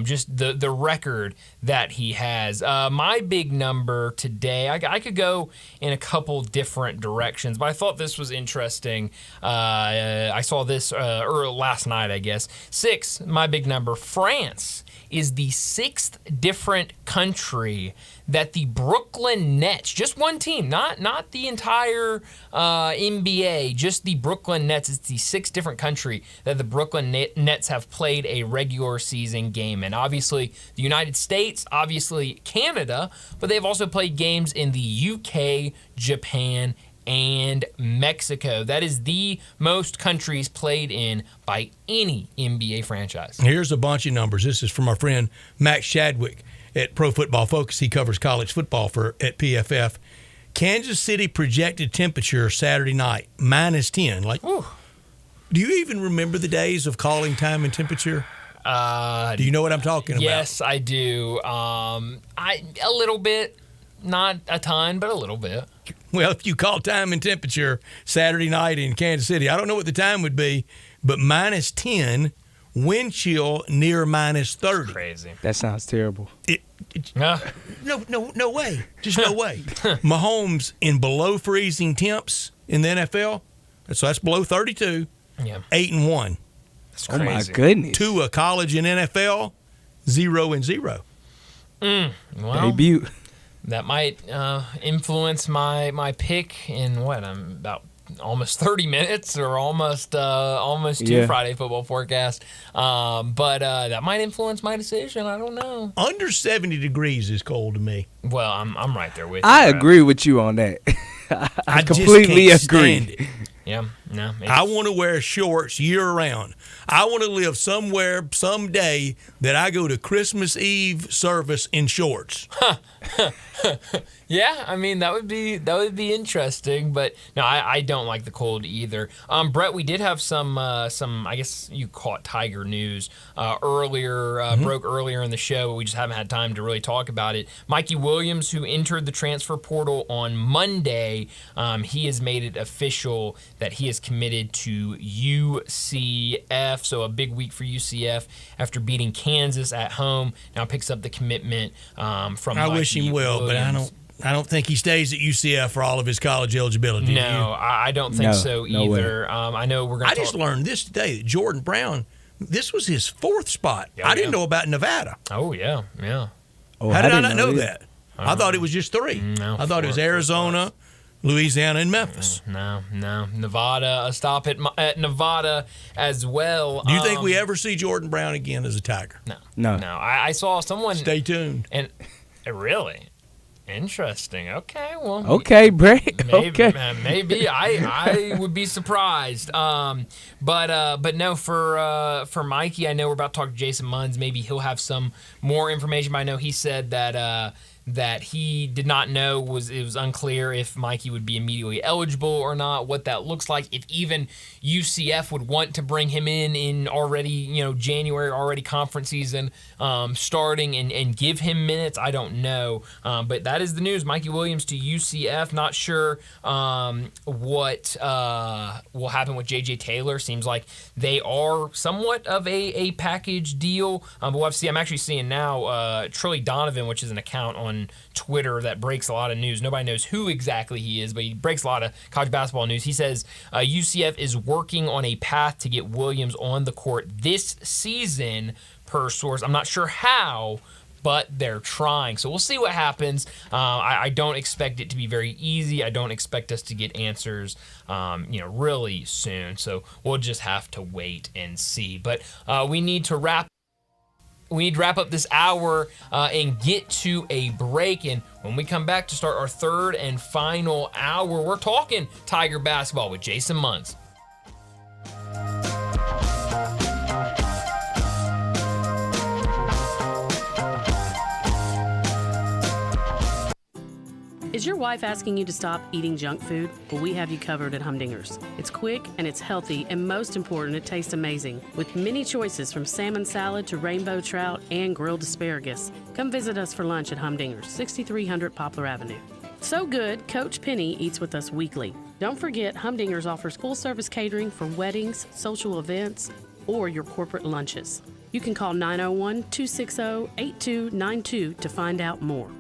just the record that he has. My big number today, I could go in a couple different directions, but I thought this was interesting. I saw this last night, I guess. 6, my big number. France is the 6th different country that the Brooklyn Nets, just one team, not the entire NBA, just the Brooklyn Nets. It's the 6th different country that the Brooklyn Nets have played a regular season game in. Obviously, the United States, obviously Canada, but they've also played games in the UK, Japan, and Mexico. That is the most countries played in by any NBA franchise. Here's a bunch of numbers. This is from our friend Max Chadwick at Pro Football Focus. He covers college football at PFF. Kansas City projected temperature Saturday night, -10. Do you even remember the days of calling time and temperature? Do you know what I'm talking about? Yes, I do. A little bit. Not a ton, but a little bit. Well, if you call time and temperature Saturday night in Kansas City, I don't know what the time would be, but -10, wind chill near -30. That's crazy. That sounds terrible. No way. Just no way. Mahomes in below freezing temps in the NFL, so that's below 32, 8-1. That's crazy. Oh, my goodness. Tua, college and NFL, 0-0. Well, debut. That might influence my pick in I'm about almost 30 minutes or almost two Friday football forecast. But that might influence my decision. I don't know. Under 70 degrees is cold to me. Well, I'm right there with you. I agree with you on that. I completely just can't agree. stand it. Yeah, no. I want to wear shorts year-round. I want to live somewhere, someday, that I go to Christmas Eve service in shorts. Yeah, I mean that would be interesting, but no, I don't like the cold either. Brett, we did have some I guess you call it Tiger news earlier, broke earlier in the show, but we just haven't had time to really talk about it. Mikey Williams, who entered the transfer portal on Monday, he has made it official that he is committed to UCF. So a big week for UCF after beating Kansas at home. Now picks up the commitment from. I Mikey wish him well, Williams. but I don't. I don't think he stays at UCF for all of his college eligibility. Do you? No, I don't think so either. I know we're going to. I just learned this today that Jordan Brown, this was his 4th spot. I didn't know about Nevada. Oh yeah. Oh, how did I not know that? I thought it was just 3. No, I thought it was Arizona, Louisiana, and Memphis. No. Nevada, a stop at Nevada as well. Do you think we ever see Jordan Brown again as a Tiger? No. I saw someone. Stay tuned. And really. Interesting. Okay. Well. Okay, Bray. Okay. Maybe I would be surprised. But no, for Mikey, I know we're about to talk to Jason Munns. Maybe he'll have some more information. But I know he said that he did not know, it was unclear if Mikey would be immediately eligible or not, what that looks like, if even UCF would want to bring him in already, January, already conference season starting and give him minutes. I don't know. But that is the news. Mikey Williams to UCF. Not sure what will happen with J.J. Taylor. Seems like they are somewhat of a package deal. But we'll have to see. I'm actually seeing now Trilly Donovan, which is an account on Twitter that breaks a lot of news. Nobody knows who exactly he is, but he breaks a lot of college basketball news. He says UCF is working on a path to get Williams on the court this season, per source. I'm not sure how, but they're trying. So we'll see what happens. I don't expect it to be very easy. I don't expect us to get answers, really soon. So we'll just have to wait and see. But we need to wrap up this hour and get to a break. And when we come back to start our 3rd and final hour, we're talking Tiger basketball with Jason Munns. Is your wife asking you to stop eating junk food? Well, we have you covered at Humdinger's. It's quick and it's healthy, and most important, it tastes amazing. With many choices from salmon salad to rainbow trout and grilled asparagus. Come visit us for lunch at Humdinger's, 6300 Poplar Avenue. So good, Coach Penny eats with us weekly. Don't forget, Humdinger's offers full-service catering for weddings, social events, or your corporate lunches. You can call 901-260-8292 to find out more.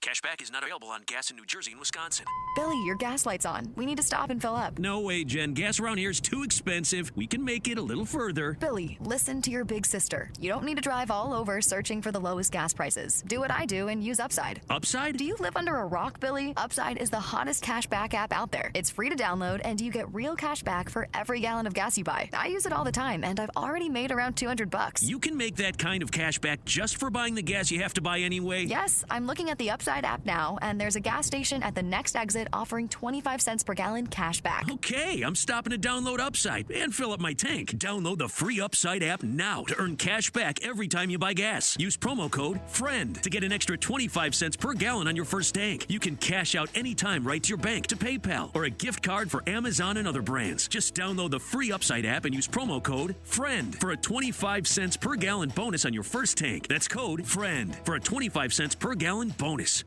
Cashback is not available on gas in New Jersey and Wisconsin. Billy, your gas light's on. We need to stop and fill up. No way, Jen. Gas around here is too expensive. We can make it a little further. Billy, listen to your big sister. You don't need to drive all over searching for the lowest gas prices. Do what I do and use Upside. Upside? Do you live under a rock, Billy? Upside is the hottest cashback app out there. It's free to download, and you get real cash back for every gallon of gas you buy. I use it all the time, and I've already made around $200. You can make that kind of cash back just for buying the gas you have to buy anyway? Yes, I'm looking at the Upside app now, and there's a gas station at the next exit offering 25 cents per gallon cash back. Okay, I'm stopping to download Upside and fill up my tank. Download the free Upside app now to earn cash back every time you buy gas. Use promo code FRIEND to get an extra 25 cents per gallon on your first tank. You can cash out anytime right to your bank, to PayPal, or a gift card for Amazon and other brands. Just download the free Upside app and use promo code FRIEND for a 25 cents per gallon bonus on your first tank. That's code FRIEND for a 25 cents per gallon bonus.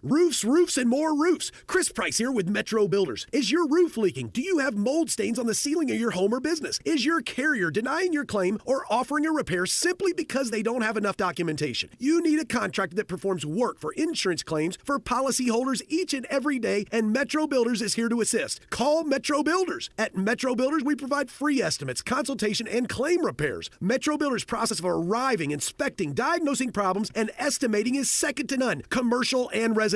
Roofs, roofs, and more roofs. Chris Price here with Metro Builders. Is your roof leaking? Do you have mold stains on the ceiling of your home or business? Is your carrier denying your claim or offering a repair simply because they don't have enough documentation? You need a contractor that performs work for insurance claims for policyholders each and every day, and Metro Builders is here to assist. Call Metro Builders. At Metro Builders, we provide free estimates, consultation, and claim repairs. Metro Builders' process of arriving, inspecting, diagnosing problems, and estimating is second to none, commercial and residential.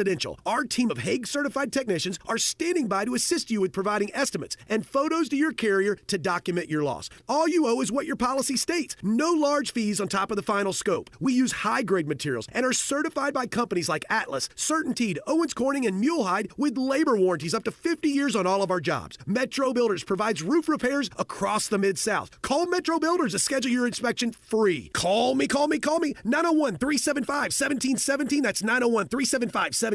Our team of Hague-certified technicians are standing by to assist you with providing estimates and photos to your carrier to document your loss. All you owe is what your policy states. No large fees on top of the final scope. We use high-grade materials and are certified by companies like Atlas, CertainTeed, Owens Corning, and Mulehide with labor warranties up to 50 years on all of our jobs. Metro Builders provides roof repairs across the Mid-South. Call Metro Builders to schedule your inspection free. Call me. 901-375-1717. That's 901-375-1717.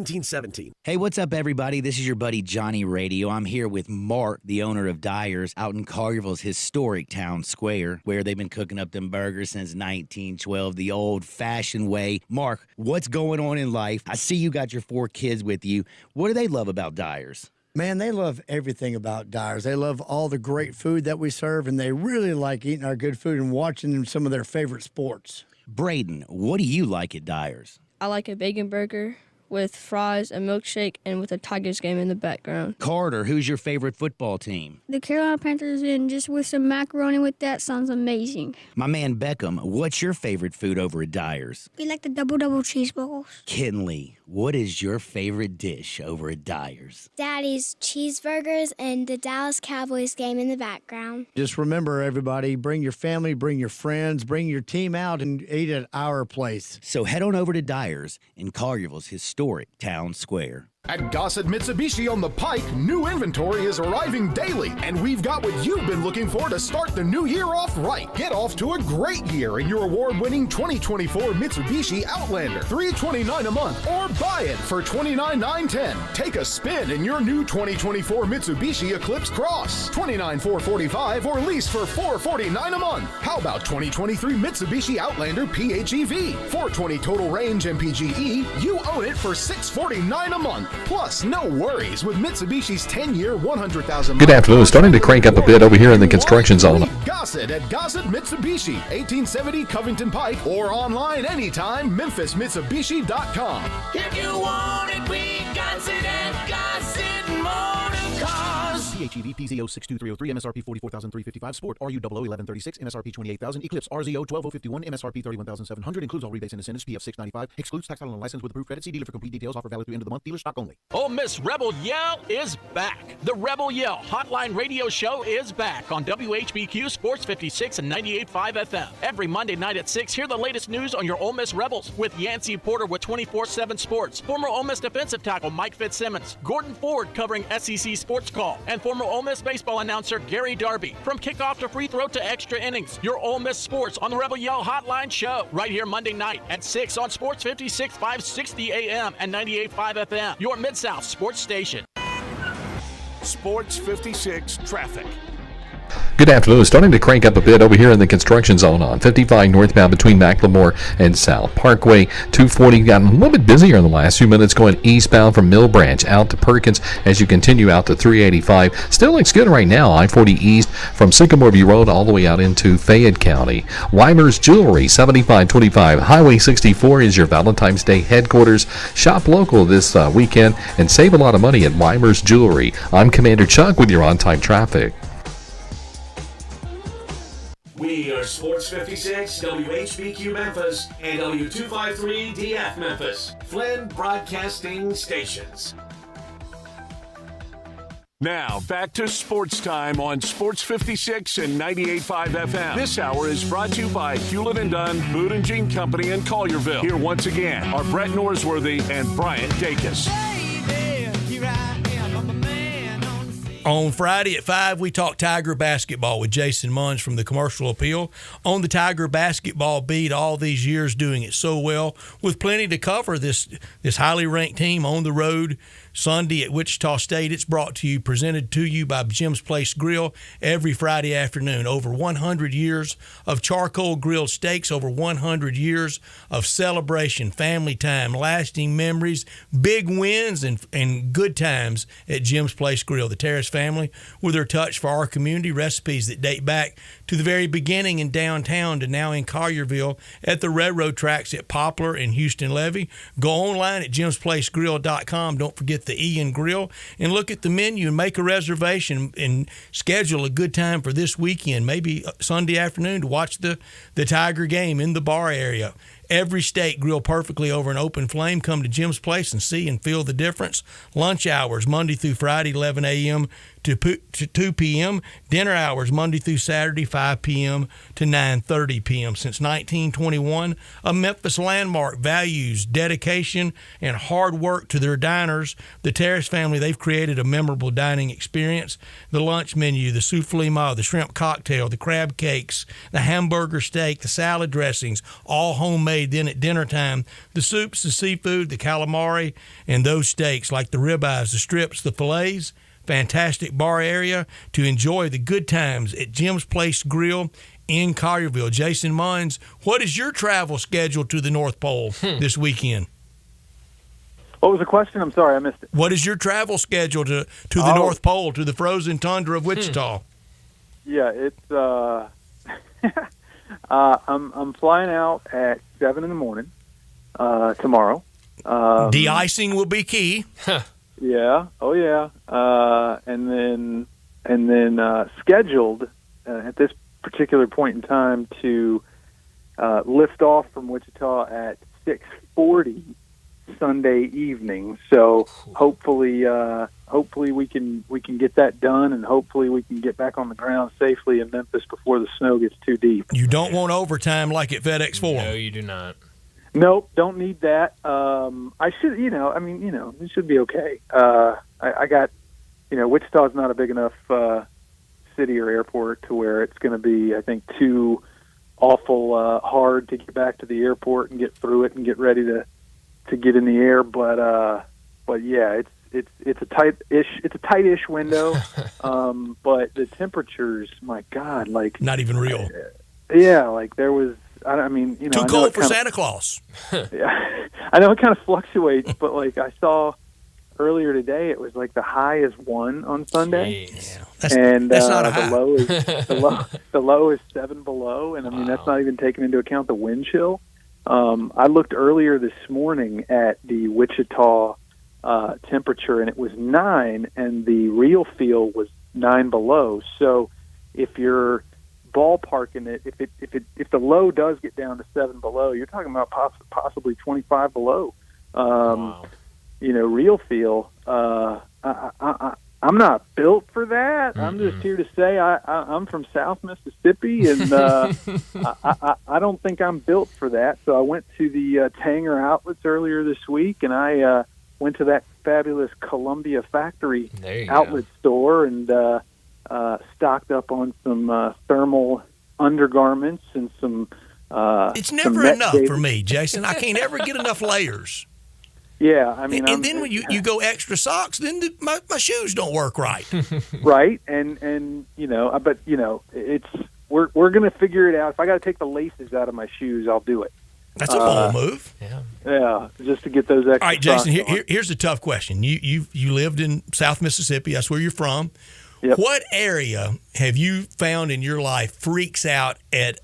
Hey, what's up, everybody? This is your buddy Johnny Radio. I'm here with Mark, the owner of Dyer's, out in Collierville's historic town square, where they've been cooking up them burgers since 1912, the old-fashioned way. Mark, what's going on in life? I see you got your 4 kids with you. What do they love about Dyer's? Man, they love everything about Dyer's. They love all the great food that we serve, and they really like eating our good food and watching some of their favorite sports. Braden, what do you like at Dyer's? I like a bacon burger with fries, a milkshake, and with a Tigers game in the background. Carter, who's your favorite football team? The Carolina Panthers, and just with some macaroni with that sounds amazing. My man Beckham, what's your favorite food over at Dyer's? We like the double cheeseburgers. Kinley, what is your favorite dish over at Dyer's? Daddy's cheeseburgers and the Dallas Cowboys game in the background. Just remember, everybody, bring your family, bring your friends, bring your team out and eat at our place. So head on over to Dyer's in Collierville's historic town square. At Gossett Mitsubishi on the Pike, new inventory is arriving daily, and we've got what you've been looking for to start the new year off right. Get off to a great year in your award-winning 2024 Mitsubishi Outlander, $329 a month, or buy it for $29,910. Take a spin in your new 2024 Mitsubishi Eclipse Cross, $29,445, or lease for $449 a month. How about 2023 Mitsubishi Outlander PHEV, 420 total range MPGe? You own it for $649 a month. Plus, no worries with Mitsubishi's 10-year, 100,000. Good afternoon. Starting to crank up a bit over here in the construction zone. Gossett at Gossett Mitsubishi, 1870 Covington Pike, or online anytime, memphismitsubishi.com. If you want it, we got it at Gossett Motor Cars. PHEV PZ06233 MSRP 44,355 Sport RU 001136 MSRP 28,000 Eclipse RZO 12051 MSRP 31,700 includes all rebates and incentives PF 695 excludes tax title and license with approved credit. See dealer for complete details. Offer valid through end of the month. Dealer stock only. Ole Miss Rebel Yell is back. The Rebel Yell Hotline Radio Show is back on WHBQ Sports 56 and 98.5 FM. Every Monday night at 6, hear the latest news on your Ole Miss Rebels with Yancey Porter with 24/7 Sports, former Ole Miss defensive tackle Mike Fitzsimmons, Gordon Ford covering SEC Sports Call, and former Ole Miss baseball announcer Gary Darby. From kickoff to free throw to extra innings, your Ole Miss sports on the Rebel Yell Hotline Show right here Monday night at 6 on Sports 56 560 AM and 98.5 FM, your Mid-South sports station. Sports 56 traffic. Good afternoon. Starting to crank up a bit over here in the construction zone on 55 northbound between Macklemore and South Parkway. 240 got a little bit busier in the last few minutes going eastbound from Mill Branch out to Perkins as you continue out to 385. Still looks good right now. I-40 east from Sycamore View Road all the way out into Fayette County. Weimer's Jewelry, 7525 Highway 64 is your Valentine's Day headquarters. Shop local this weekend and save a lot of money at Weimer's Jewelry. I'm Commander Chuck with your on-time traffic. We are Sports 56, WHBQ Memphis, and W253DF Memphis, Flynn Broadcasting Stations. Now, back to Sports Time on Sports 56 and 98.5 FM. This hour is brought to you by Hewlett & Dunn, Boot and Jean Company in Collierville. Here once again are Brett Norsworthy and Bryant Dacus. On Friday at 5, we talk Tiger basketball with Jason Munns from the Commercial Appeal. On the Tiger basketball beat, all these years doing it so well, with plenty to cover. This highly ranked team on the road Sunday at Wichita State. It's presented to you by Jim's Place Grill every Friday afternoon. Over 100 years of charcoal grilled steaks, over 100 years of celebration, family time, lasting memories, big wins, and good times at Jim's Place Grill. The Terrace family, with their touch for our community, recipes that date back to the very beginning in downtown to now in Collierville at the railroad tracks at Poplar and Houston Levee. Go online at jimsplacegrill.com. Don't forget the Ian Grill, and look at the menu and make a reservation and schedule a good time for this weekend, maybe Sunday afternoon, to watch the Tiger game in the bar area. Every steak grilled perfectly over an open flame. Come to Jim's Place and see and feel the difference. Lunch hours, Monday through Friday, 11 a.m. to 2 p.m. Dinner hours, Monday through Saturday, 5 p.m. to 9:30 p.m. Since 1921, a Memphis landmark, values dedication and hard work to their diners. The Terrace family, they've created a memorable dining experience. The lunch menu, the souffle ma, the shrimp cocktail, the crab cakes, the hamburger steak, the salad dressings, all homemade. Then at dinner time, the soups, the seafood, the calamari, and those steaks like the ribeyes, the strips, the fillets. Fantastic bar area to enjoy the good times at Jim's Place Grill in Collierville. Jason Munns, what is your travel schedule to the North Pole this weekend? What was the question? I'm sorry, I missed it. What is your travel schedule to the North Pole, to the frozen tundra of Wichita? Yeah, it's I'm flying out at 7 in the morning tomorrow. De-icing will be key. Yeah. Oh, yeah. And then scheduled at this particular point in time to lift off from Wichita at 6:40 Sunday evening. So hopefully we can get that done, and hopefully we can get back on the ground safely in Memphis before the snow gets too deep. You don't want overtime like at FedEx Forum. No, you do not. Nope, don't need that. I should, it should be okay. I got, Wichita's not a big enough city or airport to where it's going to be, I think, too awful hard to get back to the airport and get through it and get ready to get in the air. But yeah, it's a tight-ish window. But the temperatures, my God, like not even real. Yeah, like there was. I mean, too cold for Santa Claus. Yeah, I know it kind of fluctuates, but like I saw earlier today, it was like the high is 1 on Sunday, that's not a high. The low is 7 below, and I mean that's not even taking into account the wind chill. I looked earlier this morning at the Wichita temperature, and it was 9, and the real feel was 9 below. So if you're ballparking it, if the low does get down to 7 below, you're talking about possibly 25 below. Wow. Real feel. I'm not built for that. I'm just here to say I'm from South Mississippi, and I don't think I'm built for that. So I went to the Tanger Outlets earlier this week, and I went to that fabulous Columbia Factory outlet store and stocked up on some thermal undergarments and some. It's never enough for me, Jason. I can't ever get enough layers. Yeah, I mean, and then when you go extra socks, then my shoes don't work right. Right, and but it's we're gonna figure it out. If I got to take the laces out of my shoes, I'll do it. That's a bold move. Yeah, just to get those extra. All right, Jason. socks Here's a tough question. You lived in South Mississippi. That's where you're from. Yep. What area have you found in your life freaks out at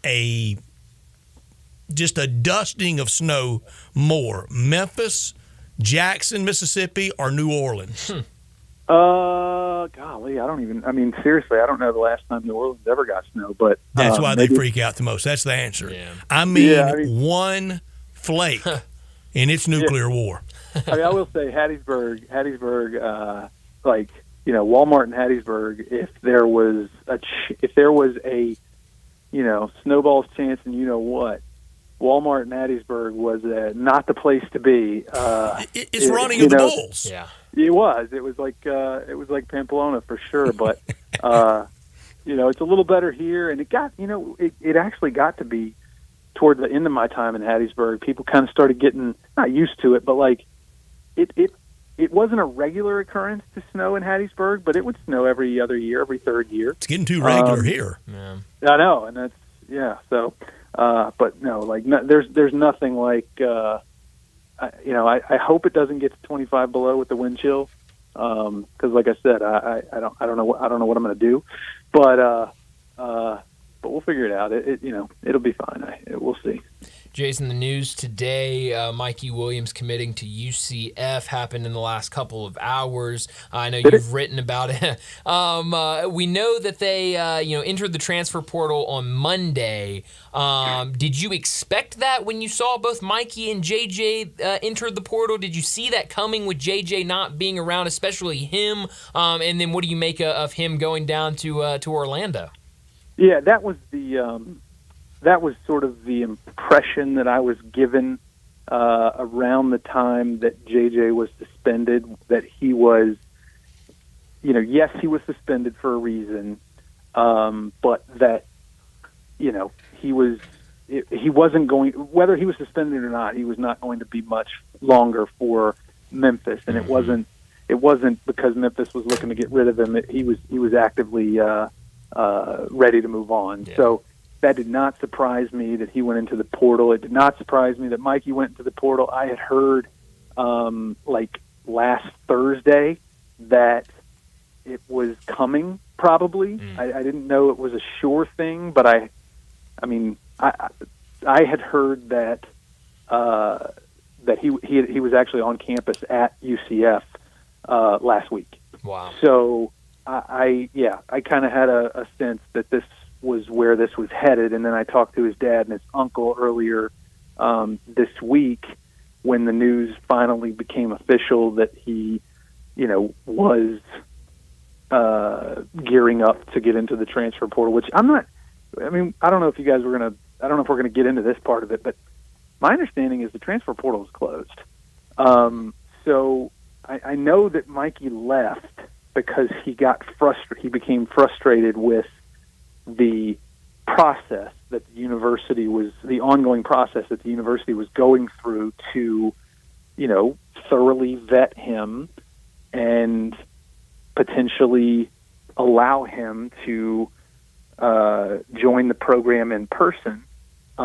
just a dusting of snow more? Memphis, Jackson, Mississippi, or New Orleans? Golly, seriously, I don't know the last time New Orleans ever got snow, but that's why they freak out the most. That's the answer. Yeah. I mean, one flake and it's nuclear war. I will say Hattiesburg, Walmart in Hattiesburg, if there was a snowball's chance, and what, Walmart in Hattiesburg was not the place to be. It's running of the bulls. Yeah, it was. It was like Pamplona for sure. But it's a little better here, and it got it actually got to be toward the end of my time in Hattiesburg. People kind of started getting not used to it, but like it wasn't a regular occurrence to snow in Hattiesburg, but it would snow every other year, every third year. It's getting too regular here. Yeah. I know, and that's so. But no, there's nothing like. I hope it doesn't get to 25 below with the wind chill, because like I said, I don't know what I'm going to do, but we'll figure it out. It'll be fine. We'll see. Jason, the news today, Mikey Williams committing to UCF happened in the last couple of hours. I know you've written about it. We know that they entered the transfer portal on Monday. Did you expect that when you saw both Mikey and JJ enter the portal? Did you see that coming with JJ not being around, especially him? And then what do you make of him going down to Orlando? Yeah, that was sort of the impression that I was given around the time that JJ was suspended, that he was, yes, he was suspended for a reason, but that, he wasn't going, whether he was suspended or not, he was not going to be much longer for Memphis. And it wasn't because Memphis was looking to get rid of him. He was actively ready to move on. Yeah. So that did not surprise me that he went into the portal. It did not surprise me that Mikey went into the portal. I had heard last Thursday that it was coming, probably. I didn't know it was a sure thing, but I had heard that that he was actually on campus at UCF last week. Wow. So I kind of had a sense that this was where this was headed, and then I talked to his dad and his uncle earlier this week when the news finally became official that he, was gearing up to get into the transfer portal. Which I don't know if you guys I don't know if we're gonna get into this part of it, but my understanding is the transfer portal is closed. So I know that Mikey left because he got frustrated. He became frustrated with the process that the ongoing process that the university was going through to, thoroughly vet him and potentially allow him to join the program in person. He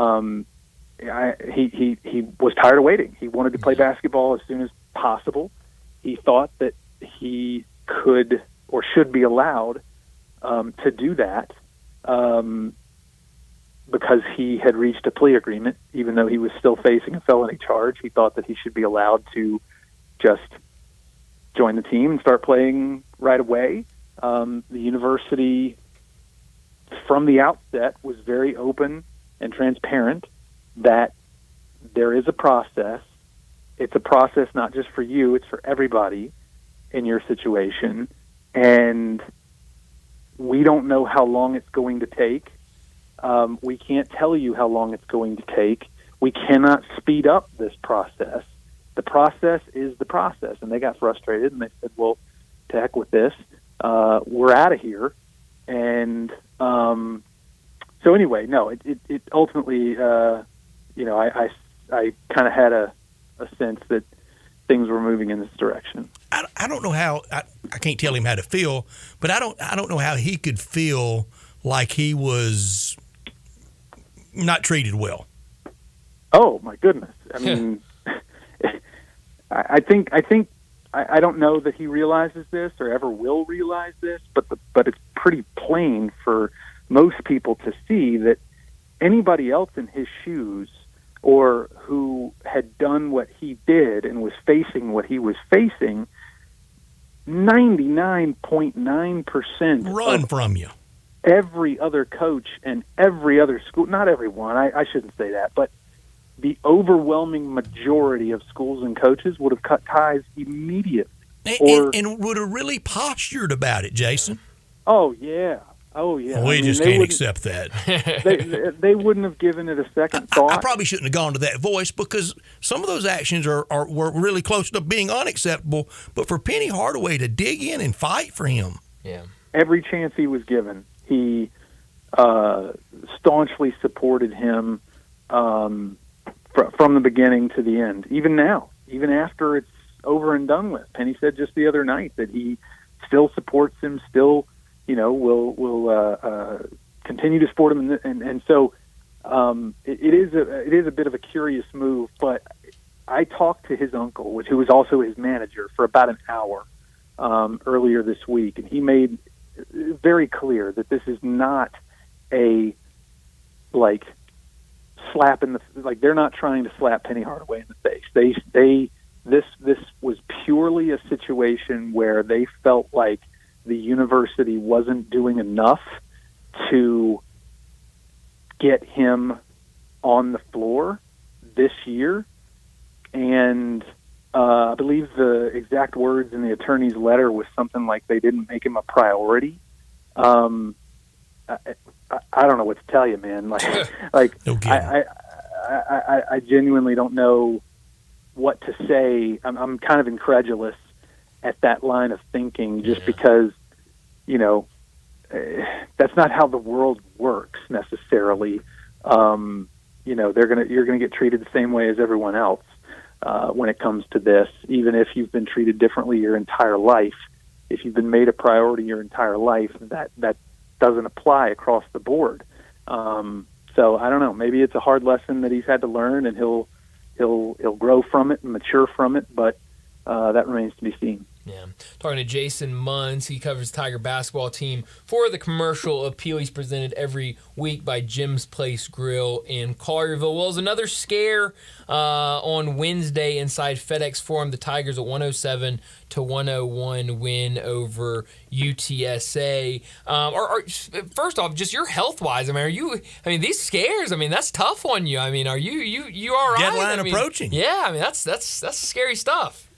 was tired of waiting. He wanted to play basketball as soon as possible. He thought that he could or should be allowed to do that because he had reached a plea agreement, even though he was still facing a felony charge. He thought that he should be allowed to just join the team and start playing right away. The university, from the outset, was very open and transparent that there is a process. It's a process not just for you, it's for everybody in your situation. And we don't know how long it's going to take. We can't tell you how long it's going to take. We cannot speed up this process. The process is the process. And they got frustrated and they said, well, to heck with this. We're out of here. And so anyway, no, it ultimately, I kind of had a sense that things were moving in this direction. I don't know how I can't tell him how to feel, but I don't know how he could feel like he was not treated well. Oh my goodness! I mean, I don't know that he realizes this or ever will realize this, but it's pretty plain for most people to see that anybody else in his shoes or who had done what he did and was facing what he was facing, 99.9% run from you. Every other coach and every other school, not everyone, I shouldn't say that, but the overwhelming majority of schools and coaches would have cut ties immediately. And would have really postured about it, Jason. Oh, yeah. We just can't accept that. they wouldn't have given it a second thought. I probably shouldn't have gone to that voice because some of those actions were really close to being unacceptable. But for Penny Hardaway to dig in and fight for him, every chance he was given, he staunchly supported him from the beginning to the end. Even now, even after it's over and done with, Penny said just the other night that he still supports him, still. Will continue to support him, and so it is a bit of a curious move. But I talked to his uncle, who was also his manager, for about an hour earlier this week, and he made very clear that this is not a slap in the they're not trying to slap Penny Hardaway in the face. This was purely a situation where they felt like the university wasn't doing enough to get him on the floor this year. And I believe the exact words in the attorney's letter was something like they didn't make him a priority. I don't know what to tell you, man. I genuinely don't know what to say. I'm kind of incredulous at that line of thinking, just because, that's not how the world works necessarily. You're gonna get treated the same way as everyone else when it comes to this, even if you've been treated differently your entire life. If you've been made a priority your entire life, that doesn't apply across the board. So I don't know. Maybe it's a hard lesson that he's had to learn, and he'll grow from it and mature from it. But that remains to be seen. Yeah. Talking to Jason Munns. He covers the Tiger basketball team for the Commercial Appeal. He's presented every week by Jim's Place Grill in Collierville. Well, it was another scare on Wednesday inside FedEx Forum. The Tigers a 107-101 win over UTSA. First off, just your health-wise, these scares, that's tough on you. Are you all right? Deadline approaching. Yeah, that's scary stuff.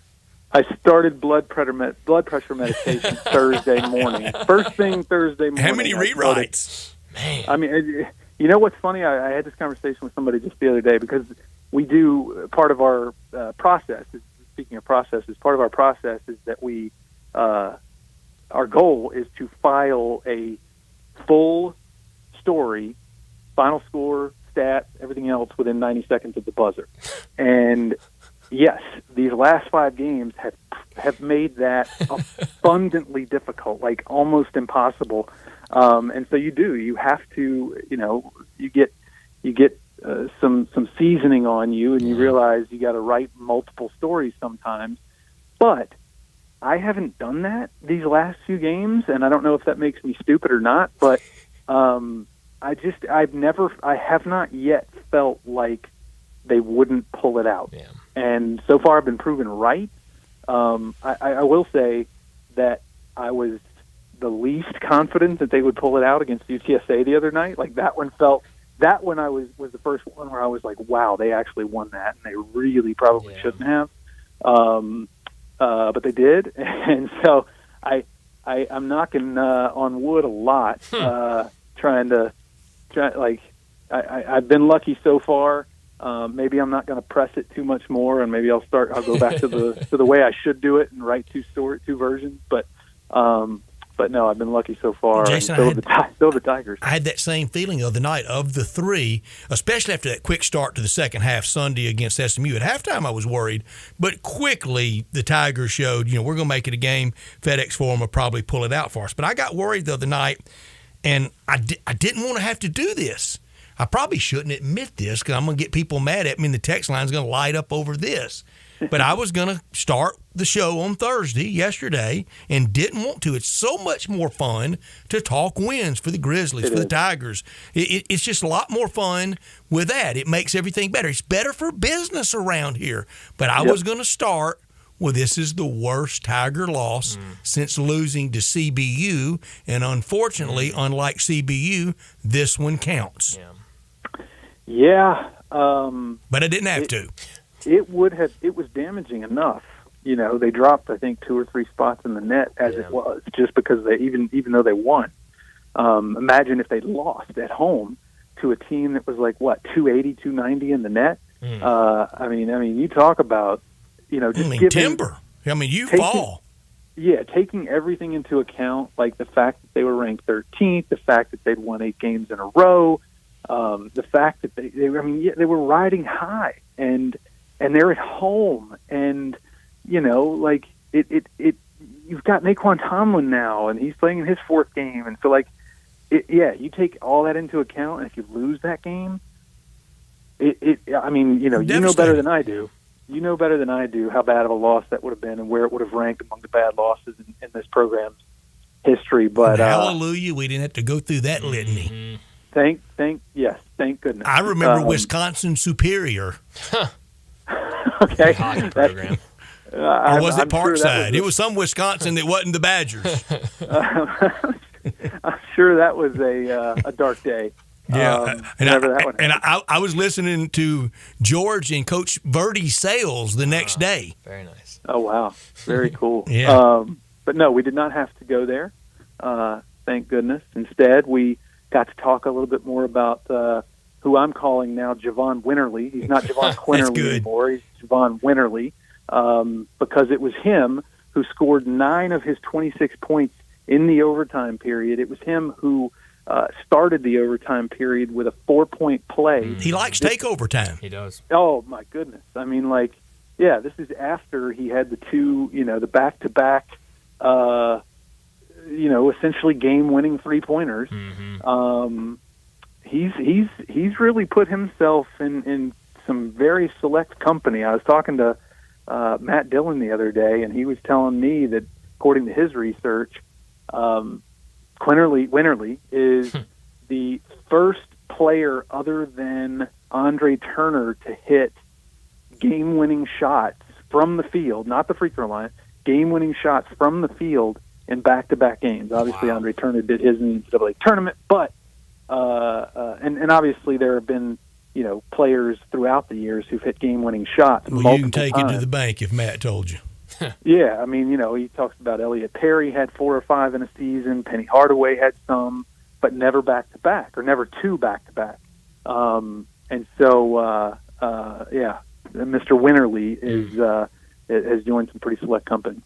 I started blood pressure medication Thursday morning. First thing Thursday morning. How many rewrites? Man. You know what's funny? I had this conversation with somebody just the other day because we do part of our process. Speaking of processes, part of our process is that we our goal is to file a full story, final score, stats, everything else within 90 seconds of the buzzer. And yes, these last 5 games have made that abundantly difficult, like almost impossible. And so you have to, you get some seasoning on you, and you realize you got to write multiple stories sometimes. But I haven't done that these last few games, and I don't know if that makes me stupid or not. But I have not yet felt like they wouldn't pull it out. Yeah. And so far I've been proven right. I will say that I was the least confident that they would pull it out against UTSA the other night. Like that one was the first one where I was like, wow, they actually won that, and they really probably shouldn't have. But they did. And so I'm knocking on wood a lot, I've been lucky so far. Maybe I'm not going to press it too much more, and maybe I'll go back to the way I should do it and write two versions. But no, I've been lucky so far. Jason, still the Tigers. I had that same feeling the other night of the 3, especially after that quick start to the second half Sunday against SMU. At halftime, I was worried, but quickly the Tigers showed, we're going to make it a game. FedEx Forum will probably pull it out for us. But I got worried the other night, and I didn't want to have to do this. I probably shouldn't admit this because I'm going to get people mad at me, and the text line's going to light up over this. But I was going to start the show on yesterday, and didn't want to. It's so much more fun to talk wins for the Grizzlies, for the Tigers. It's just a lot more fun with that. It makes everything better. It's better for business around here. But I was going to start with this is the worst Tiger loss since losing to CBU, and unfortunately, unlike CBU, this one counts. Yeah. But I didn't have to. It was damaging enough. They dropped, I think, 2 or 3 spots in the net as it was, just because even though they won. Imagine if they lost at home to a team that was like, 280, 290 in the net. You talk about, just timber. Fall. Yeah, taking everything into account, like the fact that they were ranked 13th, the fact that they'd won 8 games in a row, the fact that they were riding high, and they're at home, and you've got Naquan Tomlin now, and he's playing in his 4th game, and so you take all that into account, and if you lose that game, you know better than I do. You know better than I do how bad of a loss that would have been, and where it would have ranked among the bad losses in this program's history. But hallelujah, we didn't have to go through that litany. Thank goodness. I remember Wisconsin Superior. Okay. Hockey program. Or was it Parkside? Sure it was some Wisconsin that wasn't the Badgers. I'm sure that was a dark day. Yeah, I was listening to George and Coach Verdi's sales the next day. Very nice. Oh, wow. Very cool. Yeah. But no, we did not have to go there. Thank goodness. Instead, we got to talk a little bit more about who I'm calling now Javon Winterly. He's not Javon Quinterly anymore. He's Javon Winterly, because it was him who scored 9 of his 26 points in the overtime period. It was him who started the overtime period with a 4-point play. He likes take overtime. He does. Oh, my goodness. This is after he had the 2, the back-to-back, essentially game-winning 3-pointers. He's really put himself in some very select company. I was talking to Matt Dillon the other day, and he was telling me that according to his research, Winterly is the first player other than Andre Turner to hit game-winning shots from the field, not the free throw line, game-winning shots from the field in back-to-back games. Obviously, Andre Turner did his in the NCAA tournament, but and obviously there have been players throughout the years who've hit game-winning shots. Well, you can take it to the bank if Matt told you. Yeah, I mean, he talks about Elliot Perry had 4 or 5 in a season. Penny Hardaway had some, but never back-to-back, or never 2 back-to-back. And so, Mr. Winterly has joined some pretty select company.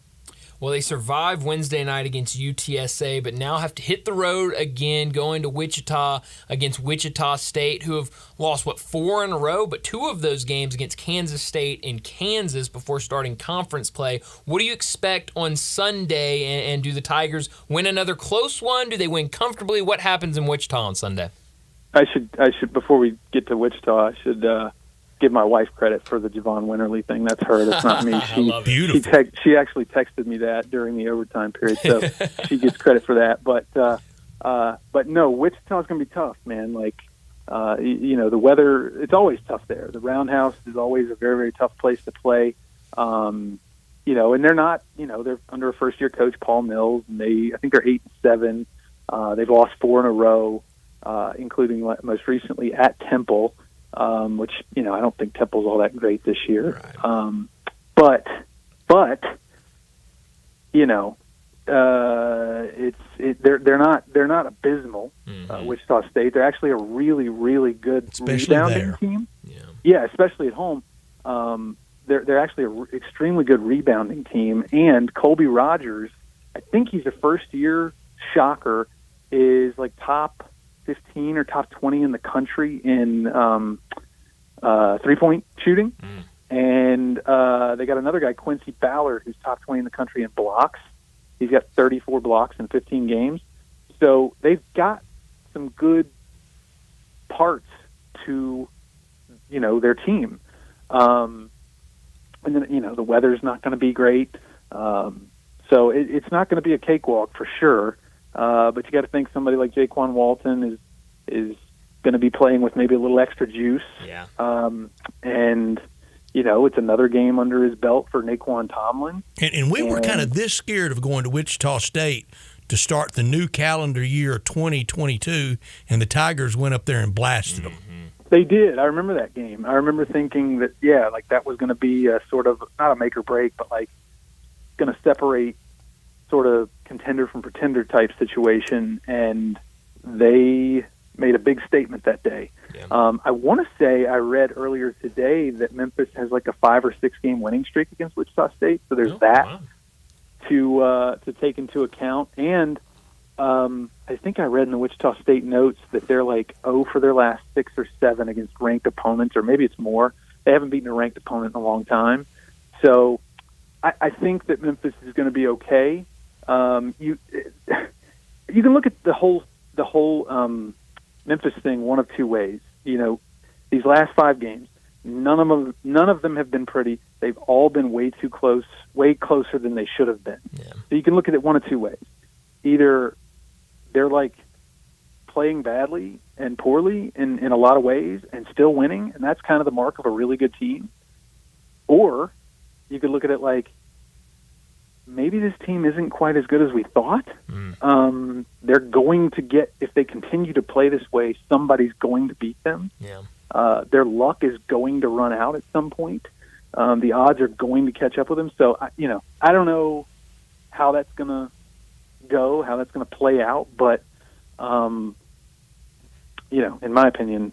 Well, they survived Wednesday night against UTSA, but now have to hit the road again, going to Wichita against Wichita State, who have lost, 4 in a row, but 2 of those games against Kansas State and Kansas before starting conference play. What do you expect on Sunday, and do the Tigers win another close one? Do they win comfortably? What happens in Wichita on Sunday? I should before we get to Wichita, I should give my wife credit for the Javon Winterly thing. That's her. That's not me. She actually texted me that during the overtime period, so she gets credit for that. But no, Wichita's going to be tough, man. The weather, it's always tough there. The Roundhouse is always a very, very tough place to play. And they're not, they're under a first-year coach, Paul Mills, and I think they're 8-7. They've lost 4 in a row, including most recently at Temple. Which I don't think Temple's all that great this year. Right. But they're not abysmal. Mm-hmm. Wichita State, they're actually a really, really good rebounding team. Yeah, especially at home. They're actually an extremely good rebounding team. And Colby Rogers, I think he's a first-year shocker, is top 15 or top 20 in the country in three-point shooting. And they got another guy, Quincy Ballard, who's top 20 in the country in blocks. He's got 34 blocks in 15 games. So they've got some good parts to, their team. And then, the weather's not going to be great. So it's not going to be a cakewalk for sure. But you got to think somebody like Jaquan Walton is going to be playing with maybe a little extra juice. Yeah. And it's another game under his belt for Naquan Tomlin. And we were kind of this scared of going to Wichita State to start the new calendar year 2022, and the Tigers went up there and blasted them. They did. I remember that game. I remember thinking that, that was going to be a sort of, not a make or break, but going to separate sort of contender from pretender type situation, and they made a big statement that day. Yeah. I want to say I read earlier today that Memphis has a 5 or 6 game winning streak against Wichita State, so there's to take into account. And I think I read in the Wichita State notes that they're 0 for their last 6 or 7 against ranked opponents, or maybe it's more. They haven't beaten a ranked opponent in a long time. So I think that Memphis is going to be okay. You can look at the whole Memphis thing one of 2 ways. These last 5 games, none of them have been pretty. They've all been way closer than they should have been. Yeah. So you can look at it one of 2 ways. Either they're playing badly and poorly in a lot of ways and still winning, and that's kind of the mark of a really good team. Or you could look at it maybe this team isn't quite as good as we thought. They're going to get, if they continue to play this way, somebody's going to beat them. Yeah. Their luck is going to run out at some point. The odds are going to catch up with them. So, I don't know how that's going to go, how that's going to play out. But, in my opinion,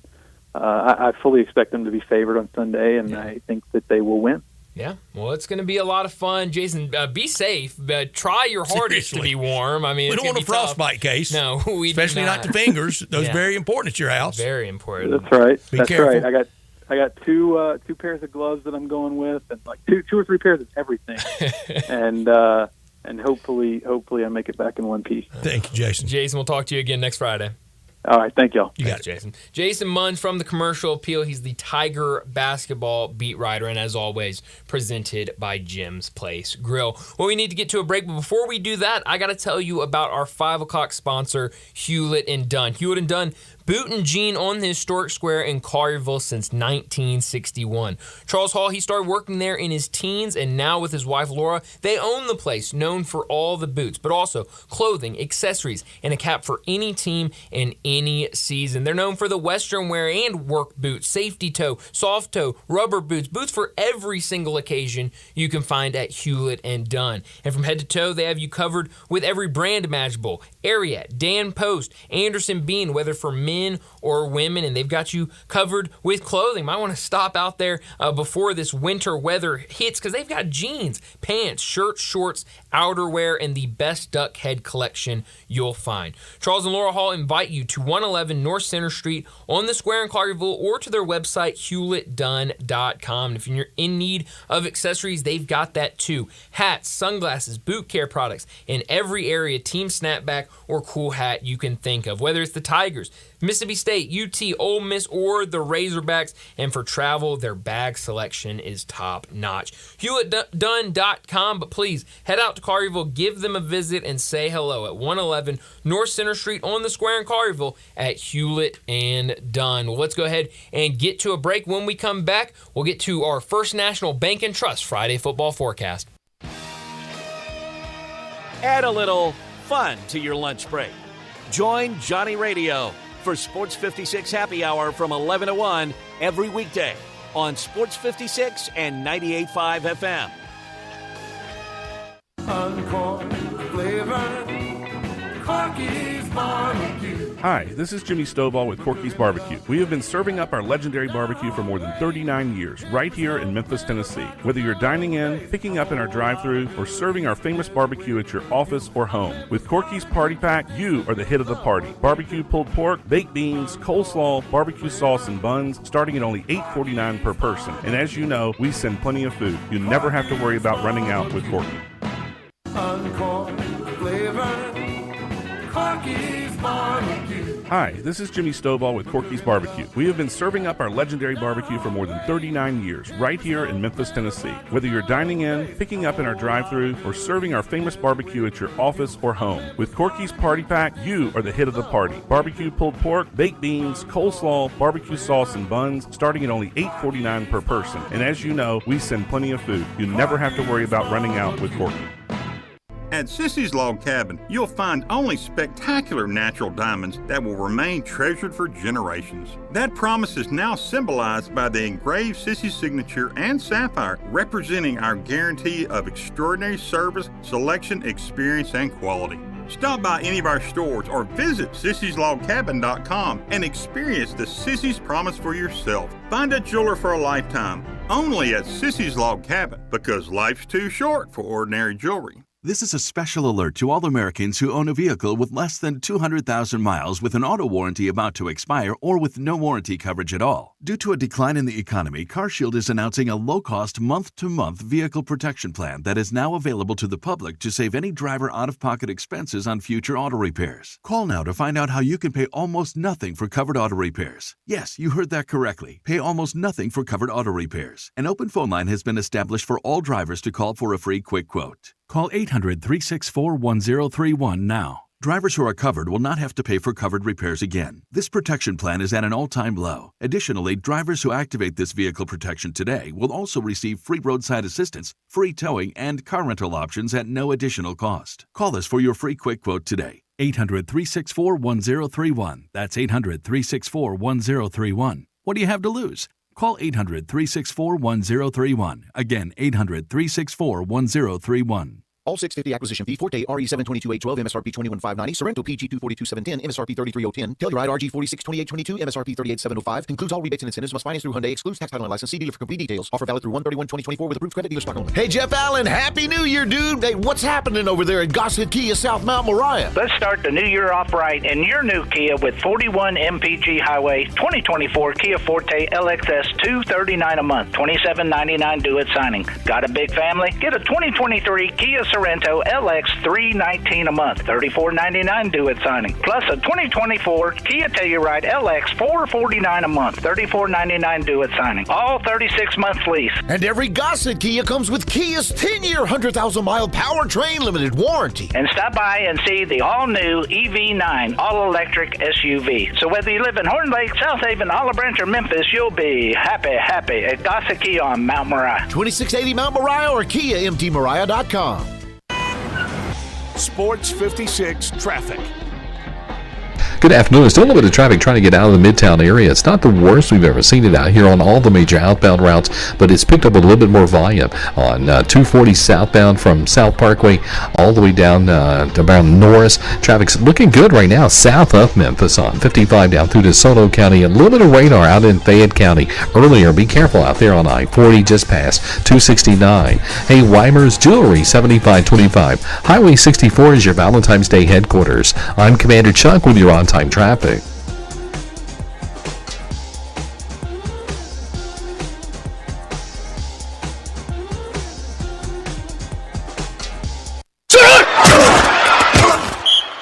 I fully expect them to be favored on Sunday, and I think that they will win. Yeah, well, it's going to be a lot of fun. Jason, be safe. Try your hardest to be warm. I mean, we don't want a frostbite case. No, we especially do not the fingers. Those are very important at your house. Very important. That's right. Be careful. Right. I got two pairs of gloves that I'm going with, and two or three pairs of everything, and hopefully I make it back in one piece. Thank you, Jason. Jason, we'll talk to you again next Friday. All right, thank y'all. You got it, Jason. Jason Munn from the Commercial Appeal. He's the Tiger basketball beat writer, and as always, presented by Jim's Place Grill. Well, we need to get to a break, but before we do that, I got to tell you about our 5 o'clock sponsor, Hewlett & Dunn. Hewlett & Dunn, boot and jean on the historic square in Collierville since 1961. Charles Hall, he started working there in his teens, and now with his wife Laura, they own the place, known for all the boots, but also clothing, accessories, and a cap for any team and any season. They're known for the Western wear and work boots, safety toe, soft toe, rubber boots, boots for every single occasion you can find at Hewlett & Dunn. And from head to toe, they have you covered with every brand imaginable. Ariat, Dan Post, Anderson Bean, whether for men or women, and they've got you covered with clothing. Might want to stop out there before this winter weather hits, because they've got jeans, pants, shirts, shorts, outerwear, and the best duck head collection you'll find. Charles and Laura Hall invite you to 111 North Center Street on the square in Collierville, or to their website, hewlettdunn.com. And if you're in need of accessories, they've got that too. Hats, sunglasses, boot care products in every area, team snapback or cool hat you can think of. Whether it's the Tigers, Mississippi State, UT, Ole Miss, or the Razorbacks. And for travel, their bag selection is top notch. HewlettDunn.com, but please head out to Collierville, give them a visit, and say hello at 111 North Center Street on the square in Collierville at Hewlett & Dunn. Well, let's go ahead and get to a break. When we come back, we'll get to our First National Bank and Trust Friday football forecast. Add a little fun to your lunch break. Join Johnny Radio for Sports 56 Happy Hour from 11 to 1 every weekday on Sports 56 and 98.5 FM. Uncorn flavor, Corky's barbecue. Hi, this is Jimmy Stovall with Corky's Barbecue. We have been serving up our legendary barbecue for more than 39 years, right here in Memphis, Tennessee. Whether you're dining in, picking up in our drive-thru, or serving our famous barbecue at your office or home, with Corky's Party Pack, you are the hit of the party. Barbecue pulled pork, baked beans, coleslaw, barbecue sauce, and buns, starting at only $8.49 per person. And as you know, we send plenty of food. You never have to worry about running out with Corky. Uncorn flavor, Corky's barbecue. Hi, this is Jimmy Stovall with Corky's Barbecue. We have been serving up our legendary barbecue for more than 39 years, right here in Memphis, Tennessee. Whether you're dining in, picking up in our drive-thru, or serving our famous barbecue at your office or home, with Corky's Party Pack, you are the hit of the party. Barbecue pulled pork, baked beans, coleslaw, barbecue sauce, and buns, starting at only $8.49 per person. And as you know, we send plenty of food. You never have to worry about running out with Corky. At Sissy's Log Cabin, you'll find only spectacular natural diamonds that will remain treasured for generations. That promise is now symbolized by the engraved Sissy's signature and sapphire, representing our guarantee of extraordinary service, selection, experience, and quality. Stop by any of our stores or visit sissyslogcabin.com and experience the Sissy's promise for yourself. Find a jeweler for a lifetime, only at Sissy's Log Cabin, because life's too short for ordinary jewelry. This is a special alert to all Americans who own a vehicle with less than 200,000 miles with an auto warranty about to expire or with no warranty coverage at all. Due to a decline in the economy, CarShield is announcing a low-cost month-to-month vehicle protection plan that is now available to the public to save any driver out-of-pocket expenses on future auto repairs. Call now to find out how you can pay almost nothing for covered auto repairs. Yes, you heard that correctly. Pay almost nothing for covered auto repairs. An open phone line has been established for all drivers to call for a free quick quote. Call 800-364-1031 now. Drivers who are covered will not have to pay for covered repairs again. This protection plan is at an all-time low. Additionally, drivers who activate this vehicle protection today will also receive free roadside assistance, free towing, and car rental options at no additional cost. Call us for your free quick quote today. 800-364-1031. That's 800-364-1031. What do you have to lose? Call 800-364-1031. Again, 800-364-1031. All 650 acquisition fee, Forte RE722-812, MSRP 21590, Sorrento PG 242-710, MSRP 33010, Telluride RG 462822, MSRP 38705, concludes all rebates and incentives, must finance through Hyundai, excludes tax title and license, see dealer for complete details. Offer valid through 1/31/2024 with approved credit dealer stock only. Hey, Jeff Allen, Happy New Year, dude. Hey, what's happening over there at Gossett Kia South Mount Moriah? Let's start the new year off right in your new Kia with 41 MPG Highway 2024 Kia Forte LXS $239 a month, $27.99 due at signing. Got a big family? Get a 2023 Kia Sorento LX $319 a month, $34.99 due at signing. Plus a 2024 Kia Telluride LX $449 a month, $34.99 due at signing. All 36-month lease. And every Gossett Kia comes with Kia's 10-year, 100,000-mile powertrain limited warranty. And stop by and see the all-new EV9 all-electric SUV. So whether you live in Horn Lake, South Haven, Olive Branch, or Memphis, you'll be happy at Gossett Kia on Mount Moriah. 2680 Mount Moriah or KiaMTMoriah.com. Sports 56 traffic. Good afternoon. Still a little bit of traffic trying to get out of the Midtown area. It's not the worst we've ever seen it out here on all the major outbound routes, but it's picked up a little bit more volume on 240 southbound from South Parkway all the way down to around Norris. Traffic's looking good right now south of Memphis on 55 down through DeSoto County. A little bit of radar out in Fayette County earlier. Be careful out there on I-40 just past 269. Hey, Weimer's Jewelry, 7525. Highway 64 is your Valentine's Day headquarters. I'm Commander Chuck with your on-time traffic.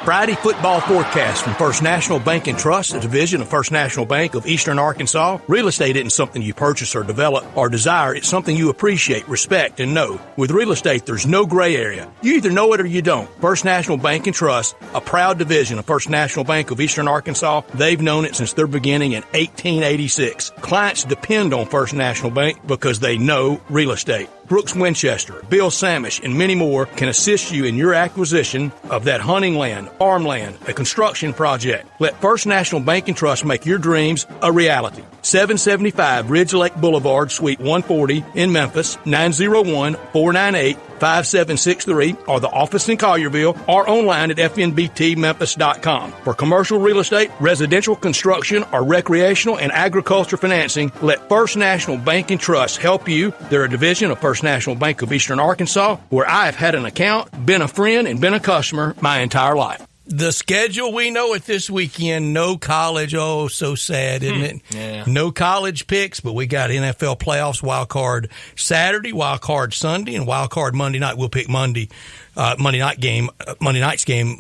Friday football forecast from First National Bank and Trust, a division of First National Bank of Eastern Arkansas. Real estate isn't something you purchase or develop or desire. It's something you appreciate, respect, and know. With real estate, there's no gray area. You either know it or you don't. First National Bank and Trust, a proud division of First National Bank of Eastern Arkansas. They've known it since their beginning in 1886. Clients depend on First National Bank because they know real estate. Brooks Winchester, Bill Samish, and many more can assist you in your acquisition of that hunting land, farmland, a construction project. Let First National Bank and Trust make your dreams a reality. 775 Ridge Lake Boulevard, Suite 140 in Memphis, 901-498-5763, or the office in Collierville, or online at fnbtmemphis.com. For commercial real estate, residential construction, or recreational and agriculture financing, let First National Bank and Trust help you. They're a division of First National Bank of Eastern Arkansas, where I have had an account, been a friend, and been a customer my entire life. The schedule, we know it this weekend. No college. Oh, so sad, isn't it? Yeah. No college picks, but we got NFL playoffs, wild card Saturday, wild card Sunday, and wild card Monday night. We'll pick Monday night's game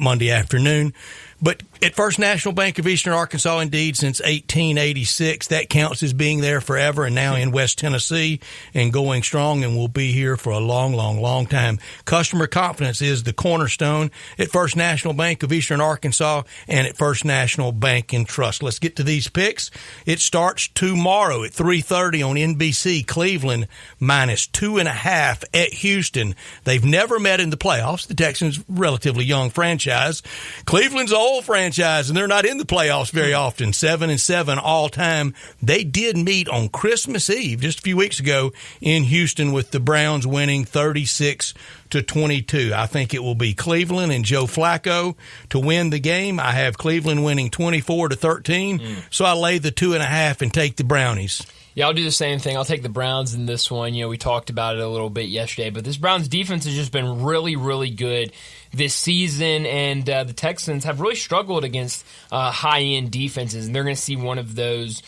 Monday afternoon. But at First National Bank of Eastern Arkansas, indeed, since 1886, that counts as being there forever, and now in West Tennessee and going strong, and will be here for a long, long, long time. Customer confidence is the cornerstone at First National Bank of Eastern Arkansas and at First National Bank and Trust. Let's get to these picks. It starts tomorrow at 3:30 on NBC. Cleveland -2.5 at Houston. They've never met in the playoffs. The Texans, relatively young franchise. Cleveland's old franchise, and they're not in the playoffs very often. 7-7 all time. They did meet on Christmas Eve just a few weeks ago in Houston, with the Browns winning 36-22. I think it will be Cleveland and Joe Flacco to win the game. I have Cleveland winning 24-13, so I lay the 2.5 and take the Brownies. Yeah, I'll do the same thing. I'll take the Browns in this one. You know, we talked about it a little bit yesterday, but this Browns defense has just been really, really good this season, and the Texans have really struggled against high-end defenses, and they're going to see one of those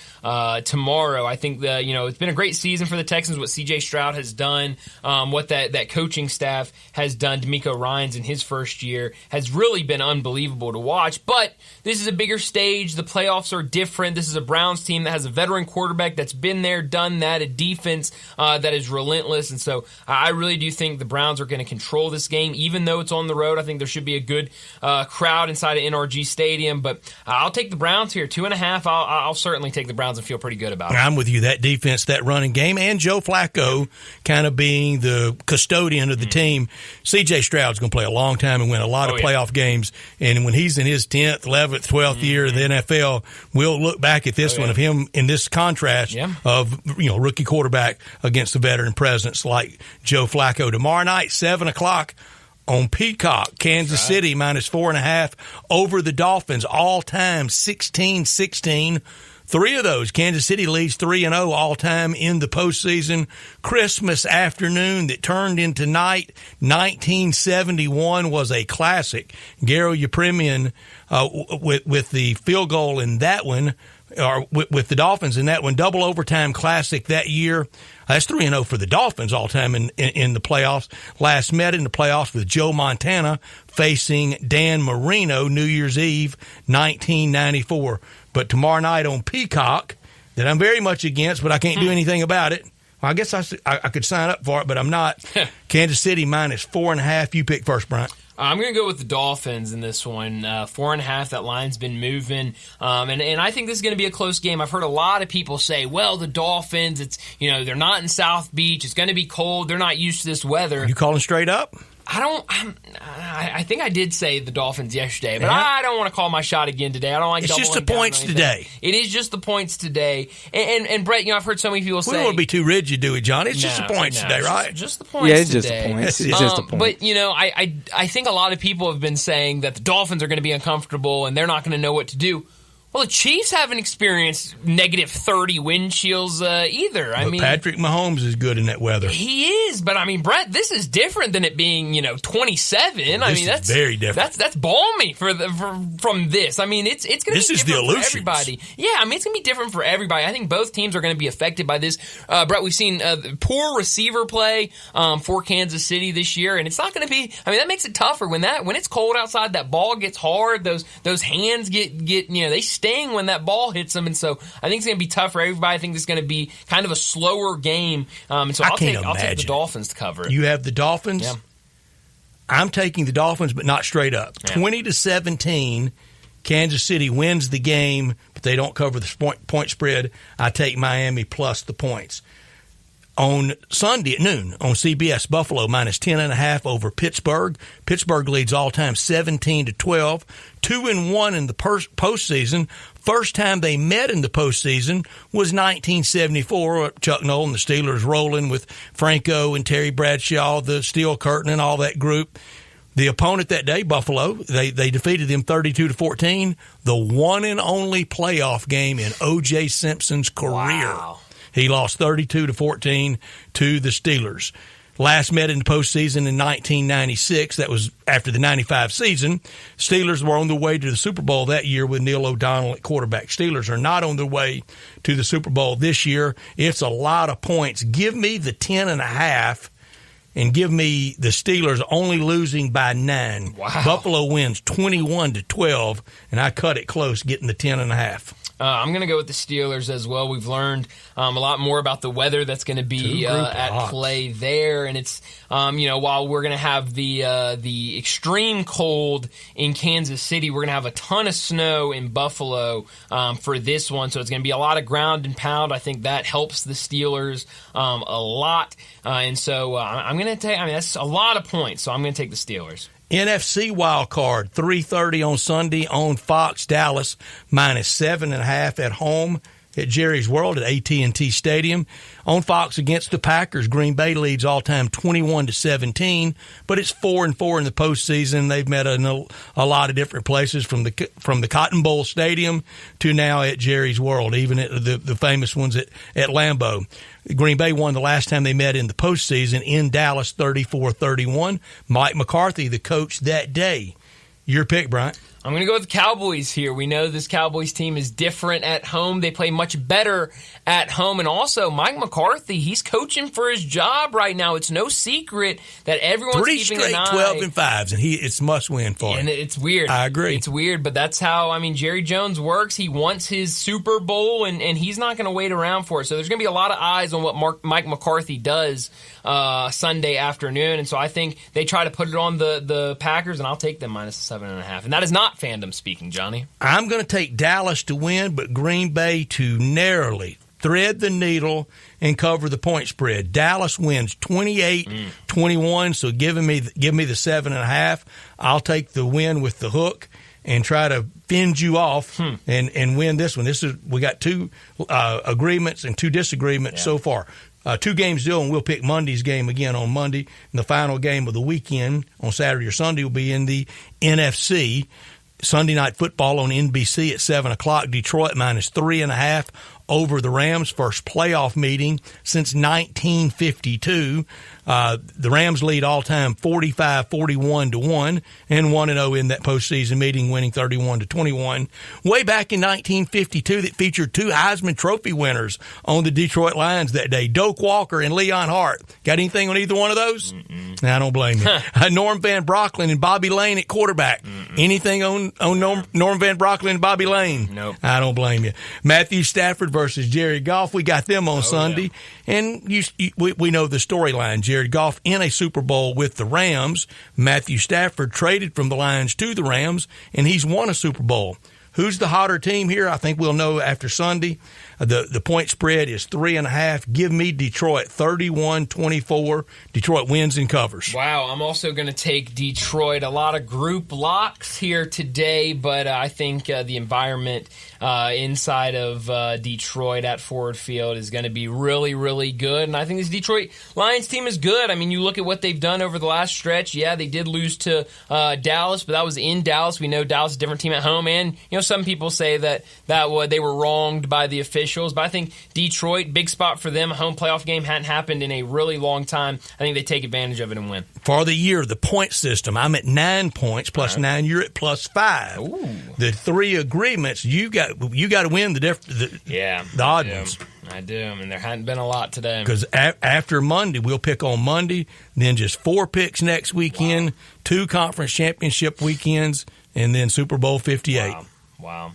tomorrow. I think it's been a great season for the Texans. What C.J. Stroud has done, what that coaching staff has done, DeMeco Ryans in his first year, has really been unbelievable to watch. But this is a bigger stage. The playoffs are different. This is a Browns team that has a veteran quarterback that's been there, done that, a defense that is relentless, and so I really do think the Browns are going to control this game, even though it's on the road. I think there should be a good crowd inside of NRG Stadium, but I'll take the Browns here. 2.5, I'll certainly take the Browns and feel pretty good about it. I'm with you. That defense, that running game, and Joe Flacco kind of being the custodian of the team. C.J. Stroud's going to play a long time and win a lot of playoff games, and when he's in his 10th, 11th, 12th year of the NFL, we'll look back at this one of him in this contrast of rookie quarterback against the veteran presence like Joe Flacco. Tomorrow night, 7 o'clock on Peacock, Kansas City -4.5 over the Dolphins. All time 16-16. 3 of those, Kansas City leads 3-0 all time in the postseason. Christmas afternoon that turned into night. 1971 was a classic. Garo Yepremian with the field goal in that one. or with the Dolphins in that one. Double overtime classic that year. That's 3-0 for the Dolphins all time in the playoffs. Last met in the playoffs with Joe Montana facing Dan Marino, New Year's Eve, 1994. But tomorrow night on Peacock, that I'm very much against, but I can't do anything about it. Well, I guess I could sign up for it, but I'm not. Kansas City -4.5. You pick first, Bryant. I'm going to go with the Dolphins in this one. 4.5, that line's been moving. And I think this is going to be a close game. I've heard a lot of people say, well, the Dolphins, they're not in South Beach. It's going to be cold. They're not used to this weather. You calling straight up? I think I did say the Dolphins yesterday, but I don't want to call my shot again today. I don't like. It's just the points today. It is just the points today. And Brett, I've heard so many people say we don't want to be too rigid, do it, Johnny? It's just the points today, right? Just the points. Yeah, it's today. just the points. It's just the points. But I think a lot of people have been saying that the Dolphins are going to be uncomfortable and they're not going to know what to do. Well, the Chiefs haven't experienced -30 wind chills either. But Patrick Mahomes is good in that weather. He is, but Brett, this is different than it being 27. That's very different. That's balmy from this. It's going to be different for everybody. Yeah, it's going to be different for everybody. I think both teams are going to be affected by this. Brett, we've seen poor receiver play for Kansas City this year, and it's not going to be. That makes it tougher when it's cold outside. That ball gets hard. Those hands get they sting when that ball hits them, and so I think it's going to be tough for everybody. I think it's going to be kind of a slower game, so I'll take the Dolphins to cover it. You have the Dolphins? Yeah. I'm taking the Dolphins, but not straight up. Yeah. 20-17, Kansas City wins the game, but they don't cover the point spread. I take Miami plus the points. On Sunday at noon on CBS, Buffalo -10.5 over Pittsburgh. Pittsburgh leads all time 17-12, 2-1 in the postseason. First time they met in the postseason was 1974. Chuck Noll and the Steelers rolling with Franco and Terry Bradshaw, the Steel Curtain, and all that group. The opponent that day, Buffalo, they defeated them 32-14. The one and only playoff game in O.J. Simpson's career. Wow. He lost 32-14 to the Steelers. Last met in the postseason in 1996. That was after the 95 season. Steelers were on their way to the Super Bowl that year with Neil O'Donnell at quarterback. Steelers are not on their way to the Super Bowl this year. It's a lot of points. Give me the 10.5 and give me the Steelers only losing by 9. Wow. Buffalo wins 21-12, and I cut it close getting the 10.5. I'm going to go with the Steelers as well. We've learned a lot more about the weather that's going to be at play there, and it's while we're going to have the extreme cold in Kansas City, we're going to have a ton of snow in Buffalo for this one. So it's going to be a lot of ground and pound. I think that helps the Steelers a lot, and so I'm going to take. That's a lot of points, so I'm going to take the Steelers. NFC wild card, 3:30 on Sunday on Fox. Dallas -7.5 at home at Jerry's World at AT&T Stadium. On Fox against the Packers, Green Bay leads all-time 21-17, but it's 4-4 in the postseason. They've met in a lot of different places, from the Cotton Bowl Stadium to now at Jerry's World, even at the famous ones at Lambeau. Green Bay won the last time they met in the postseason in Dallas, 34-31. Mike McCarthy, the coach that day. Your pick, Bryant. I'm going to go with the Cowboys here. We know this Cowboys team is different at home. They play much better at home. And also, Mike McCarthy, he's coaching for his job right now. It's no secret that everyone's keeping an eye. 3 straight 12-5s, and it's must-win for him. And it's weird. I agree. It's weird, but that's how, Jerry Jones works. He wants his Super Bowl, and he's not going to wait around for it. So there's going to be a lot of eyes on what Mike McCarthy does Sunday afternoon. And so I think they try to put it on the Packers, and I'll take them -7.5. And that is not fandom speaking, Johnny. I'm going to take Dallas to win, but Green Bay to narrowly thread the needle and cover the point spread. Dallas wins 28-21, so give me the 7.5. I'll take the win with the hook and try to fend you off and win this one. We got 2 agreements and 2 disagreements so far. 2 games still, and we'll pick Monday's game again on Monday. And the final game of the weekend on Saturday or Sunday will be in the NFC. Sunday Night Football on NBC at 7 o'clock. Detroit -3.5 over the Rams. First playoff meeting since 1952. The Rams lead all-time 45-41-1 and 1-0 in that postseason meeting, winning 31-21. Way back in 1952, that featured 2 Heisman Trophy winners on the Detroit Lions that day, Doak Walker and Leon Hart. Got anything on either one of those? I don't blame you. Norm Van Brocklin and Bobby Lane at quarterback. Anything on Norm Van Brocklin and Bobby Lane? Nope. I don't blame you. Matthew Stafford versus Jared Goff. We got them on Sunday. Yeah. And we know the storyline. Jared Goff in a Super Bowl with the Rams. Matthew Stafford traded from the Lions to the Rams, and he's won a Super Bowl. Who's the hotter team here? I think we'll know after Sunday. The point spread is 3.5. Give me Detroit 31-24. Detroit wins and covers. Wow, I'm also going to take Detroit. A lot of group locks here today, but I think the environment inside of Detroit at Ford Field is going to be really, really good. And I think this Detroit Lions team is good. I mean, you look at what they've done over the last stretch. Yeah, they did lose to Dallas, but that was in Dallas. We know Dallas is a different team at home. And, some people say that they were wronged by the officials. But I think Detroit, big spot for them. A home playoff game hadn't happened in a really long time. I think they take advantage of it and win. For the year, the point system, I'm at 9 points plus 9. You're at plus 5. Ooh. The 3 agreements, you got to win the odd ones. I do, and there hadn't been a lot today. Because after Monday, we'll pick on Monday, then just 4 picks next weekend, 2 conference championship weekends, and then Super Bowl 58. Wow.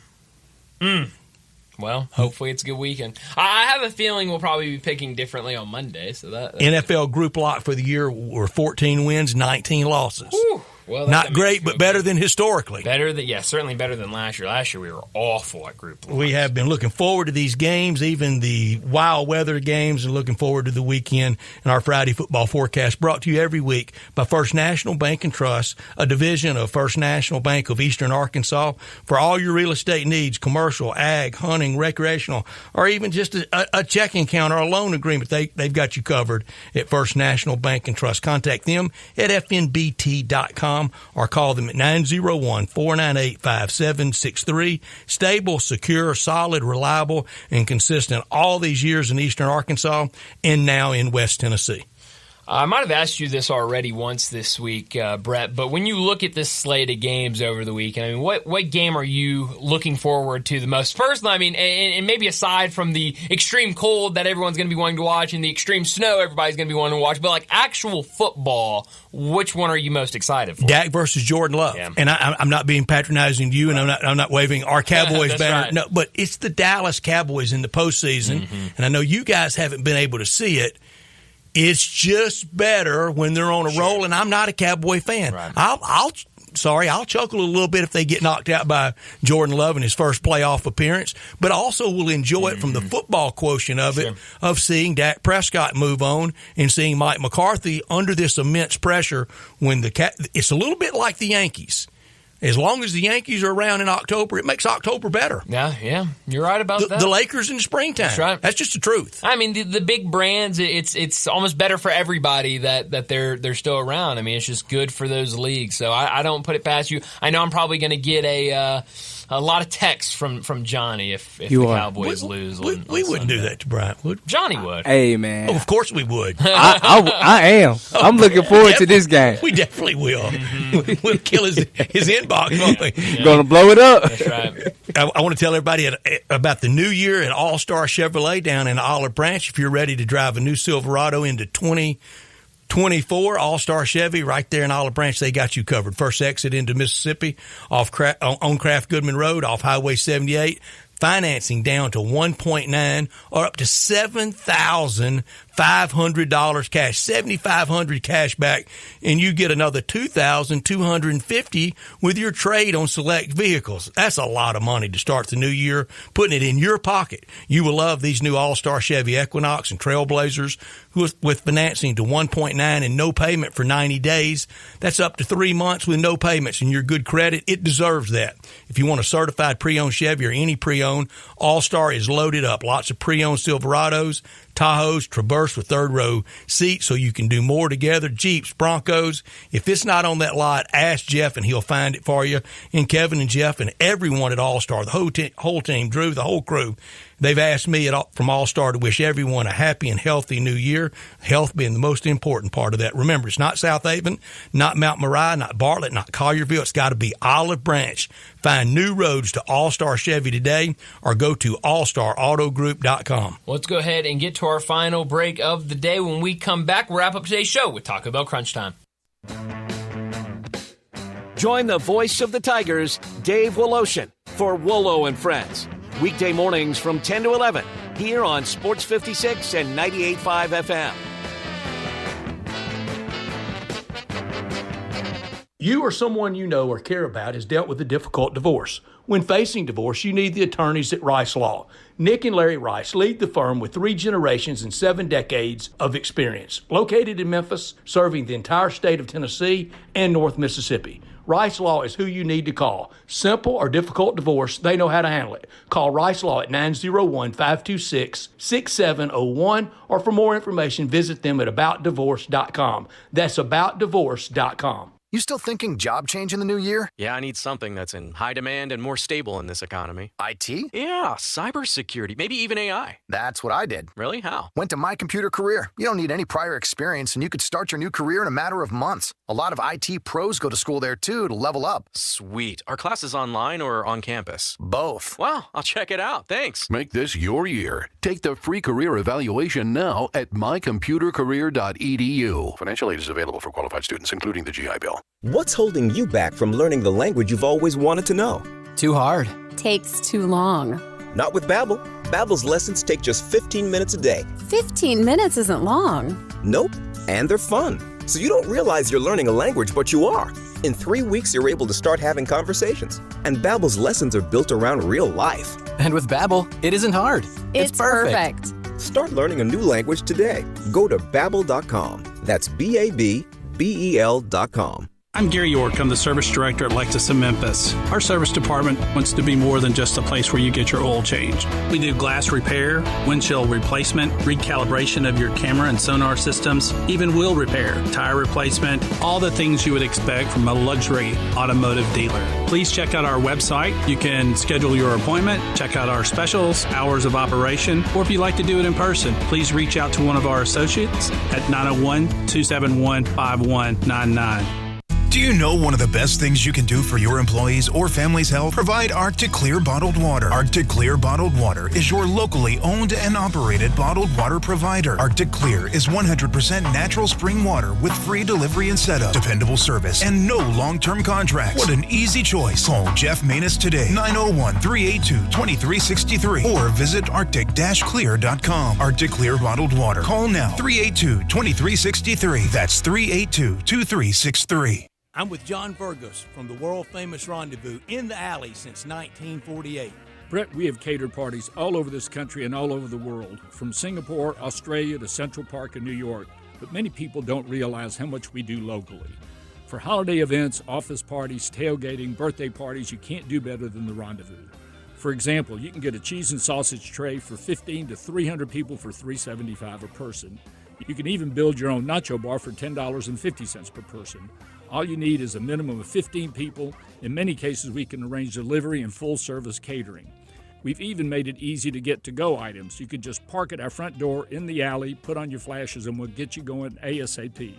Well, hopefully it's a good weekend. I have a feeling we'll probably be picking differently on Monday. So that's NFL group lock for the year were 14 wins, 19 losses. Whew. Well, not great, but better than historically. Certainly better than last year. Last year we were awful at group locks. We have been looking forward to these games, even the wild weather games, and looking forward to the weekend. And our Friday football forecast brought to you every week by First National Bank and Trust, a division of First National Bank of Eastern Arkansas. For all your real estate needs, commercial, ag, hunting, recreational, or even just a checking account or a loan agreement, they've got you covered at First National Bank and Trust. Contact them at fnbt.com. Or call them at 901-498-5763. Stable, secure, solid, reliable, and consistent all these years in Eastern Arkansas and now in West Tennessee. I might have asked you this already once this week, Brett, but when you look at this slate of games over the weekend, I mean, what game are you looking forward to the most? First, I mean, and maybe aside from the extreme cold that everyone's going to be wanting to watch and the extreme snow everybody's going to be wanting to watch, but like actual football, which one are you most excited for? Dak versus Jordan Love. Yeah. And I'm not being patronizing you, and I'm not waving our Cowboys banner. Right. No, but it's the Dallas Cowboys in the postseason, and I know you guys haven't been able to see it. It's just better when they're on a roll, and I'm not a Cowboy fan. Right. I'll chuckle a little bit if they get knocked out by Jordan Love in his first playoff appearance, but also will enjoy it from the football quotient of it, of seeing Dak Prescott move on and seeing Mike McCarthy under this immense pressure when it's a little bit like the Yankees. As long as the Yankees are around in October, it makes October better. Yeah, you're right about that. The Lakers in the springtime. That's right. That's just the truth. I mean, the big brands, it's almost better for everybody that they're still around. I mean, it's just good for those leagues. So I don't put it past you. I know I'm probably going to get a lot of texts from Johnny if the Cowboys lose. We wouldn't do that to Bryant, would Johnny would. Hey, man. Oh, of course we would. I am. I'm looking forward to this game. We definitely will. We'll kill his inbox. Gonna blow it up. That's right. I want to tell everybody about the new year at All-Star Chevrolet down in Olive Branch. If you're ready to drive a new Silverado into 2024, All-Star Chevy right there in Olive Branch, they got you covered. First exit into Mississippi on Kraft Goodman Road off Highway 78. Financing down to 1.9 or up to $7,500 cash, $7,500 cash back, and you get another $2,250 with your trade on select vehicles. That's a lot of money to start the new year, putting it in your pocket. You will love these new All-Star Chevy Equinox and Trailblazers with financing to 1.9 and no payment for 90 days. That's up to 3 months with no payments, and your good credit, it deserves that. If you want a certified pre-owned Chevy or any pre-owned, All-Star is loaded up. Lots of pre-owned Silverados, Tahoes, Traverse with third row seats so you can do more together. Jeeps, Broncos. If it's not on that lot, ask Jeff and he'll find it for you. And Kevin and Jeff and everyone at All-Star, the whole team, Drew, the whole crew, they've asked me from All-Star to wish everyone a happy and healthy new year, health being the most important part of that. Remember, it's not South Haven, not Mount Moriah, not Bartlett, not Collierville. It's got to be Olive Branch. Find new roads to All-Star Chevy today or go to allstarautogroup.com. Let's go ahead and get to our final break of the day. When we come back, we'll wrap up today's show with Taco Bell Crunch Time. Join the voice of the Tigers, Dave Woloshin, for Wolo and Friends. Weekday mornings from 10 to 11 here on Sports 56 and 98.5 FM. You or someone you know or care about has dealt with a difficult divorce. When facing divorce, you need the attorneys at Rice Law. Nick and Larry Rice lead the firm with 3 generations and 7 decades of experience. Located in Memphis, serving the entire state of Tennessee and North Mississippi. Rice Law is who you need to call. Simple or difficult divorce, they know how to handle it. Call Rice Law at 901-526-6701, or for more information, visit them at aboutdivorce.com. That's aboutdivorce.com. You still thinking job change in the new year? Yeah, I need something that's in high demand and more stable in this economy. IT? Yeah, cybersecurity, maybe even AI. That's what I did. Really? How? Went to My Computer Career. You don't need any prior experience, and you could start your new career in a matter of months. A lot of IT pros go to school there, too, to level up. Sweet. Are classes online or on campus? Both. Wow, I'll check it out. Thanks. Make this your year. Take the free career evaluation now at mycomputercareer.edu. Financial aid is available for qualified students, including the GI Bill. What's holding you back from learning the language you've always wanted to know? Too hard. Takes too long. Not with Babbel. Babbel's lessons take just 15 minutes a day. 15 minutes isn't long. Nope, and they're fun. So you don't realize you're learning a language, but you are. In 3 weeks, you're able to start having conversations. And Babbel's lessons are built around real life. And with Babbel, it isn't hard. It's perfect. Start learning a new language today. Go to Babbel.com. That's BABBEL.com. I'm Gary York. I'm the service director at Lexus in Memphis. Our service department wants to be more than just a place where you get your oil changed. We do glass repair, windshield replacement, recalibration of your camera and sonar systems, even wheel repair, tire replacement, all the things you would expect from a luxury automotive dealer. Please check out our website. You can schedule your appointment, check out our specials, hours of operation, or if you'd like to do it in person, please reach out to one of our associates at 901-271-5199. Do you know one of the best things you can do for your employees or family's health? Provide Arctic Clear bottled water. Arctic Clear bottled water is your locally owned and operated bottled water provider. Arctic Clear is 100% natural spring water with free delivery and setup, dependable service, and no long-term contracts. What an easy choice. Call Jeff Manus today, 901-382-2363, or visit arctic-clear.com. Arctic Clear bottled water. Call now, 382-2363. That's 382-2363. I'm with John Burgos from the world-famous Rendezvous in the Alley since 1948. Brett, we have catered parties all over this country and all over the world, from Singapore, Australia to Central Park in New York, but many people don't realize how much we do locally. For holiday events, office parties, tailgating, birthday parties, you can't do better than the Rendezvous. For example, you can get a cheese and sausage tray for 15 to 300 people for $3.75 a person. You can even build your own nacho bar for $10.50 per person. All you need is a minimum of 15 people. In many cases, we can arrange delivery and full-service catering. We've even made it easy to get to-go items. You can just park at our front door in the alley, put on your flashes, and we'll get you going ASAP.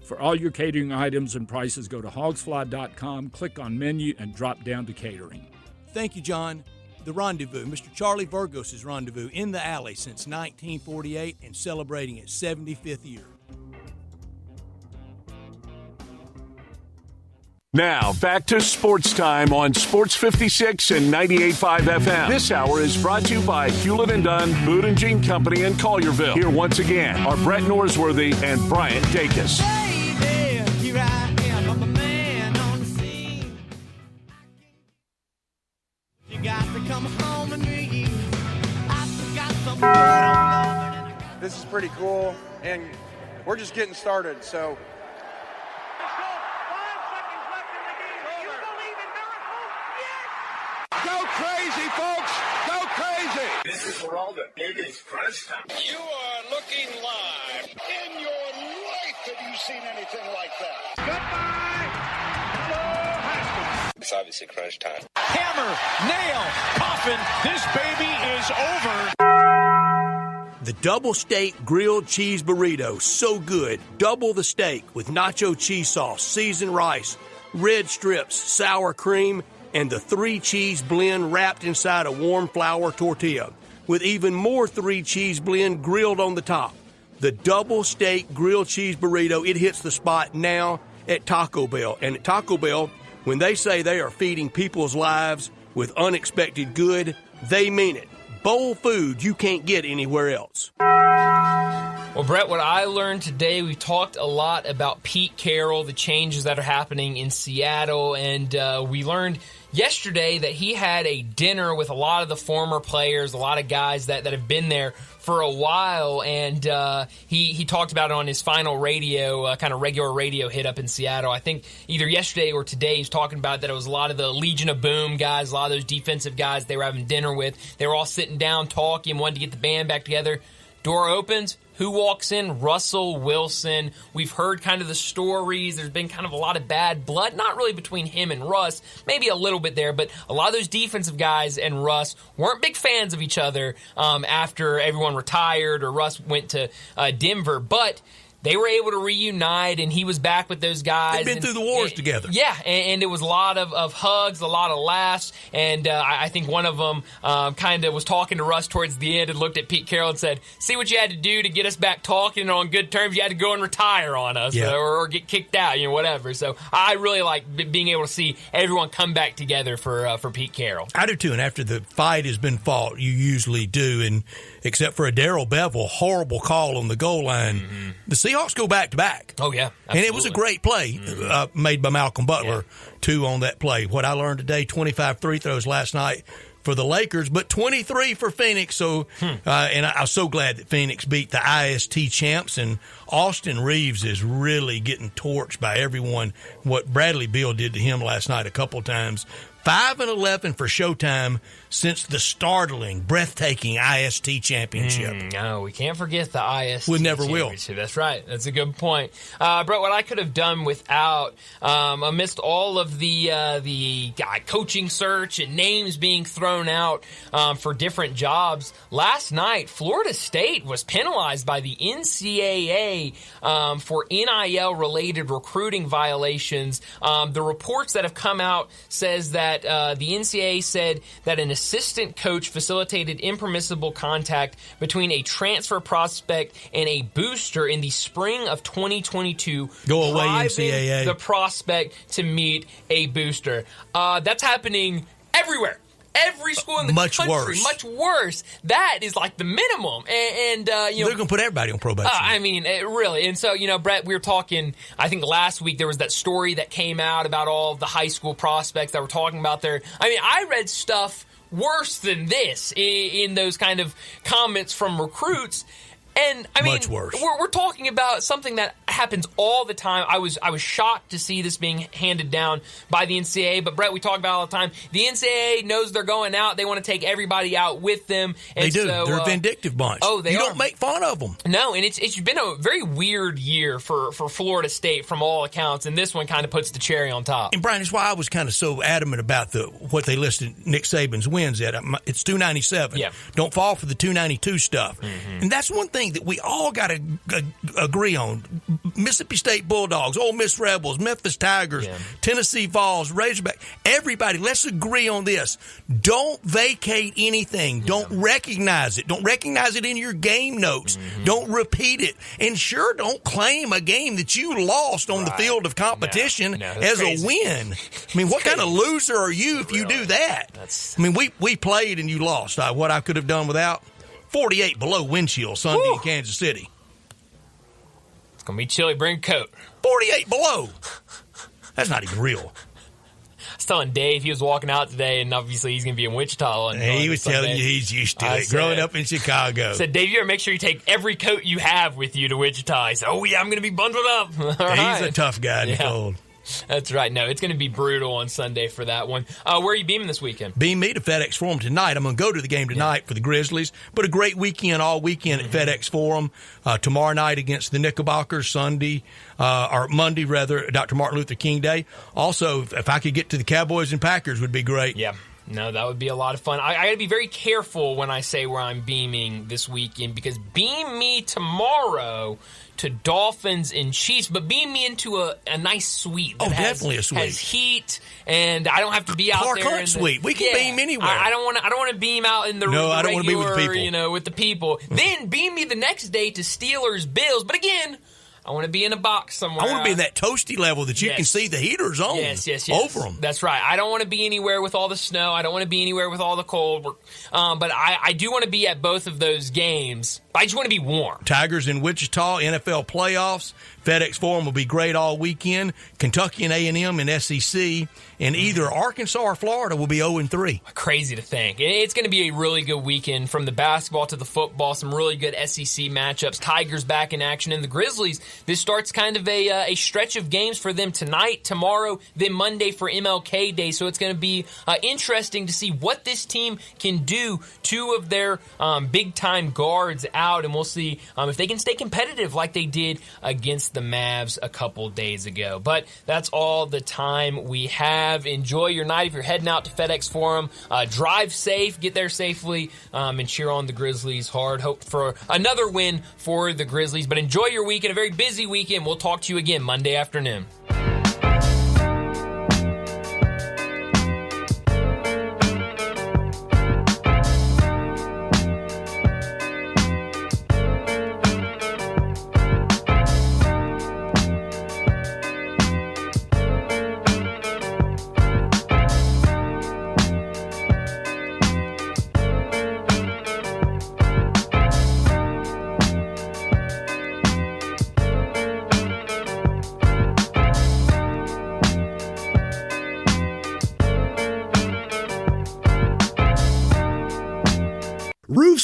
For all your catering items and prices, go to hogsfly.com, click on menu, and drop down to catering. Thank you, John. The Rendezvous, Mr. Charlie Burgos' Rendezvous in the Alley since 1948 and celebrating its 75th year. Now, back to Sports Time on Sports 56 and 98.5 FM. This hour is brought to you by Hewlett & Dunn, Boot & Jean Company in Collierville. Here once again are Brett Norsworthy and Bryant Dacus. Baby, here I am, I'm a man on the scene. You got to come home to me. I forgot something good on love. This is pretty cool, and we're just getting started, so... Go crazy, folks! Go crazy! This is for all the biggest crunch time. You are you seen anything like that? It's obviously crunch time. Hammer, nail, coffin. This baby is over. The double steak grilled cheese burrito, so good. Double the steak with nacho cheese sauce, seasoned rice, red strips, sour cream, and the 3-cheese blend wrapped inside a warm flour tortilla, with even more 3-cheese blend grilled on the top. The double steak grilled cheese burrito, it hits the spot now at Taco Bell. And at Taco Bell, when they say they are feeding people's lives with unexpected good, they mean it. Bowl food you can't get anywhere else. Well, Brett, what I learned today, we talked a lot about Pete Carroll, the changes that are happening in Seattle, and we learned yesterday that he had a dinner with a lot of the former players, a lot of guys that have been there for a while, and he talked about it on his final radio, kind of regular radio hit up in Seattle. I think either yesterday or today he's talking about that it was a lot of the Legion of Boom guys, a lot of those defensive guys they were having dinner with. They were all sitting down talking, wanted to get the band back together. Door opens. Who walks in? Russell Wilson. We've heard kind of the stories. There's been kind of a lot of bad blood, not really between him and Russ, maybe a little bit there, but a lot of those defensive guys and Russ weren't big fans of each other after everyone retired or Russ went to Denver. But they were able to reunite, and he was back with those guys. They've been through the wars together. Yeah, and it was a lot of hugs, a lot of laughs, and I think one of them kind of was talking to Russ towards the end and looked at Pete Carroll and said, see what you had to do to get us back talking on good terms? You had to go and retire on us or get kicked out, whatever. So I really like being able to see everyone come back together for Pete Carroll. I do, too, and after the fight has been fought, you usually do, and except for a Darrell Bevel horrible call on the goal line, the Seahawks go back-to-back. Oh, yeah. Absolutely. And it was a great play made by Malcolm Butler, too, on that play. What I learned today, 25 free throws last night for the Lakers, but 23 for Phoenix. So, and I was so glad that Phoenix beat the IST champs, and Austin Reeves is really getting torched by everyone. What Bradley Beal did to him last night a couple times. 5-11 for Showtime since the startling, breathtaking IST championship. No, we can't forget the IST We never will. That's right. That's a good point. Brett, what I could have done without, amidst all of the coaching search and names being thrown out for different jobs, last night Florida State was penalized by the NCAA for NIL-related recruiting violations. The reports that have come out says that the NCAA said that an assistant coach facilitated impermissible contact between a transfer prospect and a booster in the spring of 2022. Go away, NCAA. The prospect to meet a booster. That's happening everywhere. Every school in the country. Much worse. That is like the minimum. And they're going to put everybody on probation. Really. And so, Brett, we were talking, I think last week there was that story that came out about all of the high school prospects that were talking about their, I read stuff worse than this in those kind of comments from recruits. And much worse. We're talking about something that happens all the time. I was shocked to see this being handed down by the NCAA. But Brett, we talk about it all the time. The NCAA knows they're going out. They want to take everybody out with them. And they do. So, they're a vindictive bunch. Oh, they You are. don't make fun of them. No, and it's been a very weird year for Florida State from all accounts. And this one kind of puts the cherry on top. And Brian, that's why I was kind of so adamant about what they listed Nick Saban's wins at. It's 297. Yeah. Don't fall for the 292 stuff. And that's one thing that we all got to agree on. Mississippi State Bulldogs, Ole Miss Rebels, Memphis Tigers, Tennessee Vols, Razorback. Everybody, let's agree on this. Don't vacate anything. Don't recognize it. Don't recognize it in your game notes. Don't repeat it. And sure, don't claim a game that you lost on the field of competition as crazy. A win. What kind of loser are you if you do that? We played and you lost. What I could have done without? 48 below wind chill Sunday in Kansas City. It's going to be chilly. Bring a coat. 48 below. That's not even real. I was telling Dave, he was walking out today, and obviously he's going to be in Wichita. He was telling you he's used to it, growing up in Chicago. I said, Dave, you better make sure you take every coat you have with you to Wichita. He said, oh, yeah, I'm going to be bundled up. He's a tough guy in the cold. That's right. No, it's going to be brutal on Sunday for that one. Where are you beaming this weekend? Beam me to FedEx Forum tonight. I'm going to go to the game tonight for the Grizzlies, but a great weekend all weekend at FedEx Forum. Tomorrow night against the Knickerbockers, Monday, Dr. Martin Luther King Day. Also, if I could get to the Cowboys and Packers would be great. Yeah. No, that would be a lot of fun. I got to be very careful when I say where I'm beaming this weekend, because beam me tomorrow to Dolphins and Chiefs, but beam me into a nice suite. Definitely a suite. Has heat, and I don't have to be out Clark there. Hunt suite. We can beam anywhere. I don't want to beam out in the I don't want to be with the people. With the people. Then beam me the next day to Steelers Bills. But again, I want to be in a box somewhere. I want to be in that toasty level that you can see the heaters on. Yes. Over them. That's right. I don't want to be anywhere with all the snow. I don't want to be anywhere with all the cold. But I do want to be at both of those games. I just want to be warm. Tigers in Wichita, NFL playoffs. FedEx Forum will be great all weekend. Kentucky and A&M in SEC. And either Arkansas or Florida will be 0-3. Crazy to think. It's going to be a really good weekend, from the basketball to the football. Some really good SEC matchups. Tigers back in action. And the Grizzlies, this starts kind of a stretch of games for them tonight, tomorrow, then Monday for MLK Day. So it's going to be interesting to see what this team can do. Two of their big-time guards out, and we'll see if they can stay competitive like they did against the Mavs a couple days ago. But that's all the time we have. Enjoy your night. If you're heading out to FedEx Forum, drive safe, get there safely, and cheer on the Grizzlies hard. Hope for another win for the Grizzlies. But enjoy your weekend, a very busy weekend. We'll talk to you again Monday afternoon.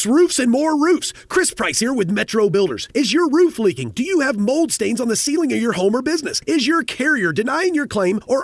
Roofs, and more roofs. Chris Price here with Metro Builders. Is your roof leaking? Do you have mold stains on the ceiling of your home or business? Is your carrier denying your claim or